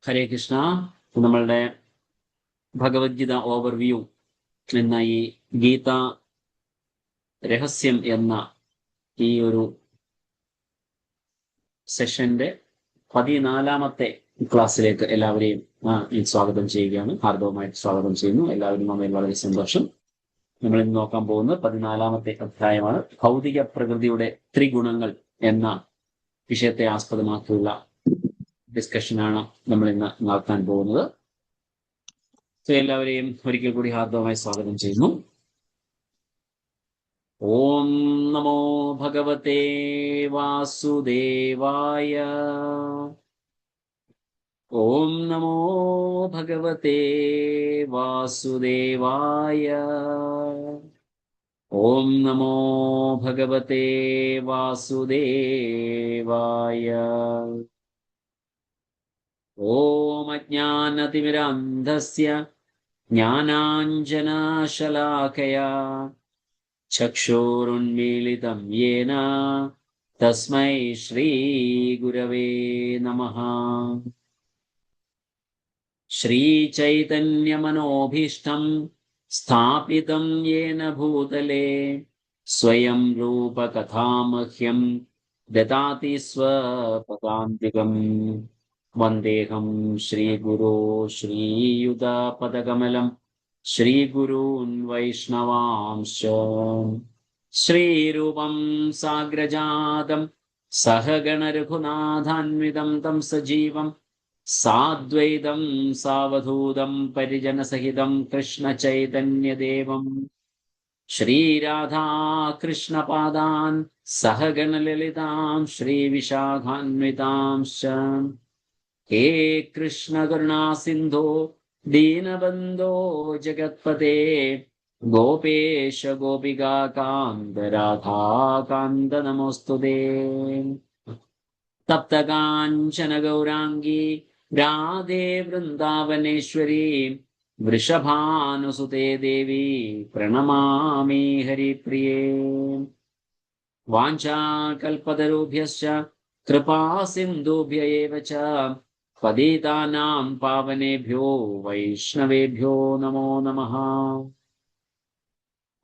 ഹരേ കൃഷ്ണ. നമ്മളുടെ ഭഗവത്ഗീത ഓവർവ്യൂ എന്ന ഈ ഗീത രഹസ്യം എന്ന ഈ ഒരു സെഷന്റെ 14ാമത്തെ ക്ലാസ്സിലേക്ക് എല്ലാവരെയും സ്വാഗതം ചെയ്യുകയാണ്. ഹാർദവമായിട്ട് സ്വാഗതം ചെയ്യുന്നു. എല്ലാവരും വന്നതിൽ വളരെ സന്തോഷം. നമ്മൾ ഇന്ന് നോക്കാൻ പോകുന്നത് 14ാമത്തെ അധ്യായമാണ്. ഭൗതിക പ്രകൃതിയുടെ ത്രിഗുണങ്ങൾ എന്ന വിഷയത്തെ ആസ്പദമാക്കിയുള്ള ഡിസ്കഷനാണ് നമ്മൾ ഇന്ന് നടത്താൻ പോകുന്നത്. എല്ലാവരെയും ഒരിക്കൽ കൂടി ഹാർദവമായി സ്വാഗതം ചെയ്യുന്നു. ഓം നമോ ഭഗവതേ വാസുദേവായ. ഓം നമോ ഭഗവതേ വാസുദേവായ. ഓം നമോ ഭഗവതേ വാസുദേവായ. ഓം അജ്ഞാനതിമിരാന്ധസ്യ ജ്ഞാനാഞ്ജനശലാകയാ ചക്ഷുരുന്മീലിതം യേന തസ്മൈ ശ്രീഗുരവേ നമഃ. ശ്രീചൈതന്യമനോഭീഷ്ടം സ്ഥാപിതം യേന ഭൂതലേ സ്വയം രൂപകഥാമഹ്യം ദദാതി സ്വപദാന്തികം. വന്ദേഹം ശ്രീഗുരോ ശ്രീയുതപദകമലം ശ്രീഗുരൂൻ വൈഷ്ണവാംശ്ച. ശ്രീരൂപം സാഗ്രജാതം സഹഗണരഘുനാഥാന്വിതം തം സജീവം സാദ്വൈതം സാവധൂതം പരിജനസഹിതം കൃഷ്ണചൈതന്യദേവം ശ്രീരാധാകൃഷ്ണപാദാൻ സഹഗണലളിതാം ശ്രീവിശാഖാന്വിതാംശ്ച. ഹേ കൃഷ്ണ കരുണാ സിന്ധോ ദീനബന്ധോ ജഗത്പതേ ഗോപേശ ഗോപികാ കാന്ത രാധാകാന്ത നമോസ്തുതേ. തപ്തകാഞ്ചന ഗൗരാംഗീ രാധേ വൃന്ദാവനേശ്വരി വൃഷഭാനുസുതേ ദേവി പ്രണമാമി ഹരിപ്രിയേ. വാഞ്ചാകൽപതരുഭ്യശ്ച കൃപാ സിന്ധുഭ്യ ഏവ ച പതിതാനാം പാവനേഭ്യോ വൈഷ്ണവേഭ്യോ നമോ നമഃ.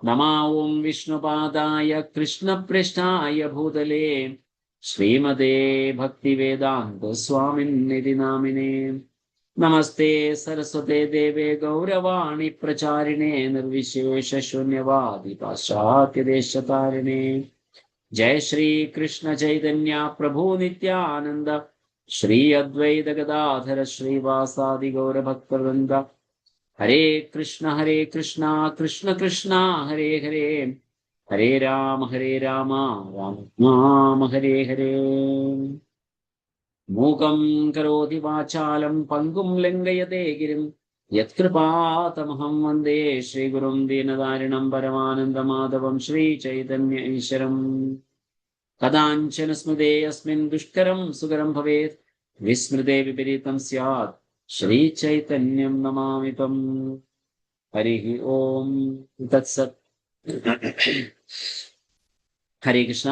നമോ ഓം വിഷ്ണുപാദായ കൃഷ്ണപ്രേഷ്ഠായ ഭൂതലേ ശ്രീമതേ ഭക്തിവേദാന്ത സ്വാമിന്നിധി നാമിനേ. നമസ്തേ സരസ്വതേ ദേവേ ഗൗരവാണി പ്രചാരിണേ നിർവിശേഷ ശൂന്യവാദി പാശ്ചാത്യദേശതാരിണേ. ജയ ശ്രീ കൃഷ്ണ ചൈതന്യ പ്രഭു നിത്യാനന്ദ ശ്രീ അദ്വൈത ഗദാധര ശ്രീവാസാദി ഗൗരഭക്തവൃന്ദ. ഹരേ കൃഷ്ണ കൃഷ്ണ കൃഷ്ണ ഹരേ ഹരേ, ഹരേ രാമ രാമ രാമ ഹരേ ഹരേ. മൂകം കരോതി വാചാലം പങ്കും ലംഘയതേ ഗിരിം യത്കൃപാതമഹം വന്ദേ ശ്രീഗുരും ദീനദാരിണം പരമാനന്ദമാധവം ശ്രീചൈതന്യ ഈശ്വരം. കഥാഞ്ചന സ്മൃതേ അസ്മിൻ ദുഷ്കരം സുകരം ഭവേത് വിസ്മൃതേ വിപരീതം സ്യാത് ശ്രീചൈതന്യം നമാമി ത്വം. ഹരി ഓം തത്സത്. ഹരേ കൃഷ്ണ.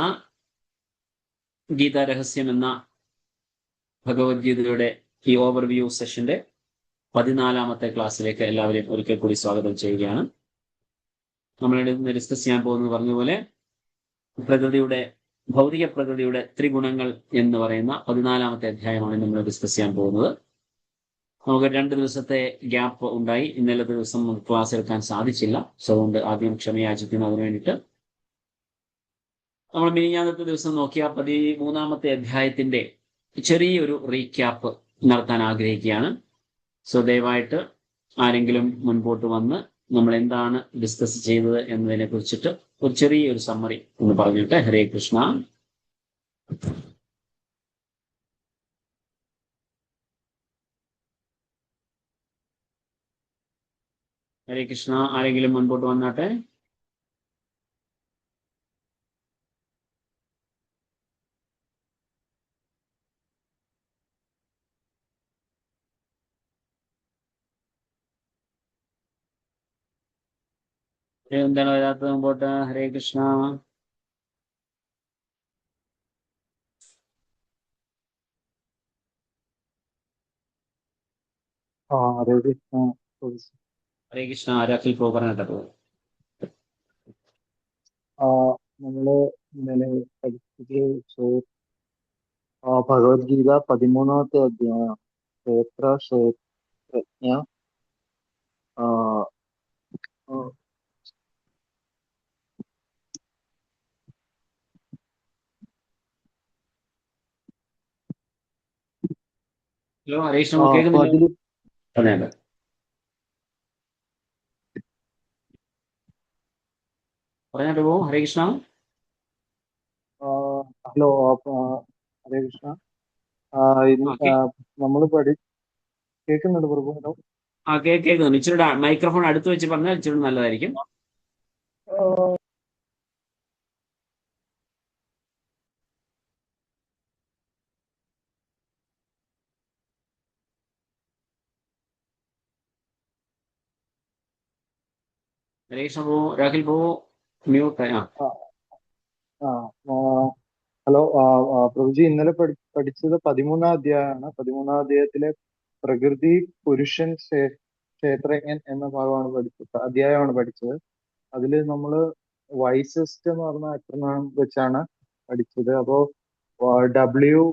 ഗീതാ രഹസ്യം എന്ന ഭഗവത്ഗീതയുടെ ഈ ഓവർവ്യൂ സെഷന്റെ 14ാമത്തെ ക്ലാസ്സിലേക്ക് എല്ലാവരെയും ഒരിക്കൽ കൂടി സ്വാഗതം ചെയ്യുകയാണ്. നമ്മളിവിടെ ഇന്ന് ഡിസ്കസ് ചെയ്യാൻ പോകുന്നത് പറഞ്ഞതുപോലെ ഭൗതിക പ്രകൃതിയുടെ ത്രിഗുണങ്ങൾ എന്ന് പറയുന്ന 14ാമത്തെ അധ്യായമാണ് നമ്മൾ ഡിസ്കസ് ചെയ്യാൻ പോകുന്നത്. നമുക്ക് 2 ദിവസത്തെ ഗ്യാപ്പ് ഉണ്ടായി. ഇന്നലത്തെ ദിവസം ക്ലാസ് എടുക്കാൻ സാധിച്ചില്ല. സോ അതുകൊണ്ട് ആദ്യം ക്ഷമയാചിക്കുന്നു. അതിനു വേണ്ടിയിട്ട് നമ്മൾ മിനിഞ്ഞാന്നത്തെ ദിവസം നോക്കിയ 13ാമത്തെ അധ്യായത്തിന്റെ ചെറിയൊരു റീക്യാപ്പ് നടത്താൻ ആഗ്രഹിക്കുകയാണ്. സോ ദയവായിട്ട് ആരെങ്കിലും മുൻപോട്ട് വന്ന് നമ്മൾ എന്താണ് ഡിസ്കസ് ചെയ്തത് എന്നതിനെ കുറിച്ചിട്ട് ഒരു ചെറിയൊരു സമ്മറി എന്ന് പറഞ്ഞിട്ട്. ഹരേ കൃഷ്ണ. ഹരേ കൃഷ്ണ. ആരെങ്കിലും മുൻപോട്ട് വന്നാട്ടെ. എന്താണ് വരാത്തത് മുമ്പോട്ട്? ഹരേ കൃഷ്ണ. ഹരേ കൃഷ്ണ. ഹരേ കൃഷ്ണ. രാഖിൽ പ്രഭു പറഞ്ഞിട്ടോ. നമ്മള് ഇന്നലെ പഠിച്ചത് ഭഗവത്ഗീത 13-ാമത്തെ അധ്യായം ക്ഷേത്രജ്ഞ. ആ, ആ, ഹലോ ഹരേ കൃഷ്ണ, അപ്പൊ കേൾക്കുന്നില്ല? അതില് പറഞ്ഞോ പറഞ്ഞിട്ട് പോകും. ഹരേ കൃഷ്ണ. ഹലോ. ഹരേ കൃഷ്ണ. ആ കേ നമ്മൾ കേൾക്കുന്നുണ്ട് പ്രഭു? ഹലോ. ആ കേൾക്കുന്നു. ഇച്ചിരി മൈക്രോഫോൺ അടുത്ത് വെച്ച് പറഞ്ഞാൽ ഇച്ചിരി നല്ലതായിരിക്കും. ഹരേ കൃഷ്ണ പ്രഭു. രാഖിൽ പ്രഭു മ്യൂട്ട്. ആ, ഹലോ. പ്രഭുജി, ഇന്നലെ പഠിച്ചത് 13-ാം അധ്യായമാണ്. 13-ാം അധ്യായത്തിലെ പ്രകൃതി പുരുഷൻ ക്ഷേത്രജ്ഞൻ എന്ന ഭാഗമാണ് അധ്യായമാണ് പഠിച്ചത്. അതില് നമ്മള് വൈസസ്റ്റ് എന്ന് പറഞ്ഞ അക്രമണം വെച്ചാണ് പഠിച്ചത്. അപ്പോ W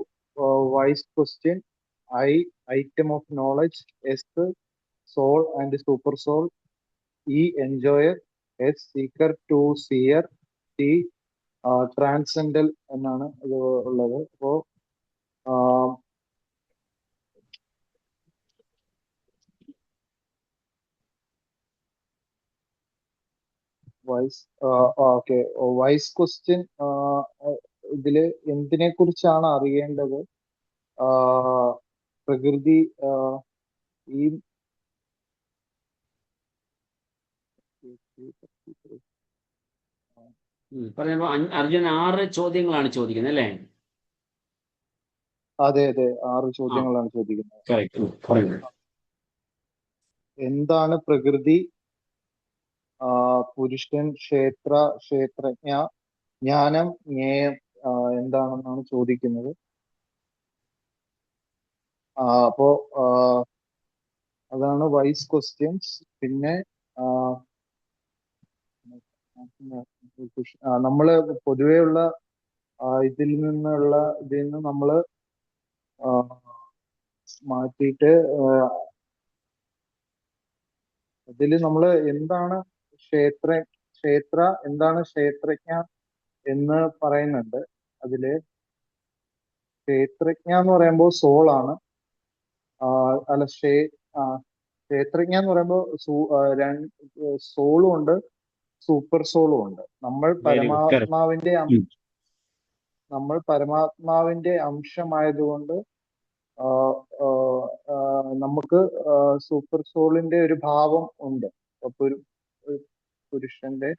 wise question, I item of knowledge, S soul and super soul, E enjoyer, S seeker to seer, T transcendental എന്നാണ് ഇത് ഉള്ളത്. അപ്പോ വൈസ് ഓക്കെ. വൈസ് ക്വസ്റ്റ്യൻ ഇതില് എന്തിനെ കുറിച്ചാണ് അറിയേണ്ടത്? പ്രകൃതി ഈ പറഞ്ഞപ്പോ അർജുൻ 6 ചോദ്യങ്ങളാണ് ചോദിക്കുന്നത് അല്ലേ? അതെ അതെ, 6 ആ ചോദ്യങ്ങളാണ് ചോദിക്കുന്നത്. കറക്റ്റ്. പറയുന്നത് എന്താണ് പ്രകൃതി, പുരുഷൻ, ക്ഷേത്രജ്ഞ, ജ്ഞാനം, ജ്ഞേയം എന്താണെന്നാണ് ചോദിക്കുന്നത്. അപ്പോ അതാണ് വൈസ് ക്വസ്റ്റ്യൻസ്. പിന്നെ നമ്മള് പൊതുവെയുള്ള ഇതിൽ നിന്ന് നമ്മള് മാറ്റിയിട്ട് ഇതില് നമ്മള് എന്താണ് എന്താണ് ക്ഷേത്രജ്ഞ എന്ന് പറയുന്നുണ്ട്. അതില് ക്ഷേത്രജ്ഞ എന്ന് പറയുമ്പോൾ സോളാണ്. അല്ല, ക്ഷേത്രജ്ഞ എന്ന് പറയുമ്പോൾ സോളും ഉണ്ട്, സൂപ്പർ സോളും ഉണ്ട്. Very good. കറക്റ്റ്. നമ്മൾ പരമാത്മാവിന്റെ അംശമായതുകൊണ്ട് നമുക്ക് സൂപ്പർ സോളിന്റെ ഒരു ഭാവം ഉണ്ട്. അപ്പൊ ഒരു പുരുഷന്റെ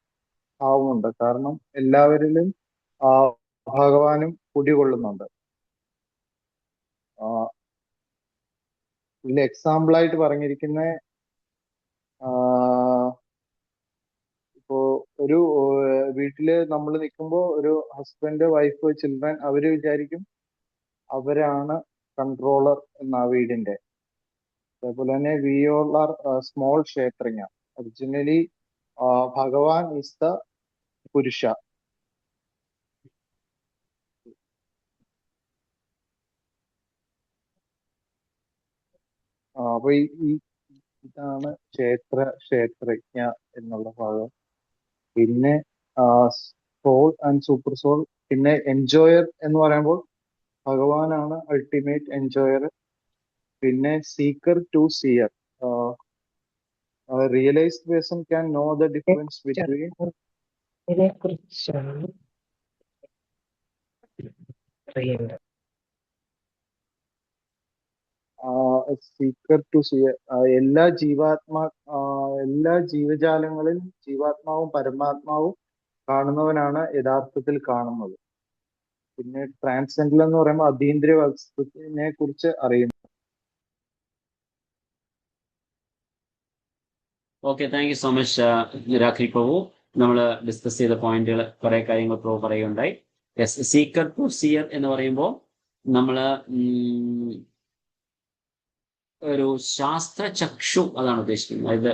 ഭാവമുണ്ട്. കാരണം എല്ലാവരിലും ഭഗവാനും കുടികൊള്ളുന്നുണ്ട്. ഇതിൽ എക്സാമ്പിൾ ആയിട്ട് പറഞ്ഞിരിക്കുന്ന ഇപ്പോ ഒരു വീട്ടില് നമ്മൾ നിൽക്കുമ്പോൾ ഒരു ഹസ്ബൻഡ്, വൈഫ്, ചിൽഡ്രൻ, അവര് വിചാരിക്കും അവരാണ് കൺട്രോളർ എന്ന വീടിന്റെ. അതേപോലെ തന്നെ വി ഓൾ ആർ സ്മോൾ ക്ഷേത്രജ്ഞ. ഒറിജിനലി ഭഗവാൻ ഈസ് ദ പുരുഷ. അപ്പൊ ഇതാണ് ക്ഷേത്രജ്ഞ എന്നുള്ള ഭാഗം. പിന്നെ സോൾ ആൻഡ് സൂപ്പർ സോൾ. പിന്നെ എൻജോയർ എന്ന് പറയുമ്പോൾ ഭഗവാനാണ് അൾട്ടിമേറ്റ് എൻജോയർ. പിന്നെ seeker to seer. Realised person can know the difference between. കുറിച്ചാണ് അറിയേണ്ടത്. Seeker to seer. എല്ലാ ജീവജാലങ്ങളിലും ജീവാത്മാവും പരമാത്മാവും കാണുന്നവനാണ് യഥാർത്ഥത്തിൽ കാണുന്നത്. പിന്നെ ട്രാൻസെൻഡൽ എന്ന് പറയുമ്പോൾ അതീന്ദ്രിയ വസ്തുവിനെ കുറിച്ച് അറിയുന്നു. Okay, thank you so much Rakhil Prabhu. നമ്മൾ ഡിസ്കസ് ചെയ്ത പോയിന്റുകൾ, കുറെ കാര്യങ്ങൾ പ്രഭു പറയുകയുണ്ടായി. യെസ്, സീക്കർ ടു സിയർ എന്ന് പറയുമ്പോൾ നമ്മൾ ഒരു ശാസ്ത്രചക്ഷു അതാണ് ഉദ്ദേശിക്കുന്നത്. അതായത്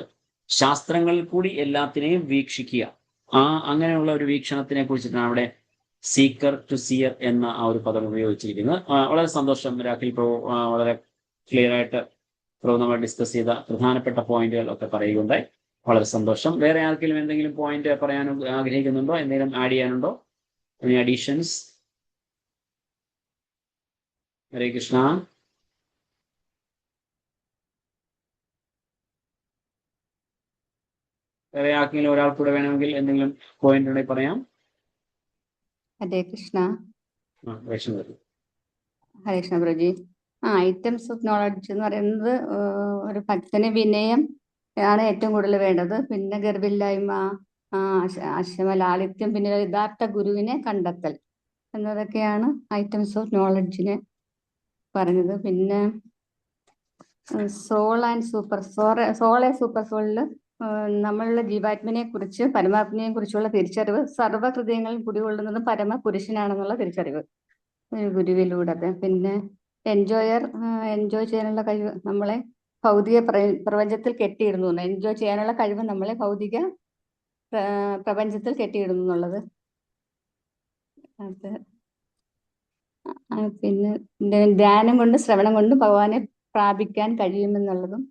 ശാസ്ത്രങ്ങളിൽ കൂടി എല്ലാത്തിനെയും വീക്ഷിക്കുക. അങ്ങനെയുള്ള ഒരു വീക്ഷണത്തിനെ കുറിച്ചിട്ടാണ് അവിടെ സീക്കർ ടു സിയർ എന്ന ആ ഒരു പദം ഉപയോഗിച്ചിരിക്കുന്നത്. വളരെ സന്തോഷം രാഖിൽ പ്രോ, വളരെ ക്ലിയർ ആയിട്ട് പ്രോ നമ്മൾ ഡിസ്കസ് ചെയ്ത പ്രധാനപ്പെട്ട പോയിന്റുകൾ ഒക്കെ പറയുകയുണ്ടായി. വളരെ സന്തോഷം. വേറെ ആർക്കെങ്കിലും എന്തെങ്കിലും പോയിന്റ് പറയാൻ ആഗ്രഹിക്കുന്നുണ്ടോ? എന്തെങ്കിലും ആഡ് ചെയ്യാനുണ്ടോ? Any additions? ഹരേ കൃഷ്ണ. വേറെ ആർക്കെങ്കിലും ഒരാൾ കൂടെ വേണമെങ്കിൽ എന്തെങ്കിലും പോയിന്റ് ഉണ്ടെങ്കിൽ പറയാം. Hare Krishna. Vaishnav. Hare Krishna Prabhuji. Items of knowledge എന്ന് പറയുന്നത് ഒരു ഭക്തന് വിനയം ആണ് ഏറ്റവും കൂടുതൽ വേണ്ടത്. പിന്നെ ഗർഭില്ലായ്മ, അശമ ലാളിത്യം, പിന്നെ യഥാർത്ഥ ഗുരുവിനെ കണ്ടെത്തൽ എന്നതൊക്കെയാണ് ഐറ്റംസ് ഓഫ് നോളജിനെ പറഞ്ഞത്. പിന്നെ സോൾ ആൻഡ് സൂപ്പർ സോളില് നമ്മളുടെ ജീവാത്മനെ കുറിച്ച് പരമാത്മനെ കുറിച്ചുള്ള തിരിച്ചറിവ്, സർവ്വഹൃദയങ്ങളിൽ കുടികൊള്ളുന്നത് പരമപുരുഷനാണെന്നുള്ള തിരിച്ചറിവ് ഗുരുവിലൂടെ. പിന്നെ എൻജോയ് ചെയ്യാനുള്ള കഴിവ് നമ്മളെ ഭൗതിക പ്രപഞ്ചത്തിൽ കെട്ടിയിടുന്നു. എൻജോയ് ചെയ്യാനുള്ള കഴിവ് നമ്മളെ ഭൗതിക പ്രപഞ്ചത്തിൽ കെട്ടിയിടുന്നു എന്നുള്ളത്. അത് പിന്നെ ധ്യാനം കൊണ്ട് ശ്രവണം കൊണ്ട് ഭഗവാനെ പ്രാപിക്കാൻ കഴിയുമെന്നുള്ളതും.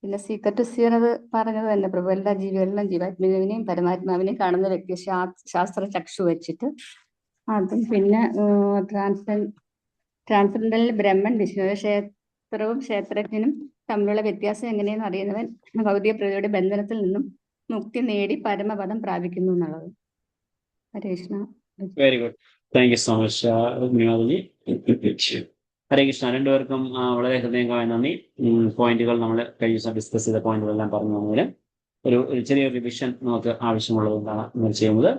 പിന്നെ സീക്രട്ട് സിയർ അത് പറഞ്ഞത് തന്നെ, പ്രഭു എല്ലാ ജീവികളിലും ജീവാത്മാവിനെയും പരമാത്മാവിനെയും കാണുന്ന വ്യക്തി ശാസ്ത്ര ചക്ഷു വെച്ചിട്ട് അതും. പിന്നെ ട്രാൻസെൻഡന്റൽ ബ്രഹ്മൻ വിഷ്ണു, ക്ഷേത്രവും ക്ഷേത്രജ്ഞനും തമ്മിലുള്ള വ്യത്യാസം എങ്ങനെയെന്ന് അറിയുന്നവൻ ഭൗതിക പ്രകൃതിയുടെ ബന്ധനത്തിൽ നിന്നും മുക്തി നേടി പരമപദം പ്രാപിക്കുന്നു എന്നുള്ളത്. Hare Krishna. Very good. Thank you so much Vinodji. Hare Krishna. രണ്ടുപേർക്കും വളരെ ഹൃദയംഗമായ നന്ദി. പോയിന്റുകൾ നമ്മൾ കഴിഞ്ഞ ദിവസം ഡിസ്കസ് ചെയ്ത പോയിന്റുകളെല്ലാം പറഞ്ഞു തന്നതിന് ഒരു ചെറിയൊരു റിവിഷൻ നമുക്ക് ആവശ്യമുള്ളതുകൊണ്ടാണ് നമ്മൾ ചെയ്യുന്നത്.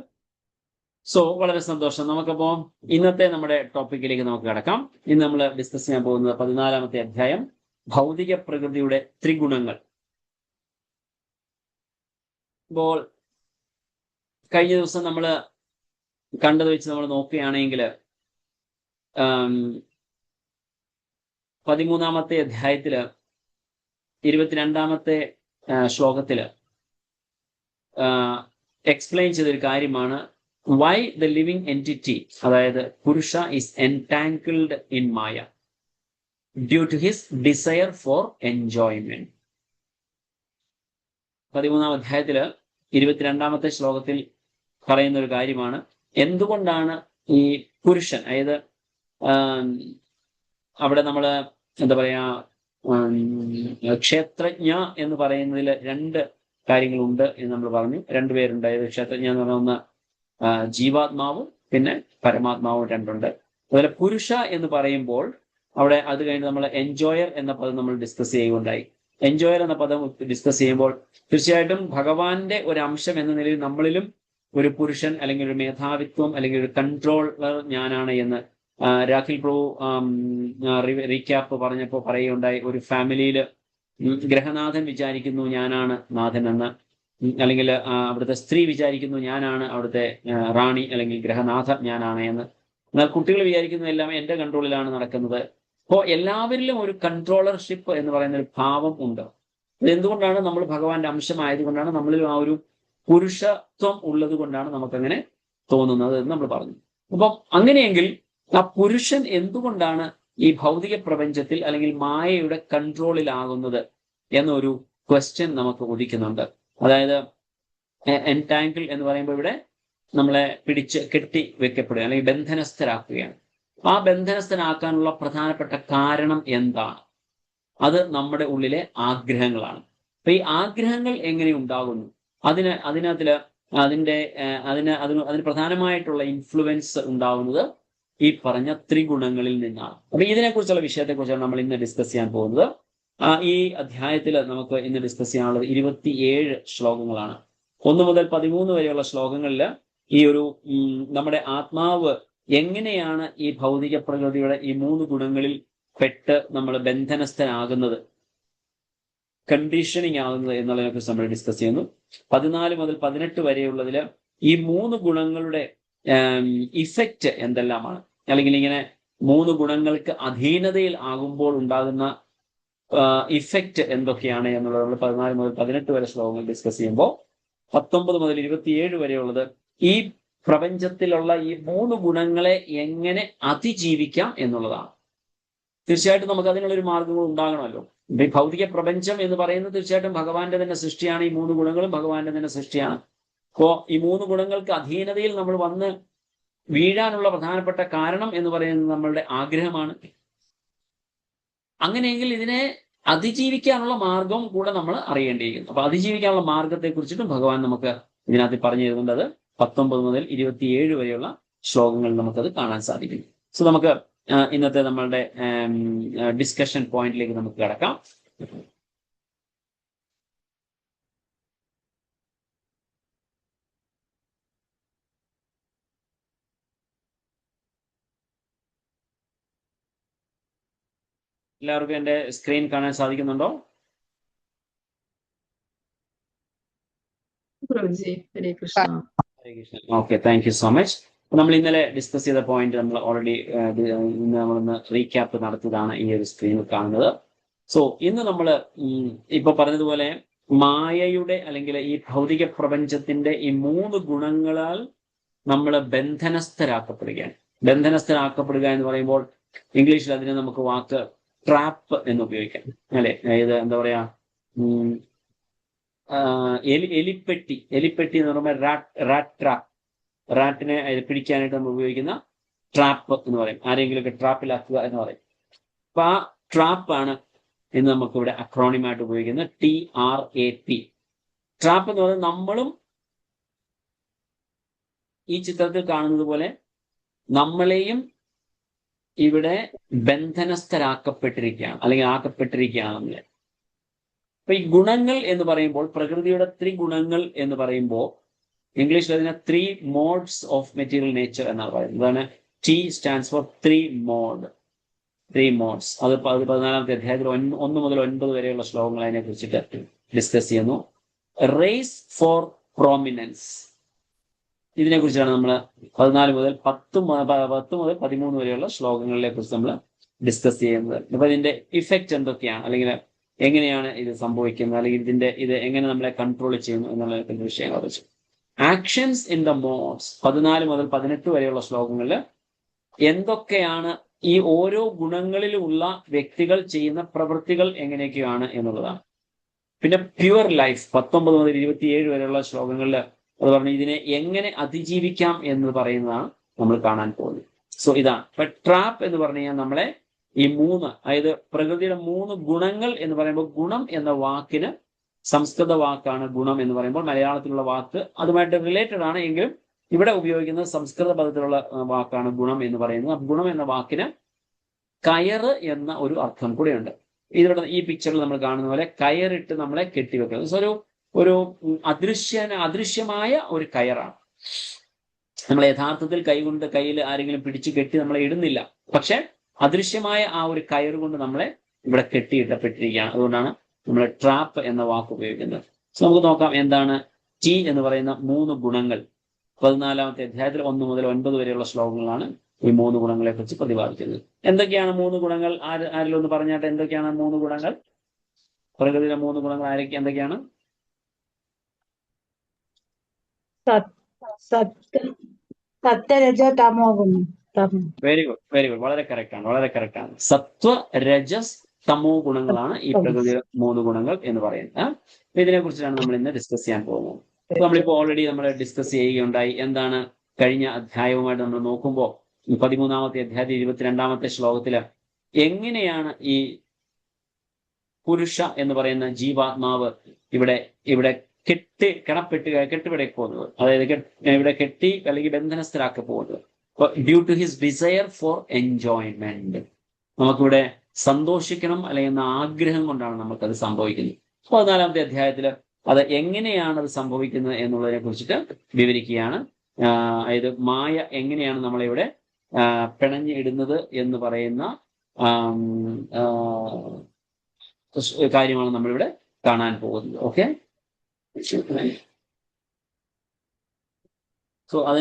സോ വളരെ സന്തോഷം. നമുക്കപ്പോൾ ഇന്നത്തെ നമ്മുടെ ടോപ്പിക്കിലേക്ക് നമുക്ക് കിടക്കാം. ഇന്ന് നമ്മൾ ഡിസ്കസ് ചെയ്യാൻ പോകുന്നത് 14-ാമത്തെ അധ്യായം, ഭൗതിക പ്രകൃതിയുടെ ത്രിഗുണങ്ങൾ. ഇപ്പോൾ കഴിഞ്ഞ ദിവസം നമ്മൾ കണ്ടത് വെച്ച് നമ്മൾ നോക്കുകയാണെങ്കിൽ 13-ാമത്തെ അധ്യായത്തില് 22-ാമത്തെ ശ്ലോകത്തില് എക്സ്പ്ലെയിൻ ചെയ്തൊരു കാര്യമാണ് വൈ ദ ലിവിങ് എൻറ്റിറ്റി, അതായത് പുരുഷ ഈസ് എൻടാങ്കിൾഡ് ഇൻ മായ due to his desire for enjoyment. 13-ാം അധ്യായത്തില് 22-ാമത്തെ ശ്ലോകത്തിൽ പറയുന്ന ഒരു കാര്യമാണ് എന്തുകൊണ്ടാണ് ഈ പുരുഷൻ, അതായത് അവിടെ നമ്മൾ എന്താ പറയാ, ക്ഷേത്രജ്ഞ എന്ന് പറയുന്നതിൽ രണ്ട് കാര്യങ്ങളുണ്ട് എന്ന് നമ്മൾ പറഞ്ഞു. രണ്ടുപേരുണ്ട്. അതായത് ക്ഷേത്രജ്ഞ എന്ന് പറഞ്ഞ ഒന്ന് ജീവാത്മാവും പിന്നെ പരമാത്മാവും രണ്ടുണ്ട്. അതുപോലെ പുരുഷ എന്ന് പറയുമ്പോൾ അവിടെ അത് കഴിഞ്ഞ് നമ്മൾ എൻജോയർ എന്ന പദം നമ്മൾ ഡിസ്കസ് ചെയ്യുകയുണ്ടായി. എൻജോയർ എന്ന പദം ഡിസ്കസ് ചെയ്യുമ്പോൾ തീർച്ചയായിട്ടും ഭഗവാന്റെ ഒരു അംശം എന്ന നിലയിൽ നമ്മളിലും ഒരു പുരുഷൻ അല്ലെങ്കിൽ ഒരു മേധാവിത്വം അല്ലെങ്കിൽ ഒരു കൺട്രോളർ ഞാനാണ് എന്ന് രാഖിൽ പ്രഭു റീക്യാപ്പ് പറഞ്ഞപ്പോൾ പറയുകയുണ്ടായി. ഒരു ഫാമിലിയിൽ ഗ്രഹനാഥൻ വിചാരിക്കുന്നു ഞാനാണ് നാഥൻ എന്ന്, അല്ലെങ്കിൽ അവിടുത്തെ സ്ത്രീ വിചാരിക്കുന്നു ഞാനാണ് അവിടുത്തെ റാണി അല്ലെങ്കിൽ ഗ്രഹനാഥ ഞാനാണ് എന്ന്. എന്നാൽ കുട്ടികൾ വിചാരിക്കുന്ന എല്ലാം എൻ്റെ കൺട്രോളിലാണ് നടക്കുന്നത്. അപ്പോൾ എല്ലാവരിലും ഒരു കൺട്രോളർഷിപ്പ് എന്ന് പറയുന്ന ഒരു ഭാവം ഉണ്ട്. എന്തുകൊണ്ടാണ്? നമ്മൾ ഭഗവാന്റെ അംശമായതുകൊണ്ടാണ്, നമ്മളിൽ ആ ഒരു പുരുഷത്വം ഉള്ളത് കൊണ്ടാണ് നമുക്കങ്ങനെ തോന്നുന്നത് എന്ന് നമ്മൾ പറഞ്ഞു. അപ്പം അങ്ങനെയെങ്കിൽ ആ പുരുഷൻ എന്തുകൊണ്ടാണ് ഈ ഭൗതിക പ്രപഞ്ചത്തിൽ അല്ലെങ്കിൽ മായയുടെ കൺട്രോളിലാകുന്നത് എന്നൊരു ക്വസ്റ്റ്യൻ നമുക്ക് ഉദിക്കുന്നുണ്ട്. അതായത് എൻടാങ്കിൾ എന്ന് പറയുമ്പോൾ ഇവിടെ നമ്മളെ പിടിച്ച് കെട്ടി വെക്കപ്പെടുക അല്ലെങ്കിൽ ബന്ധനസ്ഥരാക്കുകയാണ്. ആ ബന്ധനസ്ഥനാക്കാനുള്ള പ്രധാനപ്പെട്ട കാരണം എന്താണ്? അത് നമ്മുടെ ഉള്ളിലെ ആഗ്രഹങ്ങളാണ്. അപ്പൊ ഈ ആഗ്രഹങ്ങൾ എങ്ങനെ ഉണ്ടാകുന്നു? അതിന് പ്രധാനമായിട്ടുള്ള ഇൻഫ്ലുവൻസ് ഉണ്ടാകുന്നത് ഈ പറഞ്ഞ ത്രിഗുണങ്ങളിൽ നിന്നാണ്. അപ്പൊ ഇതിനെക്കുറിച്ചുള്ള വിഷയത്തെക്കുറിച്ചാണ് നമ്മൾ ഇന്ന് ഡിസ്കസ് ചെയ്യാൻ പോകുന്നത്. ഈ അധ്യായത്തിൽ നമുക്ക് ഇന്ന് ഡിസ്കസ് ചെയ്യാനുള്ളത് 27 ശ്ലോകങ്ങളാണ്. 1 മുതൽ 13 വരെയുള്ള ശ്ലോകങ്ങളിൽ ഈ ഒരു നമ്മുടെ ആത്മാവ് എങ്ങനെയാണ് ഈ ഭൗതിക പ്രകൃതിയുടെ ഈ 3 ഗുണങ്ങളിൽ പെട്ട് നമ്മൾ ബന്ധനസ്ഥനാകുന്നത്, കണ്ടീഷനിങ് ആകുന്നത് എന്നുള്ളതിനെ കുറിച്ച് നമ്മൾ ഡിസ്കസ് ചെയ്യുന്നു. 14 മുതൽ 18 വരെയുള്ളതിൽ ഈ 3 ഗുണങ്ങളുടെ ഇഫക്റ്റ് എന്തെല്ലാമാണ്, അല്ലെങ്കിൽ ഇങ്ങനെ 3 ഗുണങ്ങൾക്ക് അധീനതയിൽ ആകുമ്പോൾ ഉണ്ടാകുന്ന ഇഫക്റ്റ് എന്തൊക്കെയാണ് എന്നുള്ളത് നമ്മൾ 14 മുതൽ 18 വരെ ശ്ലോകങ്ങൾ ഡിസ്കസ് ചെയ്യുമ്പോൾ 19 മുതൽ 27 വരെയുള്ളത് ഈ പ്രപഞ്ചത്തിലുള്ള ഈ 3 ഗുണങ്ങളെ എങ്ങനെ അതിജീവിക്കാം എന്നുള്ളതാണ്. തീർച്ചയായിട്ടും നമുക്ക് അതിനുള്ളൊരു മാർഗങ്ങൾ ഉണ്ടാകണമല്ലോ. ഈ ഭൗതിക പ്രപഞ്ചം എന്ന് പറയുന്നത് തീർച്ചയായിട്ടും ഭഗവാന്റെ തന്നെ സൃഷ്ടിയാണ്. ഈ 3 ഗുണങ്ങളും ഭഗവാന്റെ തന്നെ സൃഷ്ടിയാണ്. അപ്പോ ഈ 3 ഗുണങ്ങൾക്ക് അധീനതയിൽ നമ്മൾ വന്ന് വീഴാനുള്ള പ്രധാനപ്പെട്ട കാരണം എന്ന് പറയുന്നത് നമ്മളുടെ ആഗ്രഹമാണ്. അങ്ങനെയെങ്കിൽ ഇതിനെ അതിജീവിക്കാനുള്ള മാർഗം കൂടെ നമ്മൾ അറിയേണ്ടിയിരിക്കുന്നു. അപ്പൊ അതിജീവിക്കാനുള്ള മാർഗത്തെ കുറിച്ചിട്ടും ഭഗവാൻ നമുക്ക് ഇതിനകത്ത് പറഞ്ഞു തരുന്നുണ്ട്. അത് 19 മുതൽ 27 വരെയുള്ള ശ്ലോകങ്ങളിൽ നമുക്കത് കാണാൻ സാധിക്കും. സോ നമുക്ക് ഇന്നത്തെ നമ്മളുടെ ഡിസ്കഷൻ പോയിന്റിലേക്ക് നമുക്ക് കിടക്കാം. എല്ലാവർക്കും എന്റെ സ്ക്രീൻ കാണാൻ സാധിക്കുന്നുണ്ടോ? Prabhuji, Hare Krishna. Hare Krishna. Okay, thank you so much. നമ്മൾ ഇന്നലെ ഡിസ്കസ് ചെയ്ത പോയിന്റ് നമ്മൾ ഓൾറെഡി ഇന്ന് നമ്മളൊന്ന് റീക്യാപ്പ് നടത്തിയതാണ് ഈ ഒരു സ്ക്രീനിൽ കാണുന്നത്. സോ ഇന്ന് നമ്മൾ ഇപ്പൊ പറഞ്ഞതുപോലെ മായയുടെ അല്ലെങ്കിൽ ഈ ഭൗതിക പ്രപഞ്ചത്തിന്റെ ഈ 3 ഗുണങ്ങളാൽ നമ്മൾ ബന്ധനസ്ഥരാക്കപ്പെടുകയാണ്. ബന്ധനസ്ഥരാക്കപ്പെടുക എന്ന് പറയുമ്പോൾ ഇംഗ്ലീഷിൽ അതിനെ നമുക്ക് വാക്ക് ട്രാപ്പ് എന്ന് ഉപയോഗിക്കാം, അല്ലെ? ഇത് എന്താ പറയാ, എലിപ്പെട്ടി എന്ന് പറയുമ്പോൾ റാറ്റ് ട്രാപ്പ്, റാറ്റിനെ പിടിക്കാനായിട്ട് നമ്മൾ ഉപയോഗിക്കുന്ന ട്രാപ്പ് എന്ന് പറയും. ആരെങ്കിലുമൊക്കെ ട്രാപ്പിലാക്കുക എന്ന് പറയും. അപ്പൊ ആ ട്രാപ്പാണ് ഇന്ന് നമുക്കിവിടെ അക്രോണിമായിട്ട് ഉപയോഗിക്കുന്നത്. TRAP. ട്രാപ്പ് എന്ന് പറയുന്നത് നമ്മളും ഈ ചിത്രത്തിൽ കാണുന്നത് പോലെ നമ്മളെയും ഇവിടെ ബന്ധനസ്ഥരാക്കപ്പെട്ടിരിക്കുകയാണ്, അല്ലെങ്കിൽ ആക്കപ്പെട്ടിരിക്കുകയാണ് നമ്മളെ. അപ്പൊ ഈ ഗുണങ്ങൾ എന്ന് പറയുമ്പോൾ പ്രകൃതിയുടെ 3 ഗുണങ്ങൾ എന്ന് പറയുമ്പോൾ ഇംഗ്ലീഷിൽ അതിനെ 3 മോഡ്സ് ഓഫ് മെറ്റീരിയൽ നേച്ചർ എന്നാണ് പറയുന്നത്. അതാണ് T സ്റ്റാൻഡ്സ് ഫോർ 3 മോഡ്സ്. അത് 14ാമത്തെ അധ്യായത്തിൽ 1 മുതൽ 9 വരെയുള്ള ശ്ലോകങ്ങൾ അതിനെ കുറിച്ചിട്ട് ഡിസ്കസ് ചെയ്യുന്നു. റേസ് ഫോർ പ്രോമിനൻസ്, ഇതിനെ കുറിച്ചാണ് നമ്മൾ 14 മുതൽ 10 മുതൽ 13 വരെയുള്ള ശ്ലോകങ്ങളെ കുറിച്ച് നമ്മൾ ഡിസ്കസ് ചെയ്യുന്നത്. അപ്പൊ ഇതിന്റെ ഇഫക്റ്റ് എന്തൊക്കെയാണ്, അല്ലെങ്കിൽ എങ്ങനെയാണ് ഇത് സംഭവിക്കുന്നത്, അല്ലെങ്കിൽ ഇത് എങ്ങനെ നമ്മളെ കൺട്രോൾ ചെയ്യുന്നു എന്നുള്ള വിഷയങ്ങളെ കുറിച്ച്. ആക്ഷൻസ് ഇൻ ദ മോഡ്സ് 14 മുതൽ 18 വരെയുള്ള ശ്ലോകങ്ങളിൽ എന്തൊക്കെയാണ് ഈ ഓരോ ഗുണങ്ങളിലുമുള്ള വ്യക്തികൾ ചെയ്യുന്ന പ്രവൃത്തികൾ എങ്ങനെയൊക്കെയാണ് എന്നുള്ളതാണ്. പിന്നെ പ്യുവർ ലൈഫ് 19 മുതൽ 27 വരെയുള്ള ശ്ലോകങ്ങളിൽ അത് പറഞ്ഞ് ഇതിനെ എങ്ങനെ അതിജീവിക്കാം എന്ന് പറയുന്നതാണ് നമ്മൾ കാണാൻ പോകുന്നത്. സോ ഇതാണ് ഇപ്പൊ ട്രാപ്പ് എന്ന് പറഞ്ഞു കഴിഞ്ഞാൽ നമ്മളെ ഈ 3, അതായത് പ്രകൃതിയുടെ 3 ഗുണങ്ങൾ എന്ന് പറയുമ്പോൾ, ഗുണം എന്ന വാക്കിന് സംസ്കൃത വാക്കാണ് ഗുണം എന്ന് പറയുമ്പോൾ, മലയാളത്തിലുള്ള വാക്ക് അതുമായിട്ട് റിലേറ്റഡ് ആണ് എങ്കിലും ഇവിടെ ഉപയോഗിക്കുന്നത് സംസ്കൃത പദത്തിലുള്ള വാക്കാണ് ഗുണം എന്ന് പറയുന്നത്. ഗുണം എന്ന വാക്കിന് കയറ് എന്ന ഒരു അർത്ഥം കൂടെയുണ്ട്. ഇതിവിടെ ഈ പിക്ചറിൽ നമ്മൾ കാണുന്ന പോലെ കയറിട്ട് നമ്മളെ കെട്ടിവെക്കുന്നത്. ഒരു അദൃശ്യമായ ഒരു കയറാണ്. നമ്മൾ യഥാർത്ഥത്തിൽ കയ്യിൽ ആരെങ്കിലും പിടിച്ചു കെട്ടി നമ്മളെ ഇടുന്നില്ല, പക്ഷെ അദൃശ്യമായ ആ ഒരു കയറ് കൊണ്ട് നമ്മളെ ഇവിടെ കെട്ടിയിട്ടപ്പെട്ടിരിക്കുകയാണ്. അതുകൊണ്ടാണ് നമ്മൾ ട്രാപ്പ് എന്ന വാക്ക് ഉപയോഗിക്കുന്നത്. സോ നമുക്ക് നോക്കാം എന്താണ് T എന്ന് പറയുന്ന 3 ഗുണങ്ങൾ. 14ാമത്തെ അധ്യായത്തിൽ 1 മുതൽ 9 വരെയുള്ള ശ്ലോകങ്ങളാണ് ഈ 3 ഗുണങ്ങളെ കുറിച്ച് പ്രതിപാദിക്കുന്നത്. എന്തൊക്കെയാണ് 3 ഗുണങ്ങൾ? ആരെങ്കിലും ഒന്ന് പറഞ്ഞാട്ടെ, എന്തൊക്കെയാണ് 3 ഗുണങ്ങൾ? പ്രകൃതിയിലെ 3 ഗുണങ്ങൾ എന്തൊക്കെയാണ്? സത്യരജ തമോ ഗുണം. വെരി ഗുഡ്, വളരെ കറക്റ്റ് ആണ്. സത്വ, രജസ്, തമോ ഗുണങ്ങളാണ് ഈ പ്രകൃതിയുടെ 3 ഗുണങ്ങൾ എന്ന് പറയുന്നത്. ഇതിനെ കുറിച്ചാണ് നമ്മൾ ഇന്ന് ഡിസ്കസ് ചെയ്യാൻ പോകുന്നത്. നമ്മളിപ്പോ ഓൾറെഡി നമ്മൾ ഡിസ്കസ് ചെയ്യുകയുണ്ടായി. എന്താണ് കഴിഞ്ഞ അധ്യായവുമായിട്ട് നമ്മൾ നോക്കുമ്പോൾ 13ാമത്തെ അധ്യായത്തിൽ 22ാമത്തെ ശ്ലോകത്തില് എങ്ങനെയാണ് ഈ പുരുഷ എന്ന് പറയുന്ന ജീവാത്മാവ് ഇവിടെ കെട്ടിപ്പിടക്കുന്നത്, അതായത് ഇവിടെ കെട്ടി അല്ലെങ്കിൽ ബന്ധനസ്ഥരാക്കി പോകുന്നത്. Due to his desire for enjoyment, നമുക്കിവിടെ സന്തോഷിക്കണം അല്ലെങ്കിൽ എന്ന ആഗ്രഹം കൊണ്ടാണ് നമുക്കത് സംഭവിക്കുന്നത്. 14ാമത്തെ അധ്യായത്തില് അത് എങ്ങനെയാണ് അത് സംഭവിക്കുന്നത് എന്നുള്ളതിനെ കുറിച്ചിട്ട് വിവരിക്കുകയാണ്. അതായത് മായ എങ്ങനെയാണ് നമ്മളിവിടെ പിണഞ്ഞ് ഇടുന്നത് എന്ന് പറയുന്ന കാര്യമാണ് നമ്മളിവിടെ കാണാൻ പോകുന്നത്. ഓക്കെ, സോ അത്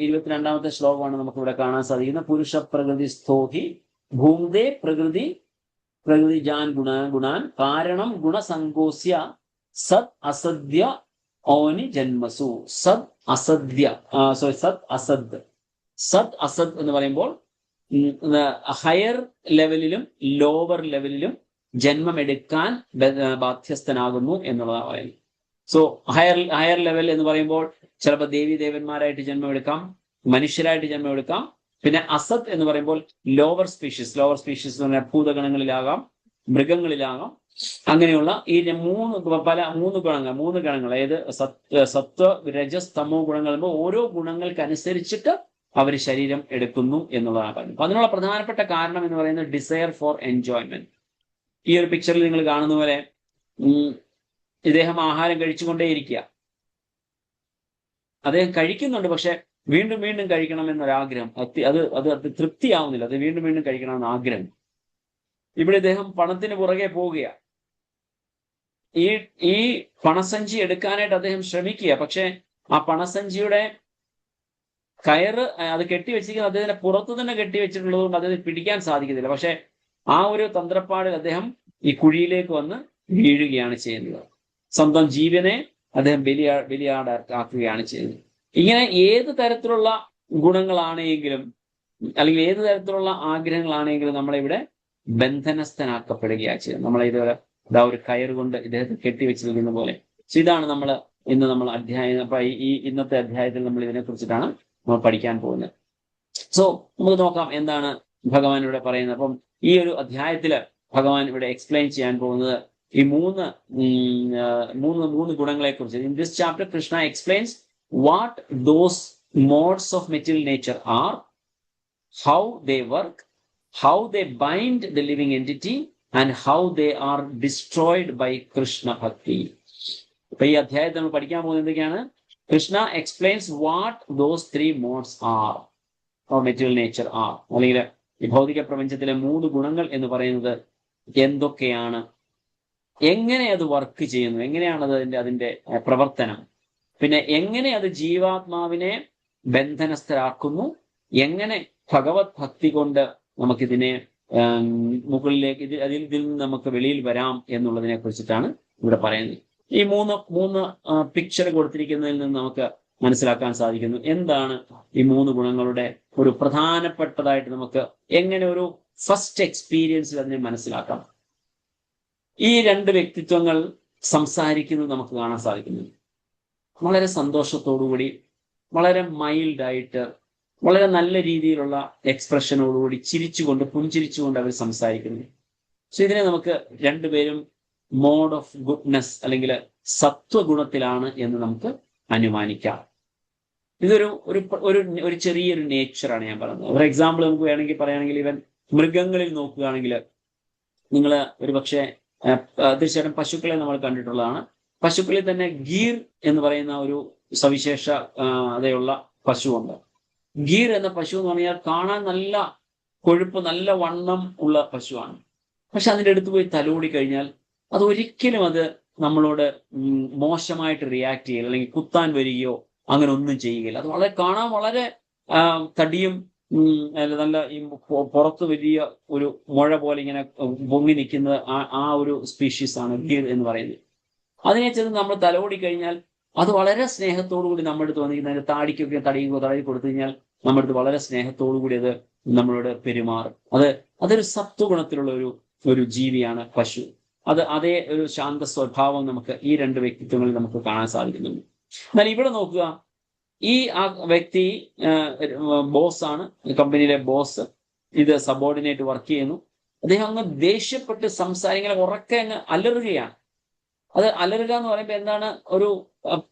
22ാമത്തെ ശ്ലോകമാണ് നമുക്കിവിടെ കാണാൻ സാധിക്കുന്നത്. പുരുഷ പ്രകൃതി സ്ഥോഹി ഭൂംദേ പ്രകൃതി പ്രകൃതിജാൻ ഗുണാൻ കാരണം ഗുണസങ്കോസ്യ സത് അസദ്യ ഓനി ജന്മസു. സത് അസദ്യ സത് അസദ് എന്ന് പറയുമ്പോൾ ഹയർ ലെവലിലും ലോവർ ലെവലിലും ജന്മമെടുക്കാൻ ബാധ്യസ്ഥനാകുന്നു എന്നുള്ളതാണ് പറയുന്നത്. സോ ഹയർ ലെവൽ എന്ന് പറയുമ്പോൾ ചിലപ്പോൾ ദേവി ദേവന്മാരായിട്ട് ജന്മമെടുക്കാം, മനുഷ്യരായിട്ട് ജന്മമെടുക്കാം. പിന്നെ അസത് എന്ന് പറയുമ്പോൾ ലോവർ സ്പീഷീസ് എന്ന് പറഞ്ഞാൽ ഭൂതഗണങ്ങളിലാകാം, മൃഗങ്ങളിലാകാം. അങ്ങനെയുള്ള ഈ മൂന്ന് ഗണങ്ങൾ അതായത് സത്വ രജസ് തമോ ഗുണങ്ങൾ ഓരോ ഗുണങ്ങൾക്കനുസരിച്ചിട്ട് അവർ ശരീരം എടുക്കുന്നു എന്നുള്ളതാണ് പറയുന്നത്. അപ്പൊ അതിനുള്ള പ്രധാനപ്പെട്ട കാരണം എന്ന് പറയുന്നത് ഡിസയർ ഫോർ എൻജോയ്മെന്റ്. ഈ ഒരു പിക്ചറിൽ നിങ്ങൾ കാണുന്ന പോലെ ഇദ്ദേഹം ആഹാരം കഴിച്ചുകൊണ്ടേയിരിക്കുക. അദ്ദേഹം കഴിക്കുന്നുണ്ട്, പക്ഷെ വീണ്ടും വീണ്ടും കഴിക്കണം എന്നൊരാഗ്രഹം. അത് തൃപ്തിയാവുന്നില്ല. അത് വീണ്ടും വീണ്ടും കഴിക്കണമെന്ന് ആഗ്രഹം. ഇവിടെ ഇദ്ദേഹം പണത്തിന് പുറകെ പോവുകയാണ്. ഈ പണസഞ്ചി എടുക്കാനായിട്ട് അദ്ദേഹം ശ്രമിക്കുക. പക്ഷെ ആ പണസഞ്ചിയുടെ കയറ് അത് കെട്ടിവെച്ചിരിക്കുന്നത് അദ്ദേഹത്തിന്റെ പുറത്തു തന്നെ കെട്ടിവെച്ചിട്ടുള്ളത് കൊണ്ട് അദ്ദേഹത്തിന് പിടിക്കാൻ സാധിക്കുന്നില്ല. പക്ഷെ ആ ഒരു തന്ത്രപ്പാടിൽ അദ്ദേഹം ഈ കുഴിയിലേക്ക് വന്ന് വീഴുകയാണ് ചെയ്യുന്നത്. സ്വന്തം ജീവനെ അദ്ദേഹം ബലിയാടാക്കുകയാണ് ചെയ്യുന്നത്. ഇങ്ങനെ ഏത് തരത്തിലുള്ള ഗുണങ്ങളാണെങ്കിലും അല്ലെങ്കിൽ ഏത് തരത്തിലുള്ള ആഗ്രഹങ്ങളാണെങ്കിലും നമ്മളിവിടെ ബന്ധനസ്ഥനാക്കപ്പെടുകയാണ് ചെയ്യുന്നത്. നമ്മളെ ഇതുപോലെ ഒരു കയറുകൊണ്ട് ഇദ്ദേഹത്തെ കെട്ടിവെച്ചിരിക്കുന്ന പോലെ. ഇതാണ് നമ്മൾ അധ്യായം. അപ്പൊ ഇന്നത്തെ അധ്യായത്തിൽ നമ്മൾ ഇതിനെ കുറിച്ചിട്ടാണ് നമ്മൾ പഠിക്കാൻ പോകുന്നത്. സോ നമുക്ക് നോക്കാം എന്താണ് ഭഗവാൻ ഇവിടെ പറയുന്നത്. അപ്പം ഈ ഒരു അധ്യായത്തില് ഭഗവാൻ ഇവിടെ എക്സ്പ്ലെയിൻ ചെയ്യാൻ പോകുന്നത് ഈ മൂന്ന് ഗുണങ്ങളെ കുറിച്ച്. In this chapter Krishna explains what those modes of material nature are, how they work, how they bind the living entity and how they are destroyed by Krishna bhakti. അപ്പൊ ഈ അധ്യായത്തിൽ നമ്മൾ പഠിക്കാൻ പോകുന്നത് എന്തൊക്കെയാണ്? Krishna explains what those 3 modes are of material nature are, അല്ലെങ്കിൽ ഈ ഭൗതിക പ്രപഞ്ചത്തിലെ 3 ഗുണങ്ങൾ എന്ന് പറയുന്നത് എന്തൊക്കെയാണ്, എങ്ങനെ അത് വർക്ക് ചെയ്യുന്നു, എങ്ങനെയാണ് അതിന്റെ പ്രവർത്തനം, പിന്നെ എങ്ങനെ അത് ജീവാത്മാവിനെ ബന്ധനസ്ഥരാക്കുന്നു, എങ്ങനെ ഭഗവത് ഭക്തി കൊണ്ട് നമുക്കിതിനെ മുകളിലേക്ക് ഇതിൽ നിന്ന് നമുക്ക് വെളിയിൽ വരാം എന്നുള്ളതിനെ കുറിച്ചിട്ടാണ് ഇവിടെ പറയുന്നത്. ഈ മൂന്ന് പിക്ചർ കൊടുത്തിരിക്കുന്നതിൽ നിന്ന് നമുക്ക് മനസ്സിലാക്കാൻ സാധിക്കുന്നു എന്താണ് ഈ 3 ഗുണങ്ങളുടെ ഒരു പ്രധാനപ്പെട്ടതായിട്ട് നമുക്ക് എങ്ങനെ ഒരു ഫസ്റ്റ് എക്സ്പീരിയൻസിൽ അതിനെ മനസ്സിലാക്കാം. ഈ 2 വ്യക്തിത്വങ്ങൾ സംസാരിക്കുന്നത് നമുക്ക് കാണാൻ സാധിക്കുന്നു. വളരെ സന്തോഷത്തോടുകൂടി, വളരെ മൈൽഡായിട്ട്, വളരെ നല്ല രീതിയിലുള്ള എക്സ്പ്രഷനോടുകൂടി പുഞ്ചിരിച്ചുകൊണ്ട് അവർ സംസാരിക്കുന്നു. സോ ഇതിനെ നമുക്ക് 2 പേരും മോഡ് ഓഫ് ഗുഡ്നെസ് അല്ലെങ്കിൽ സത്വഗുണത്തിലാണ് എന്ന് നമുക്ക് അനുമാനിക്കാം. ഇതൊരു ഒരു ചെറിയൊരു നേച്ചറാണ് ഞാൻ പറയുന്നത്. ഒരു എക്സാമ്പിൾ നമുക്ക് വേണമെങ്കിൽ പറയുകയാണെങ്കിൽ ഇവൻ മൃഗങ്ങളിൽ നോക്കുകയാണെങ്കിൽ നിങ്ങൾ ഒരു പക്ഷേ തീർച്ചയായിട്ടും പശുക്കളെ നമ്മൾ കണ്ടിട്ടുള്ളതാണ്. പശുക്കളിൽ തന്നെ ഗീർ എന്ന് പറയുന്ന ഒരു സവിശേഷ അതേയുള്ള പശുവുണ്ട്. ഗീർ എന്ന പശു എന്ന് പറഞ്ഞാൽ കാണാൻ നല്ല കൊഴുപ്പ്, നല്ല വണ്ണം ഉള്ള പശുവാണ്. പക്ഷെ അതിൻ്റെ അടുത്ത് പോയി തലോടി കഴിഞ്ഞാൽ അത് ഒരിക്കലും നമ്മളോട് മോശമായിട്ട് റിയാക്ട് ചെയ്യില്ല, അല്ലെങ്കിൽ കുത്താൻ വരികയോ അങ്ങനെ ഒന്നും ചെയ്യുകയില്ല. അത് കാണാൻ വളരെ തടിയും നല്ല ഈ പുറത്ത് വലിയ ഒരു മുഴ പോലെ ഇങ്ങനെ പൊങ്ങി നിൽക്കുന്നത് ആ ഒരു സ്പീഷീസ് ആണ് ഗീർ എന്ന് പറയുന്നത്. അതിനെ ചെന്ന് നമ്മൾ തലോടി കഴിഞ്ഞാൽ അത് വളരെ സ്നേഹത്തോടു കൂടി നമ്മുടെ അടുത്ത് വന്നിരിക്കുന്ന താടിക്കൊക്കെ തടയി കൊടുത്തു കഴിഞ്ഞാൽ നമ്മുടെ അടുത്ത് വളരെ സ്നേഹത്തോടു കൂടി അത് നമ്മളോട് പെരുമാറും. അതൊരു സത്വഗുണത്തിലുള്ള ഒരു ജീവിയാണ് പശു. അതേ ഒരു ശാന്ത സ്വഭാവം നമുക്ക് ഈ 2 വ്യക്തിത്വങ്ങളിൽ നമുക്ക് കാണാൻ സാധിക്കുന്നുണ്ട്. എന്നാൽ ഇവിടെ നോക്കുക, ആ വ്യക്തി ബോസ് ആണ്, കമ്പനിയിലെ ബോസ്. ഇത് സബോർഡിനേറ്റ് വർക്ക് ചെയ്യുന്നു. അദ്ദേഹം അങ്ങ് ദേഷ്യപ്പെട്ട് സംസാരിക്കാൻ ഉറക്കെ അങ്ങ് അലറുകയാണ്. അത് അലറുക എന്ന് പറയുമ്പോൾ എന്താണ്? ഒരു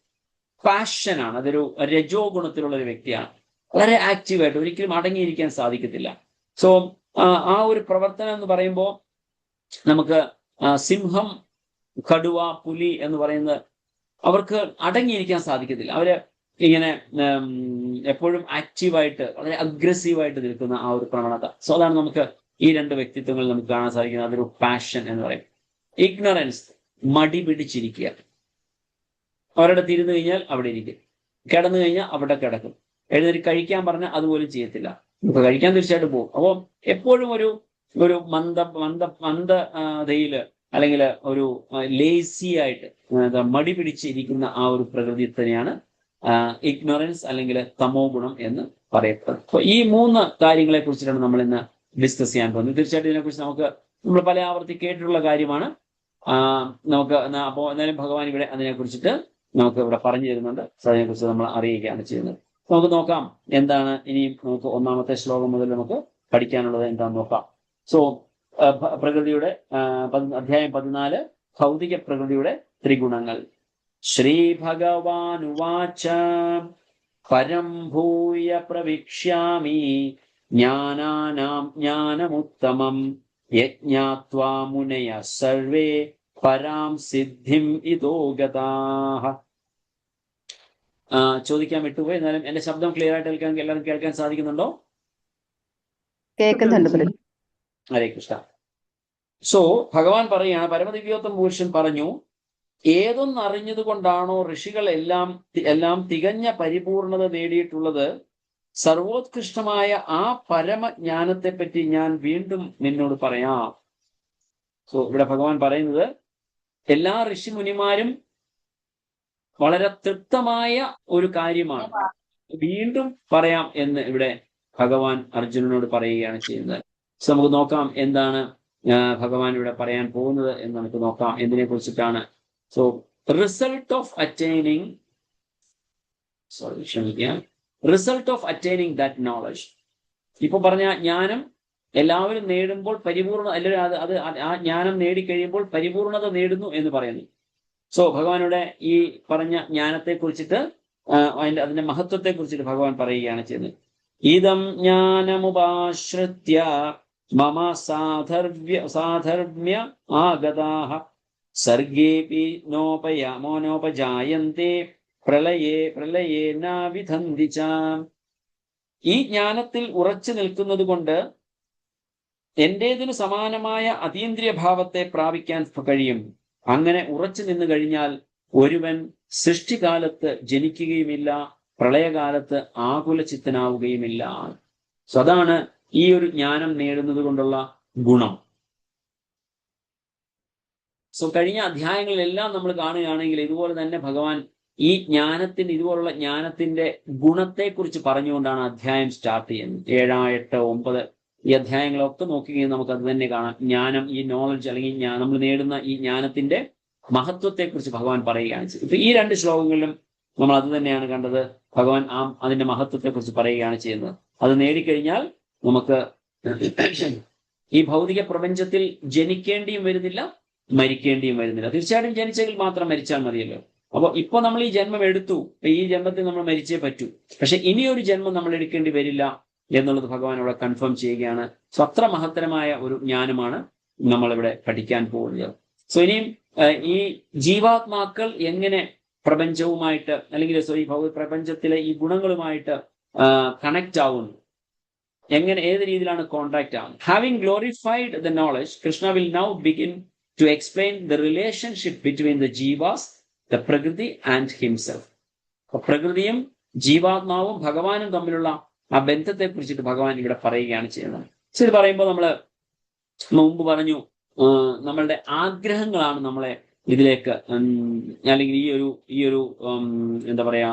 പാഷനാണ്. അതൊരു രജോ ഗുണത്തിലുള്ള ഒരു വ്യക്തിയാണ്. വളരെ ആക്റ്റീവായിട്ട് ഒരിക്കലും അടങ്ങിയിരിക്കാൻ സാധിക്കത്തില്ല. സോ ആ ഒരു പ്രവർത്തനം എന്ന് പറയുമ്പോൾ നമുക്ക് സിംഹം, കടുവ, പുലി എന്ന് പറയുന്നത് അവർക്ക് അടങ്ങിയിരിക്കാൻ സാധിക്കത്തില്ല. അവര് ഇങ്ങനെ എപ്പോഴും ആക്റ്റീവായിട്ട് വളരെ അഗ്രസീവായിട്ട് നിൽക്കുന്ന ആ ഒരു പ്രവണത. സോ അതാണ് നമുക്ക് ഈ 2 വ്യക്തിത്വങ്ങൾ നമുക്ക് കാണാൻ സാധിക്കുന്നത്. അതൊരു പാഷൻ എന്ന് പറയും. ഇഗ്നറൻസ്, മടി പിടിച്ചിരിക്കുക. അവരുടെ തിരുന്നു കഴിഞ്ഞാൽ അവിടെ ഇരിക്കും, കിടന്നു കഴിഞ്ഞാൽ അവിടെ കിടക്കും, എഴുന്നേറ്റ് കഴിക്കാൻ പറഞ്ഞാൽ അതുപോലും ചെയ്യത്തില്ല. നമുക്ക് കഴിക്കാൻ തീർച്ചയായിട്ടും പോകും. അപ്പോൾ എപ്പോഴും ഒരു ഒരു മന്ദതയില് അല്ലെങ്കിൽ ഒരു ലേസി ആയിട്ട് മടി പിടിച്ചിരിക്കുന്ന ആ ഒരു പ്രകൃതി തന്നെയാണ് ഇഗ്നോറൻസ് അല്ലെങ്കിൽ തമോ ഗുണം എന്ന് പറയപ്പെടുന്നത്. അപ്പൊ ഈ 3 കാര്യങ്ങളെ കുറിച്ചിട്ടാണ് നമ്മൾ ഇന്ന് ഡിസ്കസ് ചെയ്യാൻ പോകുന്നത്. തീർച്ചയായിട്ടും ഇതിനെക്കുറിച്ച് നമ്മൾ പല ആവർത്തി കേട്ടിട്ടുള്ള കാര്യമാണ്. നമുക്ക് അപ്പോൾ എന്തായാലും ഭഗവാൻ ഇവിടെ അതിനെക്കുറിച്ചിട്ട് നമുക്ക് ഇവിടെ പറഞ്ഞു തരുന്നുണ്ട്. അതിനെക്കുറിച്ച് നമ്മൾ അറിയുകയാണ് ചെയ്യുന്നത്. നമുക്ക് നോക്കാം എന്താണ് ഇനിയും നമുക്ക് 1-ാമത്തെ ശ്ലോകം മുതൽ നമുക്ക് പഠിക്കാനുള്ളത് എന്താണെന്ന് നോക്കാം. സോ പ്രകൃതിയുടെ അധ്യായം 14 ഭൗതിക പ്രകൃതിയുടെ ത്രിഗുണങ്ങൾ. ശ്രീ ഭഗവാനുവാച പരം ഭൂയ പ്രവിക്ഷ്യാമി ജ്ഞാനാനാം ജ്ഞാനമുത്തമം യജ്ഞാത്വാ മുനയ സർവേ പരാം സിദ്ധിം ഇതോ ഗതാഃ. ചോദിക്കാൻ വിട്ടുപോയി. എന്നാലും എന്റെ ശബ്ദം ക്ലിയർ ആയിട്ട് എല്ലാവരും കേൾക്കാൻ സാധിക്കുന്നുണ്ടോ? കേൾക്കുന്നുണ്ട്. ഹരേ കൃഷ്ണ. സോ ഭഗവാൻ പറയുകയാണ്, പരമദിവ്യോത്തമ പുരുഷൻ പറഞ്ഞു, ഏതൊന്നറിഞ്ഞത് കൊണ്ടാണോ ഋഷികൾ എല്ലാം തികഞ്ഞ പരിപൂർണത നേടിയിട്ടുള്ളത്, സർവോത്കൃഷ്ടമായ ആ പരമജ്ഞാനത്തെ പറ്റി ഞാൻ വീണ്ടും നിന്നോട് പറയാം. സോ ഇവിടെ ഭഗവാൻ പറയുന്നത് എല്ലാ ഋഷിമുനിമാരും വളരെ തൃപ്തമായ ഒരു കാര്യമാണ് വീണ്ടും പറയാം എന്ന് ഇവിടെ ഭഗവാൻ അർജുനനോട് പറയുകയാണ് ചെയ്യുന്നത്. സോ നമുക്ക് നോക്കാം എന്താണ് ഭഗവാൻ ഇവിടെ പറയാൻ പോകുന്നത് എന്ന് നമുക്ക് നോക്കാം. എന്തിനെ കുറിച്ചിട്ടാണ്? So result of attaining that knowledge. ഇപ്പൊ പറഞ്ഞ ജ്ഞാനം എല്ലാവരും നേടുമ്പോൾ പരിപൂർണ, അല്ലെങ്കിൽ അത് ആ ജ്ഞാനം നേടിക്കഴിയുമ്പോൾ പരിപൂർണത നേടുന്നു എന്ന് പറയുന്നു. സോ ഭഗവാനുടെ ഈ പറഞ്ഞ ജ്ഞാനത്തെ കുറിച്ചിട്ട് അതിന്റെ മഹത്വത്തെ കുറിച്ചിട്ട് ഭഗവാൻ പറയുകയാണ് ചെയ്യുന്നത്. ഇദം ജ്ഞാനമുപാശ്രിത്യ മമ സാധർമ്മ്യ ആഗതാഃ സർഗേപി നോപജായന്തെ പ്രളയേ നാവിധന്തി ച. ഈ ജ്ഞാനത്തിൽ ഉറച്ചു നിൽക്കുന്നത് കൊണ്ട് എന്റേതിനു സമാനമായ അതീന്ദ്രിയ ഭാവത്തെ പ്രാപിക്കാൻ കഴിയും. അങ്ങനെ ഉറച്ചു നിന്നു കഴിഞ്ഞാൽ ഒരുവൻ സൃഷ്ടികാലത്ത് ജനിക്കുകയുമില്ല, പ്രളയകാലത്ത് ആകുലചിത്തനാവുകയുമില്ല. സോ അതാണ് ഈ ഒരു ജ്ഞാനം നേടുന്നത് കൊണ്ടുള്ള ഗുണം. സോ കഴിഞ്ഞ അധ്യായങ്ങളിലെല്ലാം നമ്മൾ കാണുകയാണെങ്കിൽ ഇതുപോലെ തന്നെ ഭഗവാൻ ഈ ഇതുപോലുള്ള ജ്ഞാനത്തിന്റെ ഗുണത്തെക്കുറിച്ച് പറഞ്ഞുകൊണ്ടാണ് അധ്യായം സ്റ്റാർട്ട് ചെയ്യുന്നത്. 7, 8, 9 ഈ അധ്യായങ്ങളൊക്കെ നോക്കുകയും നമുക്ക് അത് തന്നെ കാണാം. ജ്ഞാനം, ഈ നോളജ് അല്ലെങ്കിൽ നമ്മൾ നേടുന്ന ഈ ജ്ഞാനത്തിന്റെ മഹത്വത്തെക്കുറിച്ച് ഭഗവാൻ പറയുകയാണ് ചെയ്തത്. ഇപ്പൊ ഈ 2 ശ്ലോകങ്ങളിലും നമ്മൾ അത് തന്നെയാണ് കണ്ടത്. ഭഗവാൻ അതിന്റെ മഹത്വത്തെക്കുറിച്ച് പറയുകയാണ് ചെയ്യുന്നത്. അത് നേടിക്കഴിഞ്ഞാൽ നമുക്ക് ഈ ഭൗതിക പ്രപഞ്ചത്തിൽ ജനിക്കേണ്ടിയും വരുന്നില്ല, മരിക്കേണ്ടിയും വരുന്നില്ല. തീർച്ചയായിട്ടും ജനിച്ചെങ്കിൽ മാത്രം മരിച്ചാൽ മതിയല്ലോ. അപ്പൊ ഇപ്പൊ നമ്മൾ ഈ ജന്മം എടുത്തു, ഈ ജന്മത്തിൽ നമ്മൾ മരിച്ചേ പറ്റൂ. പക്ഷെ ഇനിയൊരു ജന്മം നമ്മൾ എടുക്കേണ്ടി വരില്ല എന്നുള്ളത് ഭഗവാൻ ഇവിടെ കൺഫേം ചെയ്യുകയാണ്. സോ അത്ര മഹത്തരമായ ഒരു ജ്ഞാനമാണ് നമ്മളിവിടെ പഠിക്കാൻ പോകുന്നത്. സോ ഇനിയും ഈ ജീവാത്മാക്കൾ എങ്ങനെ പ്രപഞ്ചവുമായിട്ട് അല്ലെങ്കിൽ ഈ പ്രപഞ്ചത്തിലെ ഈ ഗുണങ്ങളുമായിട്ട് കണക്ട് ആവുന്നു, ഏത് രീതിയിലാണ് കോൺടാക്ട് ആവുന്നത്. Having glorified the knowledge, Krishna will now begin to explain the relationship between the ജീവാസ്, ദ പ്രകൃതി ആൻഡ് ഹിംസെൽഫ്. പ്രകൃതിയും ജീവാത്മാവും ഭഗവാനും തമ്മിലുള്ള ആ ബന്ധത്തെ കുറിച്ചിട്ട് ഭഗവാൻ ഇവിടെ പറയുകയാണ് ചെയ്യുന്നത്. ഇത് പറയുമ്പോൾ നമ്മൾ മുമ്പ് പറഞ്ഞു, നമ്മളുടെ ആഗ്രഹങ്ങളാണ് നമ്മളെ ഇതിലേക്ക് അല്ലെങ്കിൽ ഈ ഒരു എന്താ പറയാ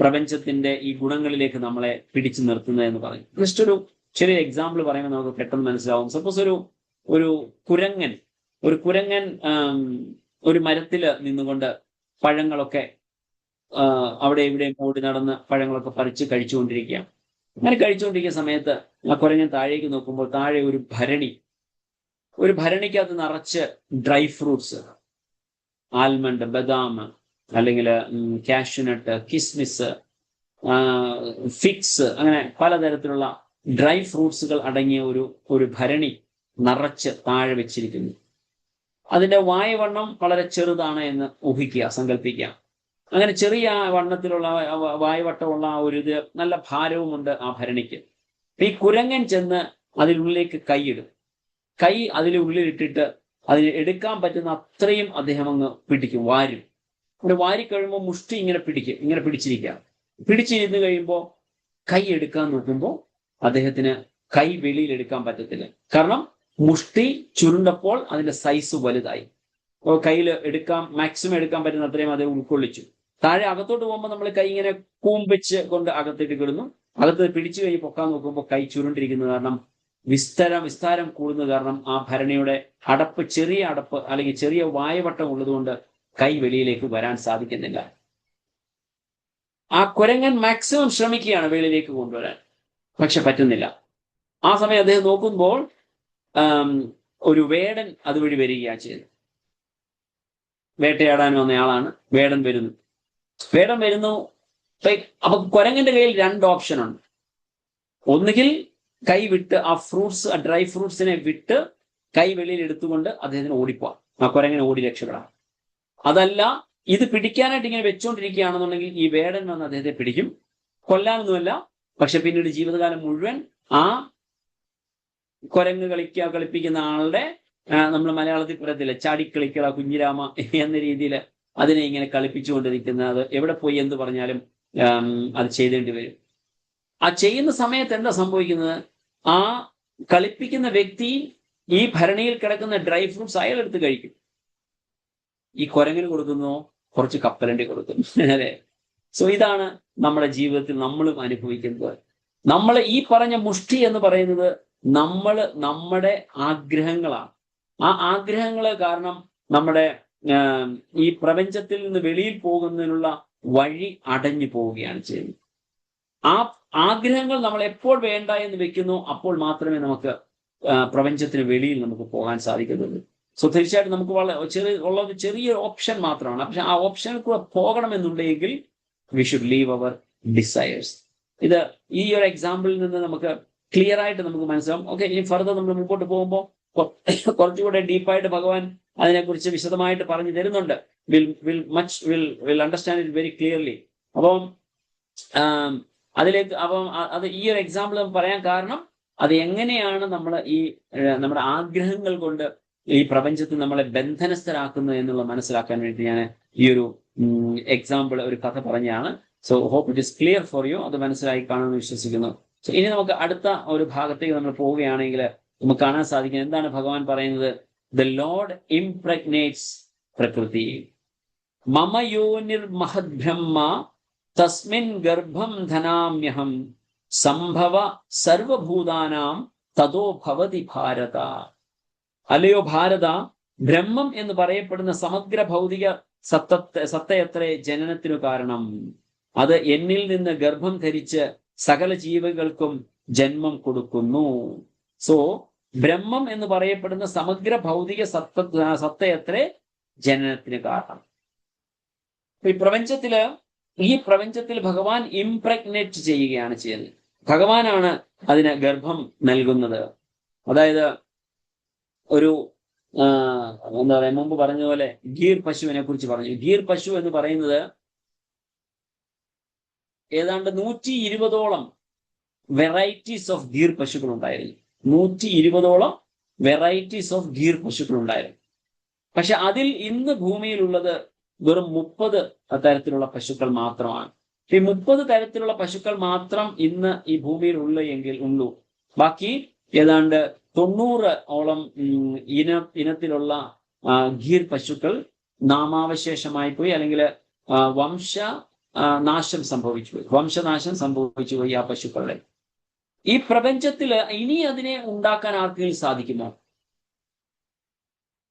പ്രപഞ്ചത്തിന്റെ ഈ ഗുണങ്ങളിലേക്ക് നമ്മളെ പിടിച്ചു നിർത്തുന്നത് എന്ന് പറയും. ജസ്റ്റ് ഒരു ചെറിയ എക്സാമ്പിൾ പറയുമ്പോൾ നമുക്ക് പെട്ടെന്ന് മനസ്സിലാവും. സപ്പോസ് ഒരു കുരങ്ങൻ ഒരു മരത്തില് നിന്നുകൊണ്ട് പഴങ്ങളൊക്കെ അവിടെ ഇവിടെയും ഓടി നടന്ന് പഴങ്ങളൊക്കെ പറിച്ച് കഴിച്ചുകൊണ്ടിരിക്കുക. അങ്ങനെ കഴിച്ചുകൊണ്ടിരിക്കുന്ന സമയത്ത് ആ കുരങ്ങൻ താഴേക്ക് നോക്കുമ്പോൾ താഴെ ഒരു ഭരണിക്കകത്ത് നിറച്ച് ഡ്രൈ ഫ്രൂട്ട്സ്, ആൽമണ്ട്, ബദാം, അല്ലെങ്കിൽ കാഷ്യൂനട്ട്, കിസ്മിസ്, ഫിക്സ്, അങ്ങനെ പലതരത്തിലുള്ള ഡ്രൈ ഫ്രൂട്ട്സുകൾ അടങ്ങിയ ഒരു ഭരണി നിറച്ച് താഴെ വെച്ചിരിക്കുന്നു. അതിന്റെ വായവണ്ണം വളരെ ചെറുതാണ് എന്ന് സങ്കല്പിക്കുക. അങ്ങനെ ചെറിയ വണ്ണത്തിലുള്ള വായുവട്ടമുള്ള ഇത് നല്ല ഭാരവുമുണ്ട് ആ ഭരണിക്ക്. ഈ കുരങ്ങൻ ചെന്ന് അതിനുള്ളിലേക്ക് കൈയിടും. കൈ അതിനുള്ളിലിട്ടിട്ട് അതിന് എടുക്കാൻ പറ്റുന്ന അത്രയും അദ്ദേഹം അങ്ങ് പിടിക്കും, വാരും. അവിടെ വാരി കഴിയുമ്പോൾ മുഷ്ടി ഇങ്ങനെ പിടിച്ചിരിക്കുക. പിടിച്ചിരുന്ന് കഴിയുമ്പോൾ കൈ എടുക്കാൻ നോക്കുമ്പോൾ അദ്ദേഹത്തിന് കൈ വെളിയിൽ എടുക്കാൻ പറ്റത്തില്ല. കാരണം മുഷ്ടി ചുരുണ്ടപ്പോൾ അതിന്റെ സൈസ് വലുതായി. അപ്പോൾ കയ്യിൽ മാക്സിമം എടുക്കാൻ പറ്റുന്ന അത്രയും അത് ഉൾക്കൊള്ളിച്ചു. താഴെ അകത്തോട്ട് പോകുമ്പോൾ നമ്മൾ കൈ ഇങ്ങനെ കൂമ്പിച്ച് കൊണ്ട് അകത്തേക്ക് കിടുന്നു. അകത്ത് പിടിച്ചു കഴിഞ്ഞ് പൊക്കാൻ നോക്കുമ്പോൾ കൈ ചുരുണ്ടിരിക്കുന്നത് കാരണം വിസ്താരം കൂടുന്നത് കാരണം ആ ഭരണിയുടെ ചെറിയ അടപ്പ് അല്ലെങ്കിൽ ചെറിയ വായവട്ടം ഉള്ളതുകൊണ്ട് കൈ വെളിയിലേക്ക് വരാൻ സാധിക്കുന്നില്ല. ആ കുരങ്ങൻ മാക്സിമം ശ്രമിക്കുകയാണ് വെളിയിലേക്ക് കൊണ്ടുവരാൻ, പക്ഷെ പറ്റുന്നില്ല. ആ സമയം അദ്ദേഹം നോക്കുമ്പോൾ ഒരു വേടൻ അതുവഴി വരികയാണ് ചെയ്തത്. വേട്ടയാടാൻ വന്നയാളാണ്. വേടൻ വരുന്നു. അപ്പൊ കുരങ്ങന്റെ കയ്യിൽ 2 ഓപ്ഷൻ ഉണ്ട്. ഒന്നുകിൽ കൈ വിട്ട് ആ ഡ്രൈ ഫ്രൂട്ട്സിനെ വിട്ട് കൈ വെളിയിൽ എടുത്തുകൊണ്ട് അദ്ദേഹത്തിന് ഓടിപ്പോവാം, ആ കുരങ്ങനെ ഓടി രക്ഷപ്പെടാം. അതല്ല, ഇത് പിടിക്കാനായിട്ട് ഇങ്ങനെ വെച്ചുകൊണ്ടിരിക്കുകയാണെന്നുണ്ടെങ്കിൽ ഈ വേടൻ വന്ന് അദ്ദേഹത്തെ പിടിക്കും. കൊല്ലാനൊന്നുമല്ല, പക്ഷെ പിന്നീട് ജീവിതകാലം മുഴുവൻ ആ കുരങ്ങ് കളിപ്പിക്കുന്ന ആളുടെ നമ്മൾ മലയാളത്തിൽ പറയത്തില്ല ചാടിക്കളിക്കള കുഞ്ഞിരാമ എന്ന രീതിയിൽ അതിനെ ഇങ്ങനെ കളിപ്പിച്ചുകൊണ്ടിരിക്കുന്നത്. എവിടെ പോയി എന്ത് പറഞ്ഞാലും അത് ചെയ്തേണ്ടി വരും. ആ ചെയ്യുന്ന സമയത്ത് എന്താ സംഭവിക്കുന്നത്? ആ കളിപ്പിക്കുന്ന വ്യക്തി ഈ ഭരണിയിൽ കിടക്കുന്ന ഡ്രൈ ഫ്രൂട്ട്സ് അയാൾ എടുത്ത് കഴിക്കും. ഈ കുരങ്ങിന് കൊടുക്കുന്നു, കുറച്ച് കപ്പലണ്ടി കൊടുക്കുന്നു. അല്ലെ? സോ ഇതാണ് നമ്മുടെ ജീവിതത്തിൽ നമ്മളും അനുഭവിക്കുന്നത്. നമ്മൾ ഈ പറഞ്ഞ മുഷ്ടി എന്ന് പറയുന്നത് നമ്മുടെ ആഗ്രഹങ്ങളാണ്. ആ ആഗ്രഹങ്ങള് കാരണം നമ്മുടെ ഈ പ്രപഞ്ചത്തിൽ നിന്ന് വെളിയിൽ പോകുന്നതിനുള്ള വഴി അടഞ്ഞു പോവുകയാണ് ചെയ്യുന്നത്. ആ ആഗ്രഹങ്ങൾ നമ്മൾ എപ്പോൾ വേണ്ട എന്ന് വെക്കുന്നു, അപ്പോൾ മാത്രമേ നമുക്ക് പ്രപഞ്ചത്തിന് വെളിയിൽ നമുക്ക് പോകാൻ സാധിക്കുന്നുള്ളൂ. സോ തീർച്ചയായിട്ടും നമുക്ക് ഉള്ളത് ചെറിയൊരു ഓപ്ഷൻ മാത്രമാണ്. പക്ഷെ ആ ഓപ്ഷനിൽ കൂടെ പോകണമെന്നുണ്ടെങ്കിൽ we should leave our desires. ഇത് ഈ ഒരു എക്സാമ്പിളിൽ നിന്ന് നമുക്ക് ക്ലിയർ ആയിട്ട് നമുക്ക് മനസ്സിലാവും. ഓക്കെ, ഇനി ഫർദർ നമ്മൾ മുമ്പോട്ട് പോകുമ്പോൾ കുറച്ചുകൂടെ ഡീപ്പായിട്ട് ഭഗവാൻ അതിനെക്കുറിച്ച് വിശദമായിട്ട് പറഞ്ഞു തരുന്നുണ്ട്. Will understand it very clearly. അപ്പം അത് ഈ ഒരു എക്സാമ്പിൾ പറയാൻ കാരണം അത് എങ്ങനെയാണ് നമ്മുടെ ആഗ്രഹങ്ങൾ കൊണ്ട് ഈ പ്രപഞ്ചത്തിൽ നമ്മളെ ബന്ധനസ്ഥരാക്കുന്നത് എന്നുള്ള മനസ്സിലാക്കാൻ വേണ്ടി ഞാൻ ഈ ഒരു എക്സാമ്പിൾ, ഒരു കഥ പറഞ്ഞാണ്. So hope it is clear for you. അത് മനസ്സിലായി കാണുമെന്ന് വിശ്വസിക്കുന്നു. സോ ഇനി നമുക്ക് അടുത്ത ഒരു ഭാഗത്തേക്ക് നമ്മൾ പോവുകയാണെങ്കിൽ നമുക്ക് കാണാൻ സാധിക്കും എന്താണ് ഭഗവാൻ പറയുന്നത്. ദ ലോർഡ് ഇംപ്രഗ്നേറ്റ്സ് പ്രകൃതി. മമ യോനിർ മഹദ് ബ്രഹ്മ തസ്മിൻ ഗർഭം ധനാമ്യഹം സംഭവ സർവഭൂതാനാം തതോ ഭവതി ഭാരത. അല്ലയോ ഭാരത, ബ്രഹ്മം എന്ന് പറയപ്പെടുന്ന സമഗ്ര ഭൗതിക സത്തയത്രേ ജനനത്തിനു കാരണം. അത് എന്നിൽ നിന്ന് ഗർഭം ധരിച്ച് സകല ജീവികൾക്കും ജന്മം കൊടുക്കുന്നു. സോ ബ്രഹ്മം എന്ന് പറയപ്പെടുന്ന സമഗ്ര ഭൗതിക സത്തയത്രേ ജനനത്തിന് കാരണം. ഈ പ്രപഞ്ചത്തിൽ ഭഗവാൻ ഇംപ്രഗ്നേറ്റ് ചെയ്യുകയാണ് ചെയ്യുന്നത്. ഭഗവാനാണ് അതിന് ഗർഭം നൽകുന്നത്. അതായത് ഒരു എന്താ പറയാ, മുമ്പ് പറഞ്ഞതുപോലെ ഗീർ പശുവിനെ കുറിച്ച് പറഞ്ഞു. ഗീർ പശു എന്ന് പറയുന്നത് ഏതാണ്ട് 120ഓളം വെറൈറ്റീസ് ഓഫ് ഗീർ പശുക്കൾ ഉണ്ടായിരുന്നു. 120ഓളം വെറൈറ്റീസ് ഓഫ് ഗീർ പശുക്കൾ ഉണ്ടായിരുന്നു. പക്ഷെ അതിൽ ഇന്ന് ഭൂമിയിലുള്ളത് വെറും 30 തരത്തിലുള്ള പശുക്കൾ മാത്രമാണ്. ഈ 30 തരത്തിലുള്ള പശുക്കൾ മാത്രം ഇന്ന് ഈ ഭൂമിയിൽ ഉള്ളൂ. ബാക്കി ഏതാണ്ട് 90ഓളം ഇനത്തിലുള്ള ഗീർ പശുക്കൾ നാമാവശേഷമായി പോയി, അല്ലെങ്കിൽ വംശനാശം സംഭവിച്ചു പോയി ആ പശുക്കളുടെ. ഈ പ്രപഞ്ചത്തിൽ ഇനി അതിനെ ഉണ്ടാക്കാൻ ആർക്കെങ്കിലും സാധിക്കുമോ?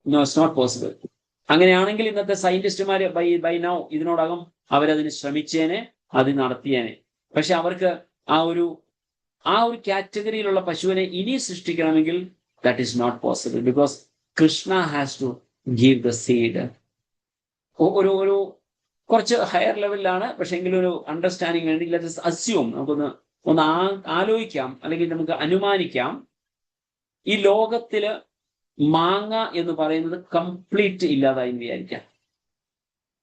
No, it's not possible. അങ്ങനെയാണെങ്കിൽ ഇന്നത്തെ സയന്റിസ്റ്റുമാര് ബൈ നൗ ഇതിനോടകം അവരതിന് ശ്രമിച്ചേനെ, അത് നടത്തിയേനെ. പക്ഷെ അവർക്ക് ആ ഒരു കാറ്റഗറിയിലുള്ള പശുവിനെ ഇനി സൃഷ്ടിക്കണമെങ്കിൽ that is not possible. Because Krishna has to give the seed. ഒരു കുറച്ച് ഹയർ ലെവലിലാണ്, പക്ഷെ എങ്കിലും ഒരു അണ്ടർസ്റ്റാൻഡിങ് വേണ്ടി ലെറ്റ് അസ്യൂം, നമുക്കൊന്ന് ആലോചിക്കാം, അല്ലെങ്കിൽ നമുക്ക് അനുമാനിക്കാം. ഈ ലോകത്തില് മാങ്ങ എന്ന് പറയുന്നത് കംപ്ലീറ്റ് ഇല്ലാതായി വിചാരിക്കാം.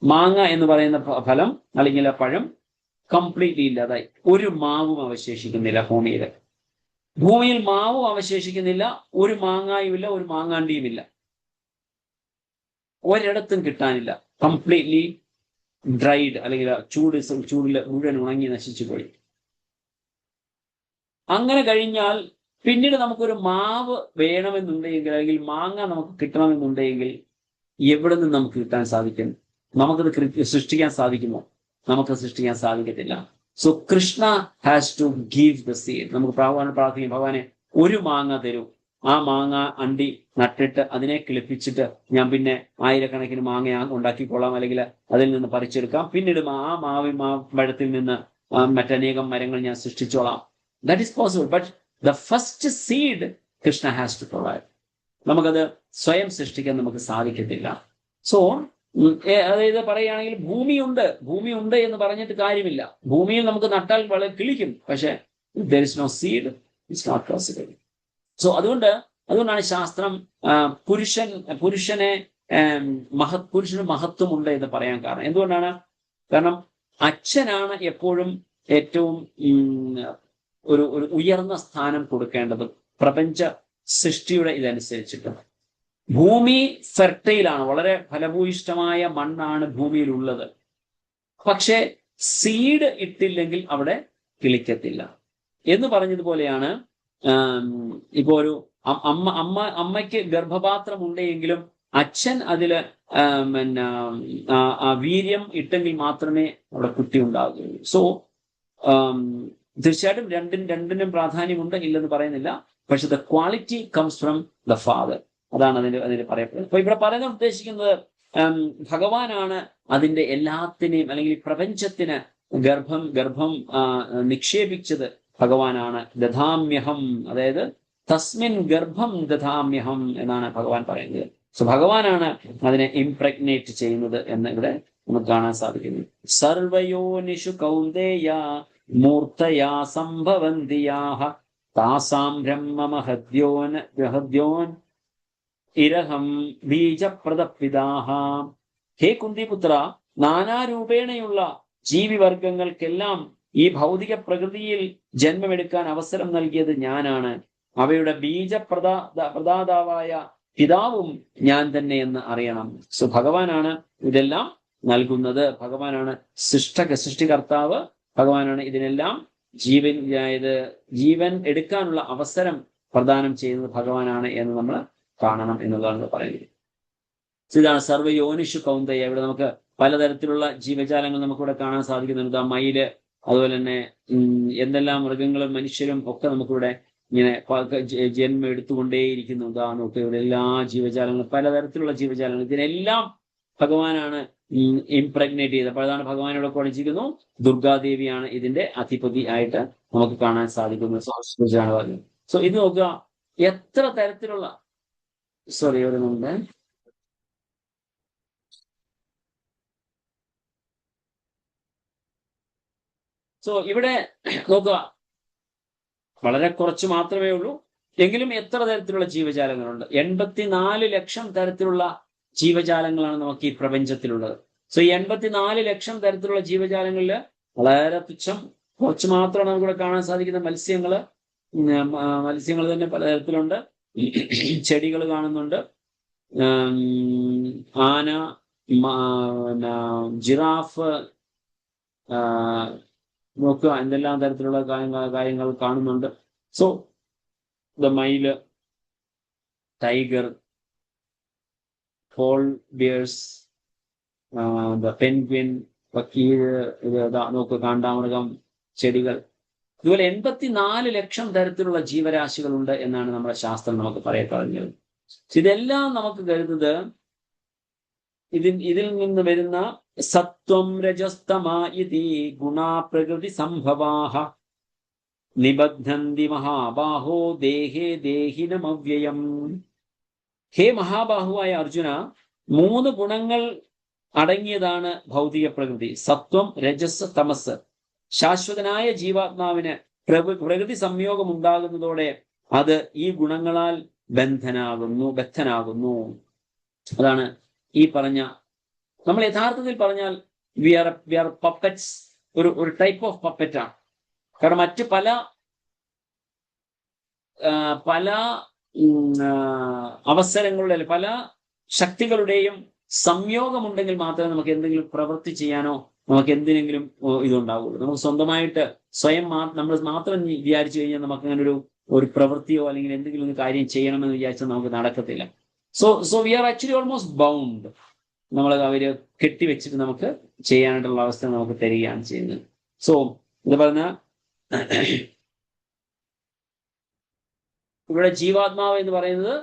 മാങ്ങ എന്ന് പറയുന്ന ഫലം അല്ലെങ്കിൽ പഴം കംപ്ലീറ്റ്ലി ഇല്ലാതായി. ഒരു മാവും അവശേഷിക്കുന്നില്ല ഭൂമിയിൽ. ഭൂമിയിൽ മാവും അവശേഷിക്കുന്നില്ല, ഒരു മാങ്ങായുമില്ല, ഒരു മാങ്ങാണ്ടിയുമില്ല, ഒരിടത്തും കിട്ടാനില്ല. കംപ്ലീറ്റ്ലി ഡ്രൈഡ്, അല്ലെങ്കിൽ ചൂടിൽ മുഴുവൻ ഉണങ്ങി നശിച്ചു പോയി. അങ്ങനെ കഴിഞ്ഞാൽ പിന്നീട് നമുക്കൊരു മാവ് വേണമെന്നുണ്ടെങ്കിൽ അല്ലെങ്കിൽ മാങ്ങ നമുക്ക് കിട്ടണമെന്നുണ്ടെങ്കിൽ എവിടെ നിന്ന് നമുക്ക് കിട്ടാൻ സാധിക്കും? നമുക്കത് സൃഷ്ടിക്കാൻ സാധിക്കുമോ? നമുക്ക് സൃഷ്ടിക്കാൻ സാധിക്കത്തില്ല. So Krishna has to give the seed. നമുക്ക് പ്രാർത്ഥിക്കും, ഭഗവാനെ ഒരു മാങ്ങ തരൂ. ആ മാങ്ങ അണ്ടി നട്ടിട്ട് അതിനെ കിളിപ്പിച്ചിട്ട് ഞാൻ പിന്നെ ആയിരക്കണക്കിന് മാങ്ങ ഉണ്ടാക്കിക്കൊള്ളാം, അല്ലെങ്കിൽ അതിൽ നിന്ന് പറിച്ചെടുക്കാം. പിന്നീട് ആ മാമ്പഴത്തിൽ നിന്ന് മറ്റനേകം മരങ്ങൾ ഞാൻ സൃഷ്ടിച്ചോളാം. That is possible. But the first seed Krishna has to provide. നമുക്കത് സ്വയം സൃഷ്ടിക്കാൻ നമുക്ക് സാധിക്കത്തില്ല. സോ അതായത് പറയുകയാണെങ്കിൽ ഭൂമിയുണ്ട് എന്ന് പറഞ്ഞിട്ട് കാര്യമില്ല. ഭൂമിയിൽ നമുക്ക് നട്ടാൽ വളരെ കിളിക്കും, പക്ഷെ there is no seed, it's not possible. So അതുകൊണ്ടാണ് ശാസ്ത്രം പുരുഷന് മഹത്വമുണ്ട് എന്ന് പറയാൻ കാരണം. എന്തുകൊണ്ടാണ്? കാരണം അച്ഛനാണ് എപ്പോഴും ഏറ്റവും ഒരു ഉയർന്ന സ്ഥാനം കൊടുക്കേണ്ടത് പ്രപഞ്ച സൃഷ്ടിയുടെ ഇതനുസരിച്ചിട്ട്. ഭൂമി ഫെർട്ടൈലാണ്, വളരെ ഫലഭൂയിഷ്ടമായ മണ്ണാണ് ഭൂമിയിലുള്ളത്. പക്ഷെ സീഡ് ഇട്ടില്ലെങ്കിൽ അവിടെ കിളിക്കത്തില്ല എന്ന് പറഞ്ഞതുപോലെയാണ്. ഇപ്പോ ഒരു അമ്മയ്ക്ക് ഗർഭപാത്രം ഉണ്ടെങ്കിലും അച്ഛൻ അതില് വീര്യം ഇട്ടെങ്കിൽ മാത്രമേ അവിടെ കുട്ടി ഉണ്ടാകുകയുള്ളൂ. സോ തീർച്ചയായിട്ടും രണ്ടിനും പ്രാധാന്യമുണ്ട്, ഇല്ലെന്ന് പറയുന്നില്ല. പക്ഷെ the quality comes from the father. അതാണ് അതിന് പറയപ്പെടുന്നത്. അപ്പൊ ഇവിടെ പറയാൻ ഉദ്ദേശിക്കുന്നത് ഭഗവാനാണ് അതിന്റെ എല്ലാത്തിനെയും അല്ലെങ്കിൽ പ്രപഞ്ചത്തിന് ഗർഭം നിക്ഷേപിച്ചത് ഭഗവാനാണ്. ദധാമ്യഹം, അതായത് തസ്മിൻ ഗർഭം ദധാമ്യഹം എന്നാണ് ഭഗവാൻ പറയുന്നത്. സോ ഭഗവാനാണ് അതിനെ ഇംപ്രഗ്നേറ്റ് ചെയ്യുന്നത് എന്ന് ഇവിടെ നമുക്ക് കാണാൻ സാധിക്കുന്നു. സർവയോനിഷു കൗന്ദേയ മൂർത്തയാ സംഭവന്തിയാഹ താസാം ബ്രഹ്മ മഹദ്യോൻ ഇരഹം ബീജപ്രദപിതാഹ. ഹേ കുന്തിപുത്ര, നാനാരൂപേണയുള്ള ജീവിവർഗങ്ങൾക്കെല്ലാം ഈ ഭൗതിക പ്രകൃതിയിൽ ജന്മമെടുക്കാൻ അവസരം നൽകിയത് ഞാനാണ്. അവയുടെ ബീജപ്രദാതാവായ പിതാവും ഞാൻ തന്നെ എന്ന് അറിയണം. സോ ഭഗവാനാണ് ഇതെല്ലാം നൽകുന്നത്. ഭഗവാനാണ് സൃഷ്ടികർത്താവ്. ഭഗവാനാണ് ഇതിനെല്ലാം ജീവൻ എടുക്കാനുള്ള അവസരം പ്രദാനം ചെയ്യുന്നത് ഭഗവാനാണ് എന്ന് നമ്മൾ കാണണം എന്നുള്ളതാണ് പറയുന്നത്. ഇതാണ് സർവ്വയോനിഷു കൗന്ദയ. ഇവിടെ നമുക്ക് പലതരത്തിലുള്ള ജീവജാലങ്ങൾ നമുക്കിവിടെ കാണാൻ സാധിക്കുന്നുണ്ട്. മയില്, അതുപോലെ തന്നെ എന്തെല്ലാം മൃഗങ്ങളും മനുഷ്യരും ഒക്കെ നമുക്കിവിടെ ഇങ്ങനെ ജന്മം എടുത്തുകൊണ്ടേയിരിക്കുന്നു. നോക്കുക, ഇവിടെ എല്ലാ ജീവജാലങ്ങളും, പലതരത്തിലുള്ള ജീവജാലങ്ങൾ, ഇതിനെല്ലാം ഭഗവാനാണ് ഇംപ്രഗ്നേറ്റ് ചെയ്തത്. അപ്പോൾ അതാണ് ഭഗവാൻ ഇവിടെ കുഴച്ചിരിക്കുന്നു. ദുർഗാദേവിയാണ് ഇതിന്റെ അധിപതി ആയിട്ട് നമുക്ക് കാണാൻ സാധിക്കുന്നത്. സോ ഇത് നോക്കുക, എത്ര തരത്തിലുള്ള ഒരു മുമ്പ് ഇവിടെ നോക്കുക, വളരെ കുറച്ച് മാത്രമേ ഉള്ളൂ, എങ്കിലും എത്ര തരത്തിലുള്ള ജീവജാലങ്ങളുണ്ട്? 84 ലക്ഷം തരത്തിലുള്ള ജീവജാലങ്ങളാണ് നമുക്ക് ഈ പ്രപഞ്ചത്തിലുള്ളത്. സോ ഈ 84 ലക്ഷം തരത്തിലുള്ള ജീവജാലങ്ങളിൽ വളരെ തുച്ഛം കുറച്ച് മാത്രമാണ് നമുക്കിവിടെ കാണാൻ സാധിക്കുന്ന മത്സ്യങ്ങൾ തന്നെ പലതരത്തിലുണ്ട്. ചെടികൾ കാണുന്നുണ്ട്, ആന, ജിറാഫ്, നോക്കുക എന്തെല്ലാം തരത്തിലുള്ള കാര്യങ്ങൾ കാണുന്നുണ്ട്. സോ ദ മയില്, tiger, polar bears, the penguin, നോക്കുക കാണ്ടാമൃഗം, ചെടികൾ, ഇതുപോലെ 84 ലക്ഷം തരത്തിലുള്ള ജീവരാശികളുണ്ട് എന്നാണ് നമ്മുടെ ശാസ്ത്രം നമുക്ക് പറഞ്ഞത്. ഇതെല്ലാം നമുക്ക് കരുതുന്നത് ഇതിൽ നിന്ന് വരുന്ന സത്വം രജസ്തമായിതി ഗുണാ പ്രകൃതി സംഭവാഹ നിബദ്ധന്തി മഹാബാഹോ ദേഹേ ദേഹിനമവ്യയം. ഹേ മഹാബാഹുവായ അർജുന, 3 ഗുണങ്ങൾ അടങ്ങിയതാണ് ഭൗതിക പ്രകൃതി: സത്വം, രജസ്, തമസ്. ശാശ്വതനായ ജീവാത്മാവിന് പ്രകൃതി സംയോഗം ഉണ്ടാകുന്നതോടെ അത് ഈ ഗുണങ്ങളാൽ ബദ്ധനാകുന്നു. അതാണ് ഈ പറഞ്ഞ, നമ്മൾ യഥാർത്ഥത്തിൽ പറഞ്ഞാൽ വി ആർ പപ്പറ്റ്സ്. ഒരു ടൈപ്പ് ഓഫ് പപ്പറ്റാണ്. കാരണം മറ്റ് പല അവസരങ്ങളുടെ, പല ശക്തികളുടെയും സംയോഗമുണ്ടെങ്കിൽ മാത്രമേ നമുക്ക് എന്തെങ്കിലും പ്രവൃത്തി ചെയ്യാനോ നമുക്ക് എന്തിനെങ്കിലും ഇതുണ്ടാവുള്ളൂ. നമുക്ക് സ്വന്തമായിട്ട് നമ്മൾ മാത്രം വിചാരിച്ചു കഴിഞ്ഞാൽ നമുക്ക് അങ്ങനെ ഒരു പ്രവൃത്തിയോ അല്ലെങ്കിൽ എന്തെങ്കിലും ഒരു കാര്യം ചെയ്യണമെന്ന് വിചാരിച്ചാൽ നമുക്ക് നടക്കത്തില്ല. So we are actually almost bound. നമ്മൾ അവര് കെട്ടിവെച്ചിട്ട് നമുക്ക് ചെയ്യാനായിട്ടുള്ള അവസ്ഥ നമുക്ക് തരികയാണ് ചെയ്യുന്നത്. സോ ഇത് പറഞ്ഞ ഇവിടെ ജീവാത്മാവ് എന്ന് പറയുന്നത്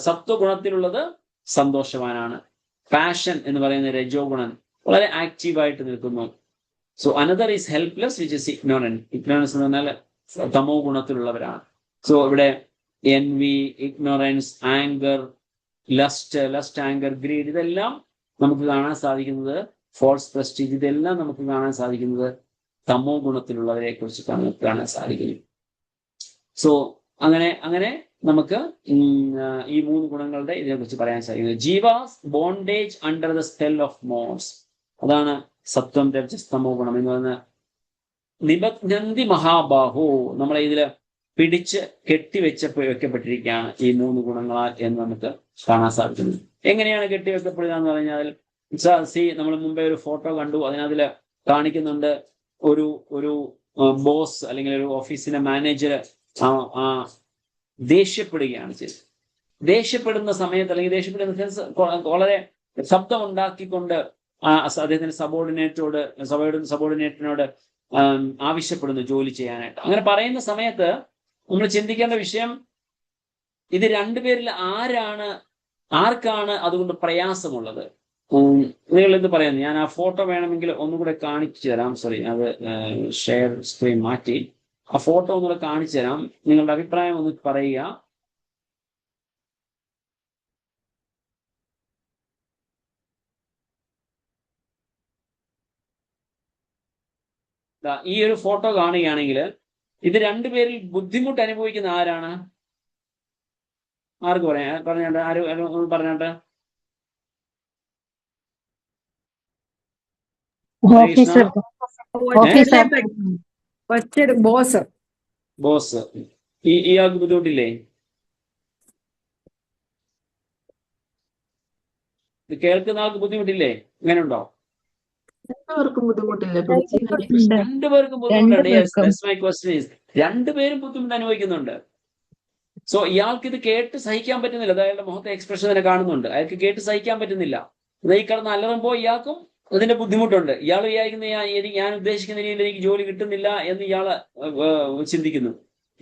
സത്വഗുണത്തിലുള്ളത് സന്തോഷവാനാണ്. പാഷൻ എന്ന് പറയുന്ന രജോ ഗുണൻ വളരെ ആക്റ്റീവായിട്ട് നിൽക്കുന്നു. So another is helpless which is ignorant. Ignorance എന്ന് പറഞ്ഞാൽ തമോ ഗുണത്തിലുള്ളവരാണ്. സോ ഇവിടെ envy, ignorance, anger, lust, anger, greed, ഇതെല്ലാം നമുക്ക് കാണാൻ സാധിക്കുന്നത്, ഫോൾസ് പ്രസ്റ്റീജ്, ഇതെല്ലാം നമുക്ക് കാണാൻ സാധിക്കുന്നത് തമോ ഗുണത്തിലുള്ളവരെ കുറിച്ച് കാണാൻ സാധിക്കുന്നു. സോ അങ്ങനെ നമുക്ക് ഈ 3 ഗുണങ്ങളുടെ ഇതിനെ കുറിച്ച് പറയാൻ സാധിക്കുന്നത്. ജീവാസ് bondage under the spell of modes, അതാണ് സത്വം രജസ് തമോ ഗുണം എന്ന് പറയുന്ന. നിബധ്നന്തി മഹാബാഹോ, നമ്മളെ ഇതില് പിടിച്ച് വെക്കപ്പെട്ടിരിക്കുകയാണ് ഈ 3 ഗുണങ്ങളാൽ എന്ന് നമുക്ക് കാണാൻ സാധിക്കുന്നു. എങ്ങനെയാണ് കെട്ടിവെക്കപ്പെടുക എന്ന് പറഞ്ഞാൽ, നമ്മൾ മുമ്പേ ഒരു ഫോട്ടോ കണ്ടു, അതിനതില് കാണിക്കുന്നുണ്ട് ഒരു ബോസ് അല്ലെങ്കിൽ ഒരു ഓഫീസിലെ മാനേജർ ദേഷ്യപ്പെടുകയാണ് ചെയ്തത്. ദേഷ്യപ്പെടുന്ന സമയത്ത് അല്ലെങ്കിൽ ദേഷ്യപ്പെടുന്ന വളരെ ശബ്ദം ഉണ്ടാക്കിക്കൊണ്ട് അദ്ദേഹത്തിന്റെ സബോർഡിനേറ്റിനോട് ആവശ്യപ്പെടുന്നു ജോലി ചെയ്യാനായിട്ട്. അങ്ങനെ പറയുന്ന സമയത്ത് നമ്മൾ ചിന്തിക്കേണ്ട വിഷയം, ഇത് 2 പേരിൽ ആർക്കാണ് അതുകൊണ്ട് പ്രയാസമുള്ളത്? നിങ്ങൾ എന്ത് പറയുന്നു? ഞാൻ ആ ഫോട്ടോ വേണമെങ്കിൽ ഒന്നുകൂടെ കാണിച്ചു തരാം. സോറി, അത് ഷെയർ സ്ക്രീൻ മാറ്റി ആ ഫോട്ടോ ഒന്നുകൂടെ കാണിച്ചു തരാം. നിങ്ങളുടെ അഭിപ്രായം ഒന്ന് പറയുക. ഈ ഒരു ഫോട്ടോ കാണുകയാണെങ്കിൽ ഇത് 2 പേരിൽ ബുദ്ധിമുട്ട് അനുഭവിക്കുന്ന ആരാണ്? ആർക്ക് പറഞ്ഞോട്ടെ, ആരും പറഞ്ഞോട്ടെ. ബോസ്. ഇയാൾക്ക് ബുദ്ധിമുട്ടില്ലേ? ഇത് കേൾക്കുന്ന ആൾക്ക് ബുദ്ധിമുട്ടില്ലേ? ഇങ്ങനെ ഉണ്ടോ? 2 പേർക്കും ബുദ്ധിമുട്ടില്ല. 2 പേർക്കും ബുദ്ധിമുട്ടുണ്ട്. 2 പേരും ബുദ്ധിമുട്ട് അനുഭവിക്കുന്നുണ്ട്. സോ ഇയാൾക്ക് ഇത് കേട്ട് സഹിക്കാൻ പറ്റുന്നില്ല. അയാളുടെ മുഖത്തെ എക്സ്പ്രഷൻ തന്നെ കാണുന്നുണ്ട്. അയാൾക്ക് കേട്ട് സഹിക്കാൻ പറ്റുന്നില്ല. ഈ കിടന്ന് അലറുമ്പോൾ ഇയാൾക്കും അതിന്റെ ബുദ്ധിമുട്ടുണ്ട്. ഇയാൾ വിചാരിക്കുന്ന ഞാൻ ഉദ്ദേശിക്കുന്ന രീതിയിൽ എനിക്ക് ജോലി കിട്ടുന്നില്ല എന്ന് ഇയാള് ചിന്തിക്കുന്നു.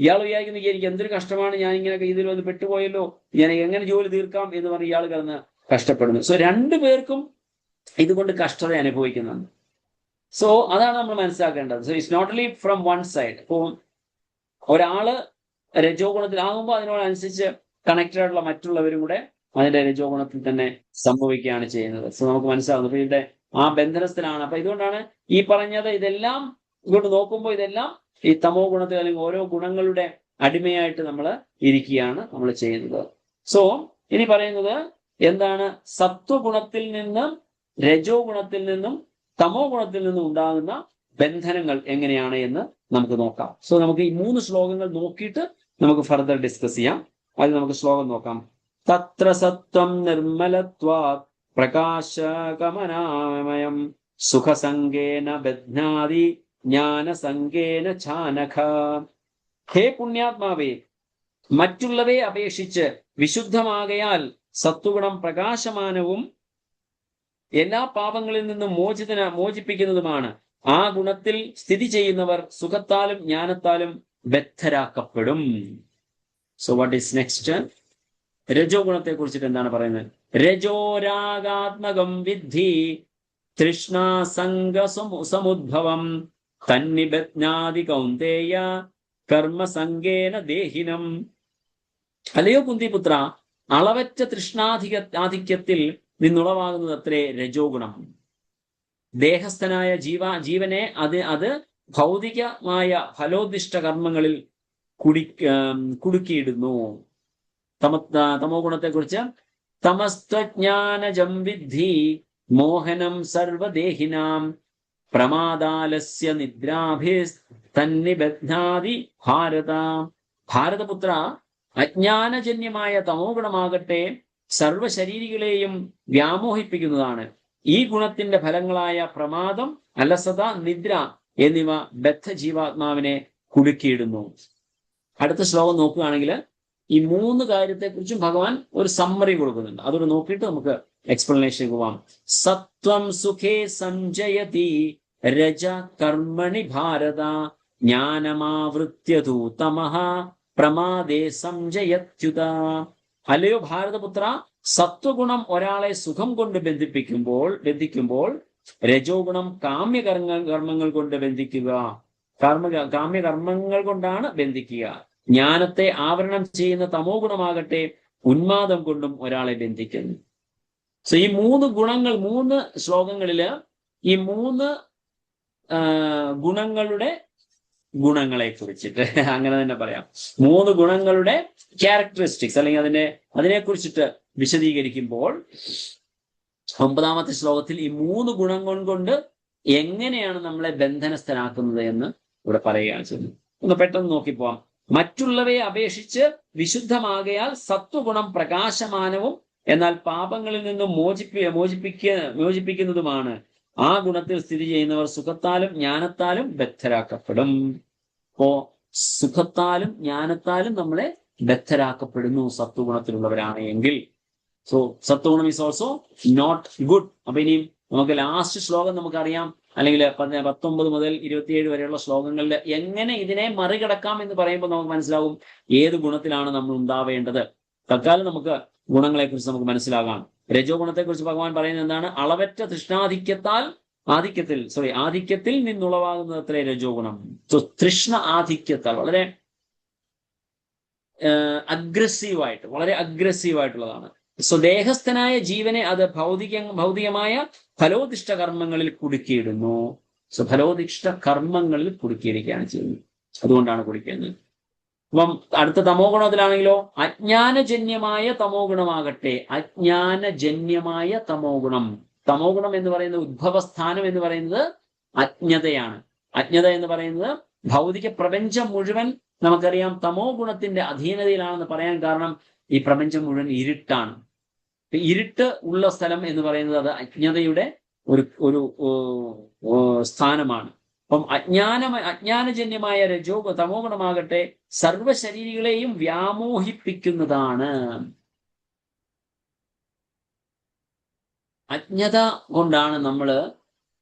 ഇയാൾ വിചാരിക്കുന്ന എനിക്ക് എന്തൊരു കഷ്ടമാണ്, ഞാൻ ഇങ്ങനെ ഇതിൽ വന്ന് പെട്ടുപോയല്ലോ, ഞാൻ എങ്ങനെ ജോലി തീർക്കാം എന്ന് പറഞ്ഞ് ഇയാൾ കിടന്ന് കഷ്ടപ്പെടുന്നു. സോ 2 പേർക്കും ഇതുകൊണ്ട് കഷ്ടത അനുഭവിക്കുന്നുണ്ട്. സോ അതാണ് നമ്മൾ മനസ്സിലാക്കേണ്ടത്. So it's not only from one side. ഇപ്പോൾ ഒരാള് രജോ ഗുണത്തിലാകുമ്പോൾ അതിനോടനുസരിച്ച് കണക്റ്റഡ് ആയിട്ടുള്ള മറ്റുള്ളവരും കൂടെ അതിന്റെ രജോ ഗുണത്തിൽ തന്നെ സംഭവിക്കുകയാണ് ചെയ്യുന്നത്. സോ നമുക്ക് മനസ്സിലാകുന്നത് അപ്പൊ ഇവിടെ ആ ബന്ധനസ്ഥനാണ്. അപ്പൊ ഇതുകൊണ്ടാണ് ഈ പറഞ്ഞത്, ഇതെല്ലാം ഇങ്ങോട്ട് നോക്കുമ്പോൾ ഇതെല്ലാം ഈ തമോ ഗുണത്തിൽ അല്ലെങ്കിൽ ഓരോ ഗുണങ്ങളുടെ അടിമയായിട്ട് നമ്മൾ ഇരിക്കുകയാണ് നമ്മൾ ചെയ്യുന്നത്. സോ ഇനി പറയുന്നത് എന്താണ്? സത്വഗുണത്തിൽ നിന്നും രജോ ഗുണത്തിൽ നിന്നും തമോ ഗുണത്തിൽ നിന്നും ഉണ്ടാകുന്ന ബന്ധനങ്ങൾ എങ്ങനെയാണ് എന്ന് നമുക്ക് നോക്കാം. സോ നമുക്ക് ഈ 3 ശ്ലോകങ്ങൾ നോക്കിയിട്ട് നമുക്ക് ഫർദർ ഡിസ്കസ് ചെയ്യാം. അത് നമുക്ക് ശ്ലോകം നോക്കാം. തത്ര സത്വം നിർമ്മലത്വാത് പ്രകാശകമനാമയം സുഖസംഗേന ബധ്നാതി ജ്ഞാനസംഗേന ചാനഖ. ഹേ പുണ്യാത്മാവേ, മറ്റുള്ളവയെ അപേക്ഷിച്ച് വിശുദ്ധമാകയാൽ സത്വഗുണം പ്രകാശമാനവും എല്ലാ പാപങ്ങളിൽ നിന്നും മോചിപ്പിക്കുന്നതുമാണ്. ആ ഗുണത്തിൽ സ്ഥിതി ചെയ്യുന്നവർ സുഖത്താലും ജ്ഞാനത്താലും ബദ്ധരാക്കപ്പെടും. So what is next? രജോ ഗുണത്തെ കുറിച്ചിട്ട് എന്താണ് പറയുന്നത്? രജോരാഗാത്മകം വിദ്ധി തൃഷ്ണാസംഗ സമുദ്ഭവം തന്നിബജ്ഞാതി കൗന്ദേയ കർമ്മസംഗേന ദേഹിനം. അല്ലയോ കുന്തിപുത്ര, അളവറ്റ തൃഷ്ണാധിക്യത്തിൽ നിന്നുളവാകുന്നത് അത്രേ രജോ ഗുണം. ദേഹസ്ഥനായ ജീവനെ അത് ഭൗതികമായ ഫലോദിഷ്ട കർമ്മങ്ങളിൽ കുടുക്കിയിടുന്നു. തമോ ഗുണത്തെ കുറിച്ച് തമസ്ത്വജ്ഞാനജം വിദ്ധി മോഹനം സർവദേഹിനാം പ്രമാദാലസ്യ നിദ്രാഭിസ് തന്നിബധ്നാതി ഭാരത. ഭാരതപുത്ര, അജ്ഞാനജന്യമായ തമോ ഗുണമാകട്ടെ സർവശരീരികളെയും വ്യാമോഹിപ്പിക്കുന്നതാണ്. ഈ ഗുണത്തിന്റെ ഫലങ്ങളായ പ്രമാദം, അലസത, നിദ്ര എന്നിവ ബദ്ധ ജീവാത്മാവിനെ കുടുക്കിയിടുന്നു. അടുത്ത ശ്ലോകം നോക്കുകയാണെങ്കിൽ ഈ 3 കാര്യത്തെക്കുറിച്ചും ഭഗവാൻ ഒരു സമ്മറി കൊടുക്കുന്നുണ്ട്. അതൊരു നോക്കിയിട്ട് നമുക്ക് എക്സ്പ്ലനേഷൻ പോവാം. സത്വം സുഖേ സംജയതി രജ കർമ്മണി ഭാരത ജ്ഞാനമാവൃത്യതു തമഃ പ്രമാദേ സംജയത്യുത. അല്ലയോ ഭാരതപുത്ര, സത്വഗുണം ഒരാളെ സുഖം കൊണ്ട് ബന്ധിക്കുമ്പോൾ രജോ ഗുണം കർമ്മങ്ങൾ കൊണ്ട് ബന്ധിക്കുക. കാമ്യകർമ്മങ്ങൾ കൊണ്ടാണ് ബന്ധിക്കുക. ജ്ഞാനത്തെ ആവരണം ചെയ്യുന്ന തമോ ഗുണമാകട്ടെ ഉന്മാദം കൊണ്ടും ഒരാളെ ബന്ധിക്കുന്നു. സോ ഈ 3 ഗുണങ്ങൾ 3 ശ്ലോകങ്ങളില് ഈ 3 ഗുണങ്ങളുടെ ഗുണങ്ങളെ കുറിച്ചിട്ട് അങ്ങനെ തന്നെ പറയാം. 3 ഗുണങ്ങളുടെ ക്യാരക്ടറിസ്റ്റിക്സ് അല്ലെങ്കിൽ അതിനെക്കുറിച്ചിട്ട് വിശദീകരിക്കുമ്പോൾ 9ാമത്തെ ശ്ലോകത്തിൽ ഈ 3 ഗുണങ്ങൾ കൊണ്ട് എങ്ങനെയാണ് നമ്മളെ ബന്ധനസ്ഥനാക്കുന്നത് എന്ന് ഇവിടെ പറയുകയാണ് ചെയ്യുന്നത്. ഒന്ന് പെട്ടെന്ന് നോക്കിപ്പോവാം. മറ്റുള്ളവയെ അപേക്ഷിച്ച് വിശുദ്ധമാകയാൽ സത്വഗുണം പ്രകാശമാനവും എന്നാൽ പാപങ്ങളിൽ നിന്നും മോചിപ്പിക്കുന്നതുമാണ്. ആ ഗുണത്തിൽ സ്ഥിതി ചെയ്യുന്നവർ സുഖത്താലും ജ്ഞാനത്താലും ബദ്ധരാക്കപ്പെടും. അപ്പോ സുഖത്താലും ജ്ഞാനത്താലും നമ്മളെ ബദ്ധരാക്കപ്പെടുന്നു സത്വഗുണത്തിലുള്ളവരാണ് എങ്കിൽ. സോ സത്വഗുണം ഈസ് ഓൾസോ നോട്ട് ഗുഡ്. അപ്പൊ ഇനിയും നമുക്ക് ലാസ്റ്റ് ശ്ലോകം നമുക്കറിയാം, അല്ലെങ്കിൽ 19 മുതൽ 27 വരെയുള്ള ശ്ലോകങ്ങളിൽ എങ്ങനെ ഇതിനെ മറികടക്കാം എന്ന് പറയുമ്പോൾ നമുക്ക് മനസ്സിലാവും ഏത് ഗുണത്തിലാണ് നമ്മൾ ഉണ്ടാവേണ്ടത്. തൽക്കാലം നമുക്ക് ഗുണങ്ങളെ കുറിച്ച് നമുക്ക് മനസ്സിലാകാം. രജോ ഗുണത്തെക്കുറിച്ച് ഭഗവാൻ പറയുന്നത് എന്താണ്? അളവറ്റ ആധിക്യത്തിൽ നിന്നുളവാകുന്നത് അത്രേ രജോ ഗുണം. തൃഷ്ണ ആധിക്യത്താൽ വളരെ വളരെ അഗ്രസീവായിട്ടുള്ളതാണ്. സോ ദേഹസ്ഥനായ ജീവനെ അത് ഭൗതികമായ ഫലോദിഷ്ട കർമ്മങ്ങളിൽ കുടുക്കിയിടുന്നു. സോ ഫലോദിഷ്ട കർമ്മങ്ങളിൽ കുടുക്കിയിരിക്കുകയാണ് ചെയ്യുന്നത്. അതുകൊണ്ടാണ് കുടിക്കുന്നത്. അപ്പം അടുത്ത തമോ ഗുണത്തിലാണെങ്കിലോ അജ്ഞാനജന്യമായ തമോ ഗുണമാകട്ടെ. അജ്ഞാനജന്യമായ തമോ ഗുണം എന്ന് പറയുന്നത് ഉദ്ഭവസ്ഥാനം എന്ന് പറയുന്നത് അജ്ഞതയാണ്. അജ്ഞത എന്ന് പറയുന്നത് ഭൗതിക പ്രപഞ്ചം മുഴുവൻ നമുക്കറിയാം തമോ ഗുണത്തിന്റെ അധീനതയിലാണെന്ന് പറയാൻ കാരണം ഈ പ്രപഞ്ചം മുഴുവൻ ഇരുട്ടാണ്. ഇരുട്ട് ഉള്ള സ്ഥലം എന്ന് പറയുന്നത് അത് അജ്ഞതയുടെ ഒരു സ്ഥാനമാണ്. അപ്പം അജ്ഞാനജന്യമായ തമോ ഗുണമാകട്ടെ സർവശരീരികളെയും വ്യാമോഹിപ്പിക്കുന്നതാണ്. അജ്ഞത കൊണ്ടാണ് നമ്മൾ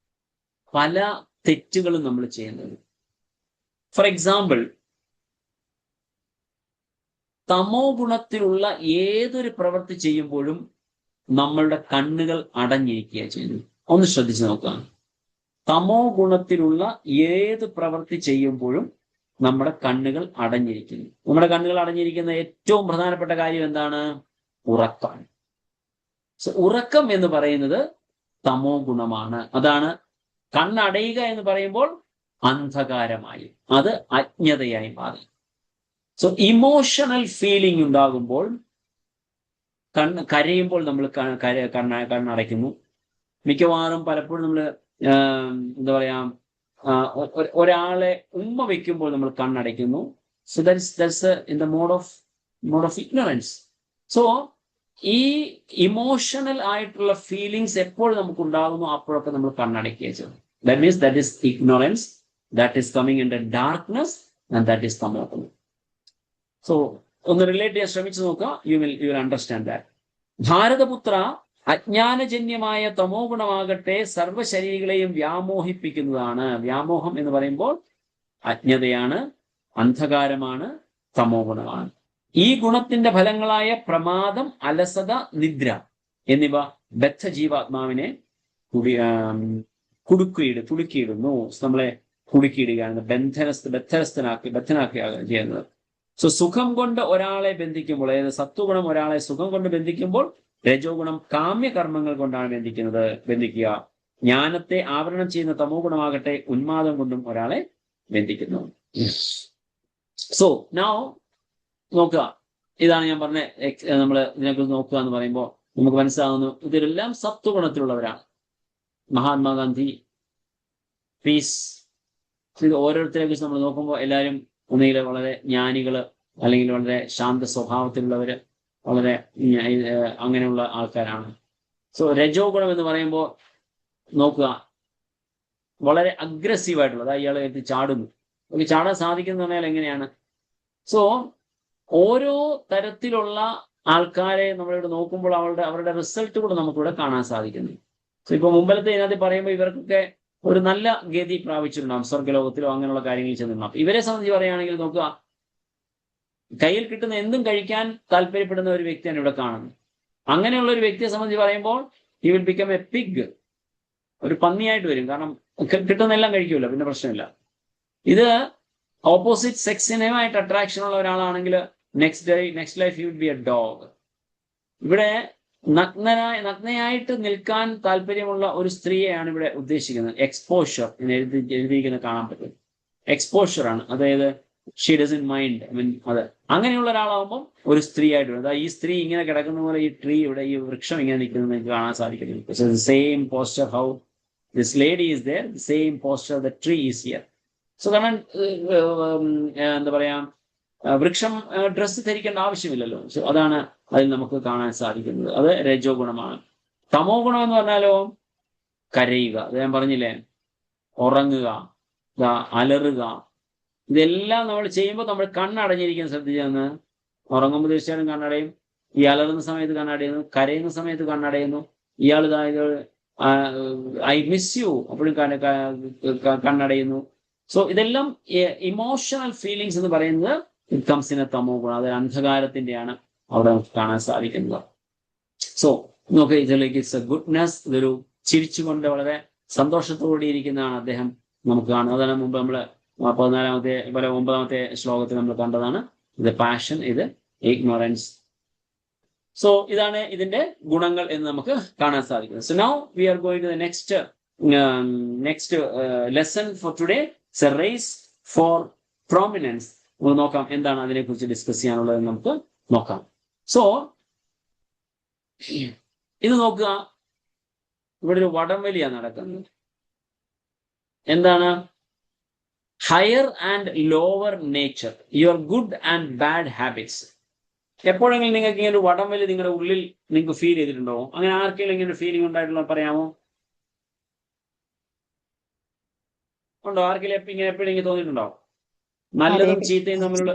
പല തെറ്റുകളും നമ്മൾ ചെയ്യുന്നത്. ഫോർ എക്സാമ്പിൾ, തമോ ഗുണത്തിലുള്ള ഏതൊരു പ്രവൃത്തി ചെയ്യുമ്പോഴും നമ്മളുടെ കണ്ണുകൾ അടഞ്ഞിരിക്കുക ചെയ്യുന്നു. ഒന്ന് ശ്രദ്ധിച്ചു നോക്കുക. തമോ ഗുണത്തിലുള്ള ഏത് പ്രവൃത്തി ചെയ്യുമ്പോഴും നമ്മുടെ കണ്ണുകൾ അടഞ്ഞിരിക്കുന്നു. നമ്മുടെ കണ്ണുകൾ അടഞ്ഞിരിക്കുന്ന ഏറ്റവും പ്രധാനപ്പെട്ട കാര്യം എന്താണ്? ഉറക്കമാണ്. ഉറക്കം എന്ന് പറയുന്നത് തമോ ഗുണമാണ്. അതാണ് കണ്ണടയുക എന്ന് പറയുമ്പോൾ അന്ധകാരമായി, അത് അജ്ഞതയായി മാറി. സോ ഇമോഷണൽ ഫീലിംഗ് ഉണ്ടാകുമ്പോൾ കരയുമ്പോൾ നമ്മൾ കണ്ണടയ്ക്കുന്നു. മിക്കവാറും പലപ്പോഴും നമ്മൾ എന്താ പറയാ ഒരാളെ ഉമ്മ വെക്കുമ്പോൾ നമ്മൾ കണ്ണടയ്ക്കുന്നു. So that's in the mode of ignorance. So ഈ ഇമോഷണൽ ആയിട്ടുള്ള ഫീലിങ്സ് എപ്പോൾ നമുക്ക് ഉണ്ടാകുന്നു അപ്പോഴൊക്കെ നമ്മൾ കണ്ണടയ്ക്കുക ചെയ്യും. That means that is ignorance, that is coming in the darkness and that is തമോ ഗുണം. സോ ഒന്ന് റിലേറ്റ് ചെയ്യാൻ ശ്രമിച്ചു നോക്കുക. You will understand that. ഭാരതപുത്ര, അജ്ഞാനജന്യമായ തമോ ഗുണമാകട്ടെ സർവശരീരങ്ങളെയും വ്യാമോഹിപ്പിക്കുന്നതാണ്. വ്യാമോഹം എന്ന് പറയുമ്പോൾ അജ്ഞതയാണ്, അന്ധകാരമാണ്, തമോ ഗുണമാണ്. ഈ ഗുണത്തിന്റെ ഫലങ്ങളായ പ്രമാദം, അലസത, നിദ്ര എന്നിവ ബദ്ധജീവാത്മാവിനെ കുടുക്കിയിടുന്നു. നമ്മളെ കുടുക്കിയിടുകയാണ്, ബദ്ധനാക്കുകയാണ് ചെയ്യുന്നത്. സോ സുഖം കൊണ്ട് ഒരാളെ ബന്ധിക്കുമ്പോൾ, അതായത് സത്വഗുണം ഒരാളെ സുഖം കൊണ്ട് ബന്ധിക്കുമ്പോൾ രജോ ഗുണം കാമ്യകർമ്മങ്ങൾ കൊണ്ടാണ് ബന്ധിക്കുക. ജ്ഞാനത്തെ ആവരണം ചെയ്യുന്ന തമോ ഗുണമാകട്ടെ ഉന്മാദം കൊണ്ടും ഒരാളെ ബന്ധിക്കുന്നു. സോ നൗ നോക്കുക, ഇതാണ് ഞാൻ പറഞ്ഞ നമ്മൾ ഇതിനെക്കുറിച്ച് നോക്കുക എന്ന് പറയുമ്പോൾ നമുക്ക് മനസ്സിലാകുന്നു ഇതിലെല്ലാം സത്വഗുണത്തിലുള്ളവരാണ്. മഹാത്മാഗാന്ധി, പീസ്, ഇത് ഓരോരുത്തരെ കുറിച്ച് നമ്മൾ നോക്കുമ്പോൾ എല്ലാവരും ഒന്നുകിൽ വളരെ ജ്ഞാനികള്, അല്ലെങ്കിൽ വളരെ ശാന്ത സ്വഭാവത്തിലുള്ളവര്, വളരെ അങ്ങനെയുള്ള ആൾക്കാരാണ്. സോ രജോ ഗുണം എന്ന് പറയുമ്പോൾ നോക്കുക, വളരെ അഗ്രസീവായിട്ടുള്ളത്, അയാളെ എത്തി ചാടുന്നു. ചാടാൻ സാധിക്കുന്ന പറഞ്ഞാൽ എങ്ങനെയാണ്? സോ ഓരോ തരത്തിലുള്ള ആൾക്കാരെ നമ്മളിവിടെ നോക്കുമ്പോൾ അവരുടെ റിസൾട്ട് കൂടെ നമുക്കിവിടെ കാണാൻ സാധിക്കുന്നു. സോ ഇപ്പൊ മുമ്പിലത്തെ ഇതിനകത്ത് പറയുമ്പോൾ ഇവർക്കൊക്കെ ഒരു നല്ല ഗതി പ്രാപിച്ചിട്ടുണ്ടാകും, സ്വർഗ്ഗലോകത്തിലോ അങ്ങനെയുള്ള കാര്യങ്ങളിൽ ചെന്നിട്ടുണ്ടാകും. ഇവരെ സംബന്ധിച്ച് പറയുകയാണെങ്കിൽ നോക്കുക, കയ്യിൽ കിട്ടുന്ന എന്തും കഴിക്കാൻ താല്പര്യപ്പെടുന്ന ഒരു വ്യക്തിയാണ് ഇവിടെ കാണുന്നത്. അങ്ങനെയുള്ള ഒരു വ്യക്തിയെ സംബന്ധിച്ച് പറയുമ്പോൾ he will become A pig, ഒരു പന്നിയായിട്ട് വരും. കാരണം കിട്ടുന്നെല്ലാം കഴിക്കുമല്ലോ, പിന്നെ പ്രശ്നമില്ല. ഇത് ഓപ്പോസിറ്റ് സെക്സിനുമായിട്ട് അട്രാക്ഷൻ ഉള്ള ഒരാളാണെങ്കിൽ next life you will be A dog. ഇവിടെ നഗ്നയായിട്ട് നിൽക്കാൻ താല്പര്യമുള്ള ഒരു സ്ത്രീയെയാണ് ഇവിടെ ഉദ്ദേശിക്കുന്നത്. എക്സ്പോഷർ എന്ന് എഴുതിയിരിക്കുന്നത് കാണാൻ പറ്റും. എക്സ്പോഷർ ആണ്, അതായത് ഷീ ഡസൻ മൈൻഡ്. അത് അങ്ങനെയുള്ള ഒരാളാവുമ്പോൾ ഒരു സ്ത്രീ ആയിട്ട് വരും. ഈ സ്ത്രീ ഇങ്ങനെ കിടക്കുന്ന പോലെ ഈ ട്രീ ഇവിടെ, ഈ വൃക്ഷം ഇങ്ങനെ നിൽക്കുന്നത് നിങ്ങൾക്ക് കാണാൻ സാധിക്കുന്നു. Same posture how this lady is there, same posture the tree is here. So കാരണം എന്താ പറയാ, വൃക്ഷം ഡ്രസ്സ് ധരിക്കേണ്ട ആവശ്യമില്ലല്ലോ. സോ അതാണ് അതിൽ നമുക്ക് കാണാൻ സാധിക്കുന്നത്. അത് രജോ ഗുണമാണ്. തമോ ഗുണം എന്ന് പറഞ്ഞാലോ കരയുക, അത് ഞാൻ പറഞ്ഞില്ലേ, ഉറങ്ങുക, അലറുക, ഇതെല്ലാം നമ്മൾ ചെയ്യുമ്പോൾ നമ്മൾ കണ്ണടഞ്ഞിരിക്കാൻ ശ്രദ്ധിച്ചെന്ന്. ഉറങ്ങുമ്പോൾ തീർച്ചയായിട്ടും കണ്ണടയും, ഈ അലറുന്ന സമയത്ത് കണ്ണടയുന്നു, കരയുന്ന സമയത്ത് കണ്ണടയുന്നു. ഇയാൾ ഇതായത് ഐ മിസ് യു അപ്പോഴും കണ്ണടയുന്നു. സോ ഇതെല്ലാം ഇമോഷണൽ ഫീലിങ്സ് എന്ന് പറയുന്നത് ഇറ്റ് കംസ് ഇൻ എ തമോ ഗുണം. അത് അന്ധകാരത്തിന്റെയാണ് അവിടെ നമുക്ക് കാണാൻ സാധിക്കുന്നത്. സോ നോക്കുക, ഇതിലേക്ക് ഇറ്റ്സ് എ ഗുഡ്നെസ്, ഇതൊരു ചിരിച്ചുകൊണ്ട് വളരെ സന്തോഷത്തോടെ ഇരിക്കുന്നതാണ് അദ്ദേഹം നമുക്ക് കാണുന്നത്. അതാണ് മുമ്പ് നമ്മൾ 9ാമത്തെ ശ്ലോകത്തിൽ നമ്മൾ കണ്ടതാണ്. ഇത് പാഷൻ, ഇത് ഇഗ്നോറൻസ്. സോ ഇതാണ് ഇതിന്റെ ഗുണങ്ങൾ എന്ന് നമുക്ക് കാണാൻ സാധിക്കുന്നത്. So now we are going to the next lesson for today. It's a race for prominence. നമുക്ക് നോക്കാം എന്താണ് അതിനെക്കുറിച്ച് ഡിസ്കസ് ചെയ്യാനുള്ളത് നമുക്ക് നോക്കാം. സോ ഇത് നോക്കുക, ഇവിടെ ഒരു വടംവലിയാണ് നടക്കുന്നത്. എന്താണ്? Higher and lower nature, your good and bad habits. എപ്പോഴെങ്കിലും നിങ്ങൾക്ക് ഇങ്ങനെ ഒരു വടംവലി നിങ്ങളുടെ ഉള്ളിൽ നിങ്ങൾക്ക് ഫീൽ ചെയ്തിട്ടുണ്ടോ? അങ്ങനെ ആർക്കെങ്കിലും ഇങ്ങനെ ഒരു ഫീലിംഗ് ഉണ്ടായിട്ടുള്ള പറയാമോ? ഉണ്ടോ? ആർക്കെങ്കിലും ഇങ്ങനെ എപ്പോഴെങ്കിലും തോന്നിയിട്ടുണ്ടോ? നല്ലതും ചീത്തയും തമ്മിലുള്ള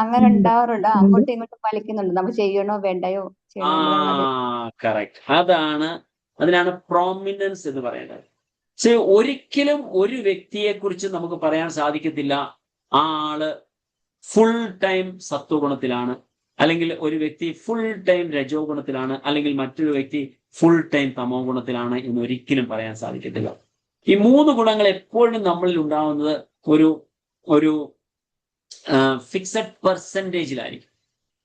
അങ്ങനെ ഉണ്ടാവാറുണ്ട്. അങ്ങോട്ടും ഇങ്ങോട്ടും വലിക്കുന്നുണ്ട്, നമ്മൾ ചെയ്യണോ വേണ്ടയോ കറക്റ്റ്. അതിനാണ് പ്രോമിനൻസ് എന്ന് പറയുന്നത്. ഒരിക്കലും ഒരു വ്യക്തിയെ കുറിച്ച് നമുക്ക് പറയാൻ സാധിക്കത്തില്ല ആ ആള് ഫുൾ ടൈം സത്വഗുണത്തിലാണ്, അല്ലെങ്കിൽ ഒരു വ്യക്തി ഫുൾ ടൈം രജോ ഗുണത്തിലാണ്, അല്ലെങ്കിൽ മറ്റൊരു വ്യക്തി ഫുൾ ടൈം തമോ ഗുണത്തിലാണ് എന്ന് ഒരിക്കലും പറയാൻ സാധിക്കത്തില്ല. ഈ 3 ഗുണങ്ങൾ എപ്പോഴും നമ്മളിൽ ഉണ്ടാവുന്നത് ഒരു ഫിക്സഡ് പെർസെൻറ്റേജിലായിരിക്കും.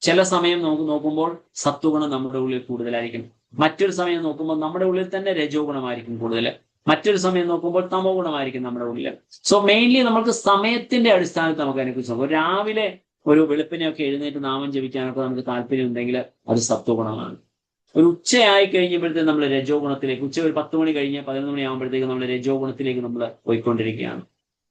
ചില സമയം നമുക്ക് നോക്കുമ്പോൾ സത്വഗുണം നമ്മുടെ ഉള്ളിൽ കൂടുതലായിരിക്കും, മറ്റൊരു സമയം നോക്കുമ്പോൾ നമ്മുടെ ഉള്ളിൽ തന്നെ രജോ ഗുണമായിരിക്കും കൂടുതൽ, മറ്റൊരു സമയം നോക്കുമ്പോൾ തമോ ഗുണമായിരിക്കും നമ്മുടെ ഉള്ളിൽ. സോ മെയിൻലി നമുക്ക് സമയത്തിന്റെ അടിസ്ഥാനത്തിൽ നമുക്ക് അതിനെക്കുറിച്ച് നോക്കാം. രാവിലെ ഒരു വെളുപ്പിനെയൊക്കെ എഴുന്നേറ്റ് നാമം ജപിക്കാനൊക്കെ നമുക്ക് താല്പര്യം ഉണ്ടെങ്കിൽ അത് സത്വഗുണമാണ്. ഒരു ഉച്ചയായി കഴിഞ്ഞപ്പോഴത്തേക്ക് നമ്മൾ രജോ ഗുണത്തിലേക്ക്, ഉച്ച ഒരു 10 മണി കഴിഞ്ഞ് 11 മണി ആകുമ്പോഴത്തേക്ക് നമ്മൾ രജോ ഗുണത്തിലേക്ക് നമ്മൾ പോയിക്കൊണ്ടിരിക്കുകയാണ്.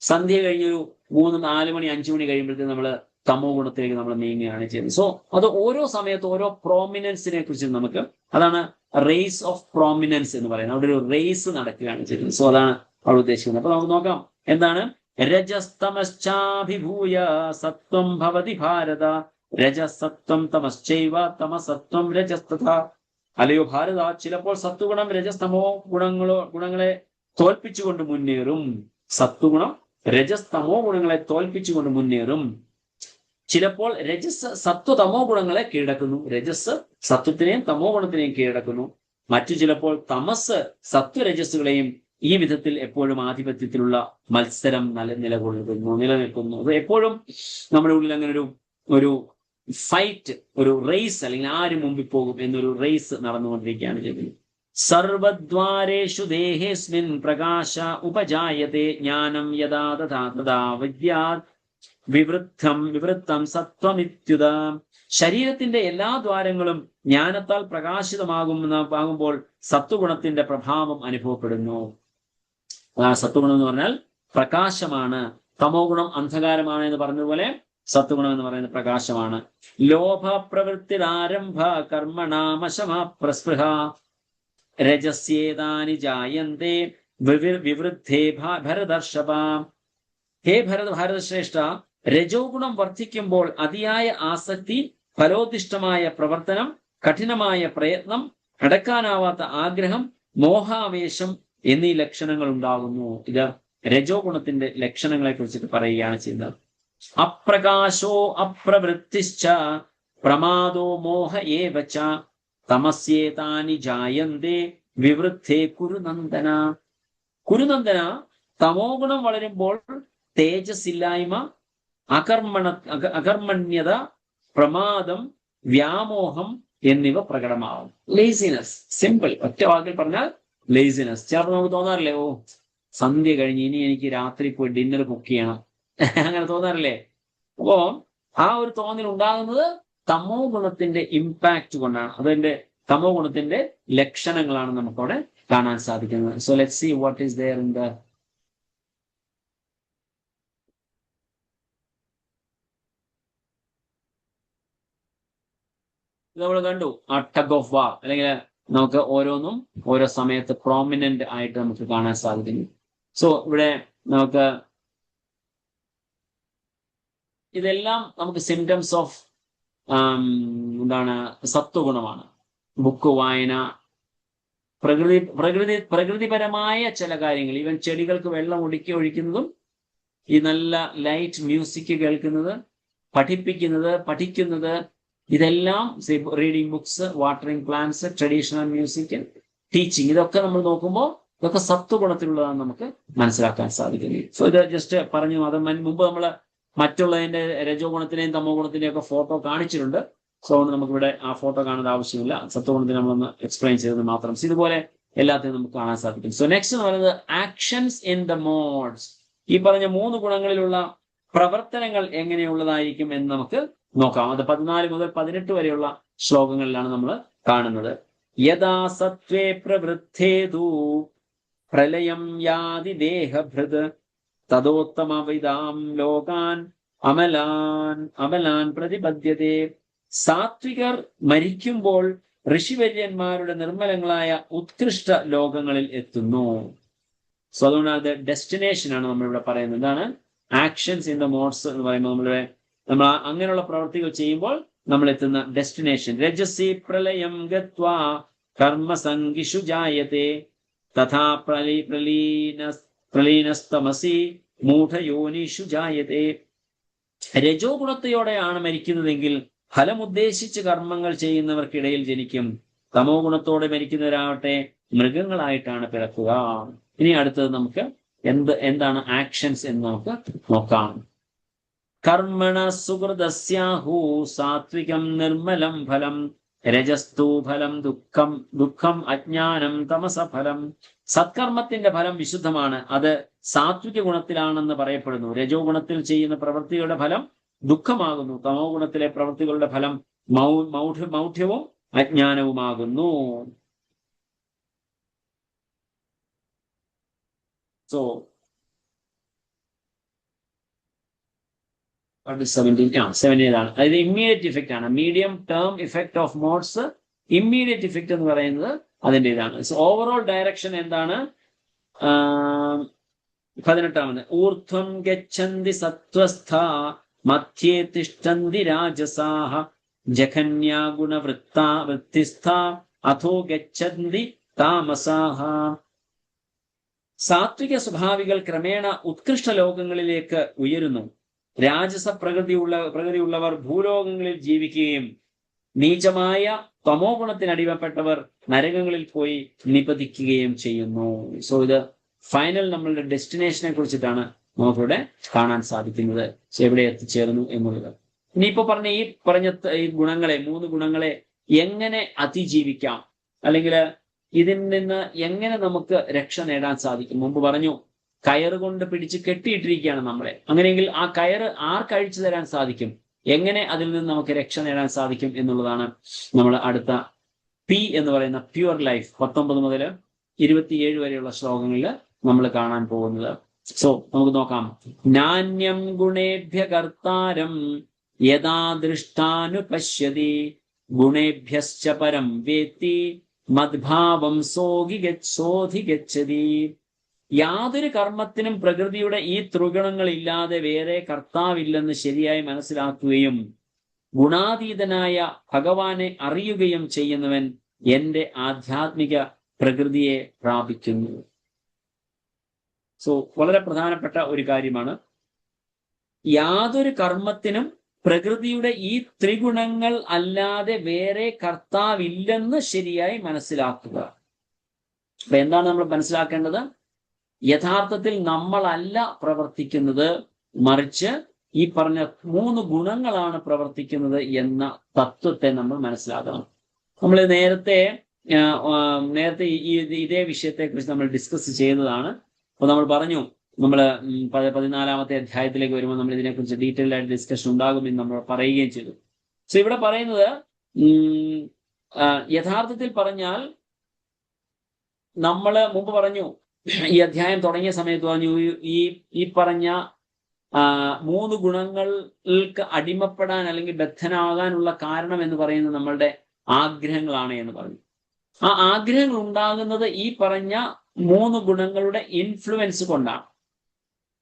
സന്ധ്യ കഴിഞ്ഞൊരു 3, 4 മണി 5 മണി കഴിയുമ്പോഴത്തേക്ക് നമ്മൾ തമോ ഗുണത്തിലേക്ക് നമ്മൾ നീങ്ങുകയാണ് ചെയ്യുന്നത്. സോ അത് ഓരോ സമയത്ത് ഓരോ പ്രോമിനൻസിനെ കുറിച്ച് നമുക്ക്, അതാണ് റേസ് ഓഫ് പ്രോമിനൻസ് എന്ന് പറയുന്നത്. അവിടെ ഒരു റേസ് നടക്കുകയാണ് ചെയ്യുന്നത്. സോ അതാണ് അവിടെ ഉദ്ദേശിക്കുന്നത്. അപ്പൊ നമുക്ക് നോക്കാം എന്താണ്. രജസ്തമശ്ചാഭിഭൂയ സത്വം ഭവതി ഭാരത, രജസത്വം തമശ്ചൈവ തമസത്വം രജസ്തഥ. അല്ലയോ ഭാരത, ചിലപ്പോൾ സത്വഗുണം രജസ്തമോ ഗുണങ്ങളെ തോൽപ്പിച്ചുകൊണ്ട് മുന്നേറും. സത്വഗുണം രജസ്തമോ ഗുണങ്ങളെ തോൽപ്പിച്ചുകൊണ്ട് മുന്നേറും. ചിലപ്പോൾ രജസ് സത്വതമോ ഗുണങ്ങളെ കീഴടക്കുന്നു. രജസ് സത്വത്തിനെയും തമോ ഗുണത്തിനെയും കീഴടക്കുന്നു. മറ്റു ചിലപ്പോൾ തമസ് സത്വരജസ്സുകളെയും ഈ വിധത്തിൽ എപ്പോഴും ആധിപത്യത്തിലുള്ള മത്സരം നിലനിൽക്കുന്നു. അത് എപ്പോഴും നമ്മുടെ ഉള്ളിൽ അങ്ങനെ ഒരു ഫൈറ്റ്, ഒരു റേസ്, അല്ലെങ്കിൽ ആര് മുമ്പിൽ പോകും എന്നൊരു റേസ് നടന്നുകൊണ്ടിരിക്കുകയാണ് ചെയ്യുന്നത്. സർവദ്വാരേഷു ദേഹേസ്മിൻ പ്രകാശ ഉപജായത്തെ ജ്ഞാനം യഥാ തഥാ തഥാ വിദ്യാത് വിവൃത്തം സത്വമിത്യുത. ശരീരത്തിന്റെ എല്ലാ ദ്വാരങ്ങളും ജ്ഞാനത്താൽ പ്രകാശിതമാകുമ്പോൾ സത്വഗുണത്തിന്റെ പ്രഭാവം അനുഭവപ്പെടുന്നു. സത്വഗുണം എന്ന് പറഞ്ഞാൽ പ്രകാശമാണ്. തമോ ഗുണം അന്ധകാരമാണ് എന്ന് പറഞ്ഞതുപോലെ സത്വഗുണം എന്ന് പറയുന്നത് പ്രകാശമാണ്. ലോഭ പ്രവൃത്തിരാരംഭ കർമ്മണാമശമ പ്രസ്പൃഹ രജസ്യേതാനി ജായന്തേ വിവൃദ്ധേ ഭരതർഷഭ. ഹേ ഭാരതശ്രേഷ്ഠ, രജോ ഗുണം വർദ്ധിക്കുമ്പോൾ അതിയായ ആസക്തി, ഫലോദിഷ്ടമായ പ്രവർത്തനം, കഠിനമായ പ്രയത്നം, അടക്കാനാവാത്ത ആഗ്രഹം, മോഹാവേശം എന്നീ ലക്ഷണങ്ങൾ ഉണ്ടാകുന്നു. ഇത് രജോ ഗുണത്തിന്റെ ലക്ഷണങ്ങളെ കുറിച്ചിട്ട് പറയുകയാണ് ചെയ്യുന്നത്. അപ്രകാശോ അപ്രവൃത്തിശ്ച പ്രമാദോ മോഹ ഏവച തമസ്യേതാനി ജായന്തേ വിവൃദ്ധേ കുരുനന്ദന. കുരുനന്ദന, തമോ ഗുണം വളരുമ്പോൾ തേജസ്സില്ലായ്മ, അകർമ്മണ്യത, പ്രമാദം, വ്യാമോഹം എന്നിവ പ്രകടമാവും. ലേസിനെസ്, സിമ്പിൾ, ഒറ്റ വാക്കിൽ പറഞ്ഞാൽ ലേസിനെസ്. ചിലപ്പോൾ നമുക്ക് തോന്നാറില്ലേ, ഓ സന്ധ്യ കഴിഞ്ഞ് ഇനി എനിക്ക് രാത്രി പോയി ഡിന്നർ കുക്ക് ചെയ്യണം, അങ്ങനെ തോന്നാറില്ലേ? അപ്പോ ആ ഒരു തോന്നൽ ഉണ്ടാകുന്നത് തമോ ഗുണത്തിന്റെ ഇമ്പാക്ട് കൊണ്ടാണ്. അതിന്റെ തമോ ഗുണത്തിന്റെ ലക്ഷണങ്ങളാണ് നമുക്കവിടെ കാണാൻ സാധിക്കുന്നത്. So let's see what is there in the നമ്മൾ കണ്ടു ആ ടഗ് ഓഫ് വാർ, അല്ലെങ്കിൽ നമുക്ക് ഓരോന്നും ഓരോ സമയത്ത് പ്രോമിനന്റ് ആയിട്ട് നമുക്ക് കാണാൻ സാധിക്കുന്നു. സോ ഇവിടെ നമുക്ക് ഇതെല്ലാം നമുക്ക് സിംറ്റംസ് ഓഫ് എന്താണ്, സത്വഗുണമാണ്. ബുക്ക് വായന, പ്രകൃതിപരമായ ചില കാര്യങ്ങൾ, ഈവൻ ചെടികൾക്ക് വെള്ളം ഒഴിക്കുന്നതും, ഈ നല്ല ലൈറ്റ് മ്യൂസിക് കേൾക്കുന്നത്, പഠിക്കുന്നത്, ഇതെല്ലാം reading books, watering plants, traditional music, teaching, ഇതൊക്കെ നമ്മൾ നോക്കുമ്പോൾ ഇതൊക്കെ സത്വഗുണത്തിലുള്ളതാണ് നമുക്ക് മനസ്സിലാക്കാൻ സാധിക്കുന്നത്. സോ ഇത് ജസ്റ്റ് പറഞ്ഞു. അത് മുമ്പ് നമ്മൾ മറ്റുള്ളതിന്റെ രജോ ഗുണത്തിന്റെയും തമോ ഗുണത്തിന്റെയും ഒക്കെ ഫോട്ടോ കാണിച്ചിട്ടുണ്ട്. സോ നമുക്കിവിടെ ആ ഫോട്ടോ കാണേണ്ട ആവശ്യമില്ല. സത്വഗുണത്തിന് നമ്മളൊന്ന് എക്സ്പ്ലെയിൻ ചെയ്തത് മാത്രം. ഇതുപോലെ എല്ലാത്തിനും നമുക്ക് കാണാൻ സാധിക്കും. സോ നെക്സ്റ്റ് എന്ന് പറയുന്നത് ആക്ഷൻസ് ഇൻ ദ മോഡ്സ്. ഈ പറഞ്ഞ 3 ഗുണങ്ങളിലുള്ള പ്രവർത്തനങ്ങൾ എങ്ങനെയുള്ളതായിരിക്കും എന്ന് നമുക്ക് നോക്കാം. അത് 14 മുതൽ 18 വരെയുള്ള ശ്ലോകങ്ങളിലാണ് നമ്മൾ കാണുന്നത്. യഥാ സത്വേ പ്രവൃദ്ധേതു പ്രളയം യാതി ദേഹഭൃത് തദോത്തമവിദാം ലോകാൻ അമലാൻ പ്രതിപദ്യതേ. സാത്വികർ മരിക്കുമ്പോൾ ഋഷിവര്യന്മാരുടെ നിർമ്മലങ്ങളായ ഉത്കൃഷ്ട ലോകങ്ങളിൽ എത്തുന്നു. സോ അതുകൊണ്ട് അത് ഡെസ്റ്റിനേഷൻ ആണ് നമ്മളിവിടെ പറയുന്നത്. എന്താണ് ആക്ഷൻസ് ഇൻ ദ മോഡ്സ് എന്ന് പറയുമ്പോൾ നമ്മൾ അങ്ങനെയുള്ള പ്രവർത്തികൾ ചെയ്യുമ്പോൾ നമ്മൾ എത്തുന്ന ഡെസ്റ്റിനേഷൻ. രജസി പ്രളയം ഗത്വാ കർമ്മസംഗിഷു ജായത്തെ തഥാ പ്രലീനസ്തമസി മൂഢയോനിഷു ജായത്തെ. രജോ ഗുണത്തോടെയാണ് മരിക്കുന്നതെങ്കിൽ ഫലമുദ്ദേശിച്ച് കർമ്മങ്ങൾ ചെയ്യുന്നവർക്കിടയിൽ ജനിക്കും. തമോ ഗുണത്തോടെ മരിക്കുന്നവരാവട്ടെ മൃഗങ്ങളായിട്ടാണ് പിറക്കുക. ഇനി അടുത്തത് നമുക്ക് എന്താണ് ആക്ഷൻസ് എന്ന് നമുക്ക് നോക്കാം. കർമ്മണ സുഹൃദസ്യാഹു സാത്വികം നിർമ്മലം ഫലം രജസ്തു ഫലം ദുഃഖം അജ്ഞാനം തമസ ഫലം. സത്കർമ്മത്തിന്റെ ഫലം വിശുദ്ധമാണ്, അത് സാത്വിക ഗുണത്തിലാണെന്ന് പറയപ്പെടുന്നു. രജോ ഗുണത്തിൽ ചെയ്യുന്ന പ്രവൃത്തികളുടെ ഫലം ദുഃഖമാകുന്നു. തമോ ഗുണത്തിലെ പ്രവൃത്തികളുടെ ഫലം മൗഢ്യവും അജ്ഞാനവുമാകുന്നു. സോ 17 ആണ്. അതായത് ഇമ്മീഡിയറ്റ് ഇഫക്റ്റ് ആണ്. Medium term effect of modes, immediate effect എന്ന് പറയുന്നത് അതിൻ്റെ ഇതാണ്. സോ ഓവറോൾ ഡയറക്ഷൻ എന്താണ്? 18 ഊർധ്വം ഗച്ഛന്തി സത്വസ്ഥ മധ്യേ തിഷ്ഠന്തി രാജസാഹ ജഘന്യാ ഗുണവൃത്തിസ്ഥ അഥോ ഗച്ഛന്തി താമസാഹ. സാത്വിക സ്വഭാവികൾ ക്രമേണ ഉത്കൃഷ്ട ലോകങ്ങളിലേക്ക് ഉയരുന്നു. രാജസ പ്രകൃതിയുള്ളവർ ഭൂലോകങ്ങളിൽ ജീവിക്കുകയും നീചമായ തമോ ഗുണത്തിനടിമപ്പെട്ടവർ നരകങ്ങളിൽ പോയി നിപതിക്കുകയും ചെയ്യുന്നു. സോ ഇത് ഫൈനൽ നമ്മളുടെ ഡെസ്റ്റിനേഷനെ കുറിച്ചിട്ടാണ് നമുക്കിവിടെ കാണാൻ സാധിക്കുന്നത്. എവിടെ എത്തിച്ചേർന്നു എന്നുള്ളത്. ഇനിയിപ്പോ പറഞ്ഞ ഈ ഗുണങ്ങളെ 3 ഗുണങ്ങളെ എങ്ങനെ അതിജീവിക്കാം, അല്ലെങ്കിൽ ഇതിൽ നിന്ന് എങ്ങനെ നമുക്ക് രക്ഷ നേടാൻ സാധിക്കും? മുമ്പ് പറഞ്ഞു കയറുകൊണ്ട് പിടിച്ച് കെട്ടിയിട്ടിരിക്കുകയാണ് നമ്മളെ. അങ്ങനെയെങ്കിൽ ആ കയറ് ആർക്കഴിച്ചു തരാൻ സാധിക്കും? എങ്ങനെ അതിൽ നിന്ന് നമുക്ക് രക്ഷ നേടാൻ സാധിക്കും എന്നുള്ളതാണ് നമ്മൾ അടുത്ത പി എന്ന് പറയുന്ന പ്യുവർ ലൈഫ് 19 മുതൽ 27 വരെയുള്ള ശ്ലോകങ്ങളിൽ നമ്മൾ കാണാൻ പോകുന്നത്. സോ നമുക്ക് നോക്കാം. നാന്യം ഗുണേഭ്യ കർത്താരം യഥാ ദൃഷ്ടാനുപശ്യതി ഗുണേഭ്യശ്ച പരം വേത്തി മദ്ഭാവം സോധി ഗച്ഛതി. യാതൊരു കർമ്മത്തിനും പ്രകൃതിയുടെ ഈ ത്രിഗുണങ്ങൾ ഇല്ലാതെ വേറെ കർത്താവില്ലെന്ന് ശരിയായി മനസ്സിലാക്കുകയും ഗുണാതീതനായ ഭഗവാനെ അറിയുകയും ചെയ്യുന്നവൻ എന്റെ ആധ്യാത്മിക പ്രകൃതിയെ പ്രാപിക്കുന്നു. സോ വളരെ പ്രധാനപ്പെട്ട ഒരു കാര്യമാണ്. യാതൊരു കർമ്മത്തിനും പ്രകൃതിയുടെ ഈ ത്രിഗുണങ്ങൾ അല്ലാതെ വേറെ കർത്താവില്ലെന്ന് ശരിയായി മനസ്സിലാക്കുക. അപ്പൊ എന്താണ് നമ്മൾ മനസ്സിലാക്കേണ്ടത്? യഥാർത്ഥത്തിൽ നമ്മളല്ല പ്രവർത്തിക്കുന്നത്, മറിച്ച് ഈ പറഞ്ഞ 3 ഗുണങ്ങളാണ് പ്രവർത്തിക്കുന്നത് എന്ന തത്വത്തെ നമ്മൾ മനസ്സിലാക്കണം. നമ്മൾ നേരത്തെ ഇതേ വിഷയത്തെക്കുറിച്ച് നമ്മൾ ഡിസ്കസ് ചെയ്തതാണ്. അപ്പൊ നമ്മൾ പറഞ്ഞു, നമ്മൾ 14-ാമത്തെ അധ്യായത്തിലേക്ക് വരുമ്പോൾ നമ്മൾ ഇതിനെക്കുറിച്ച് ഡീറ്റെയിൽ ആയിട്ട് ഡിസ്കഷൻ ഉണ്ടാകുമെന്ന് നമ്മൾ പറയുകയും ചെയ്തു. സോ ഇവിടെ പറയുന്നത് യഥാർത്ഥത്തിൽ പറഞ്ഞാൽ നമ്മൾ മുമ്പ് പറഞ്ഞു, ഈ അധ്യായം തുടങ്ങിയ സമയത്ത് പറഞ്ഞു, ഈ പറഞ്ഞ 3 ഗുണങ്ങൾക്ക് അടിമപ്പെടാൻ അല്ലെങ്കിൽ ബദ്ധനാകാനുള്ള കാരണം എന്ന് പറയുന്നത് നമ്മളുടെ ആഗ്രഹങ്ങളാണ് എന്ന് പറഞ്ഞു. ആ ആഗ്രഹങ്ങൾ ഉണ്ടാകുന്നത് ഈ പറഞ്ഞ 3 ഗുണങ്ങളുടെ ഇൻഫ്ലുവൻസ് കൊണ്ടാണ്.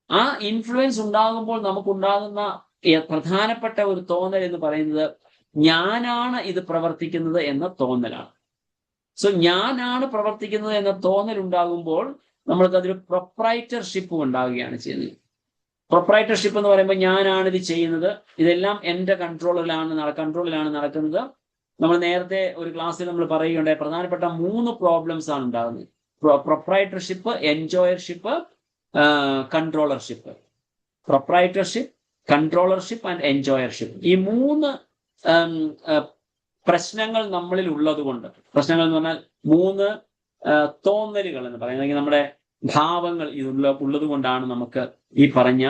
ആ ഇൻഫ്ലുവൻസ് ഉണ്ടാകുമ്പോൾ നമുക്കുണ്ടാകുന്ന പ്രധാനപ്പെട്ട ഒരു തോന്നൽ എന്ന് പറയുന്നത് ഞാനാണ് ഇത് പ്രവർത്തിക്കുന്നത് എന്ന തോന്നലാണ്. സോ ഞാനാണ് പ്രവർത്തിക്കുന്നത് എന്ന തോന്നൽ ഉണ്ടാകുമ്പോൾ നമ്മൾക്ക് അതൊരു പ്രൊപ്രൈറ്റർഷിപ്പ് ഉണ്ടാവുകയാണ് ചെയ്യുന്നത്. പ്രൊപ്രൈറ്റർഷിപ്പ് എന്ന് പറയുമ്പോൾ ഞാനാണ് ഇത് ചെയ്യുന്നത്, ഇതെല്ലാം എൻ്റെ കൺട്രോളിലാണ് നടക്കുന്നത്. നമ്മൾ നേരത്തെ ഒരു ക്ലാസ്സിൽ നമ്മൾ പറയുകയുണ്ടായി, പ്രധാനപ്പെട്ട 3 പ്രോബ്ലംസ് ആണ് ഉണ്ടാകുന്നത്: proprietorship, enjoyership, controllership. Proprietorship, controllership and enjoyership. ഈ 3 പ്രശ്നങ്ങൾ നമ്മളിൽ ഉള്ളത് കൊണ്ട്, പ്രശ്നങ്ങൾ എന്ന് പറഞ്ഞാൽ 3 തോന്നലുകൾ എന്ന് പറയുന്നത്, നമ്മുടെ ഭാവങ്ങൾ ഉള്ളത് കൊണ്ടാണ് നമുക്ക് ഈ പറഞ്ഞ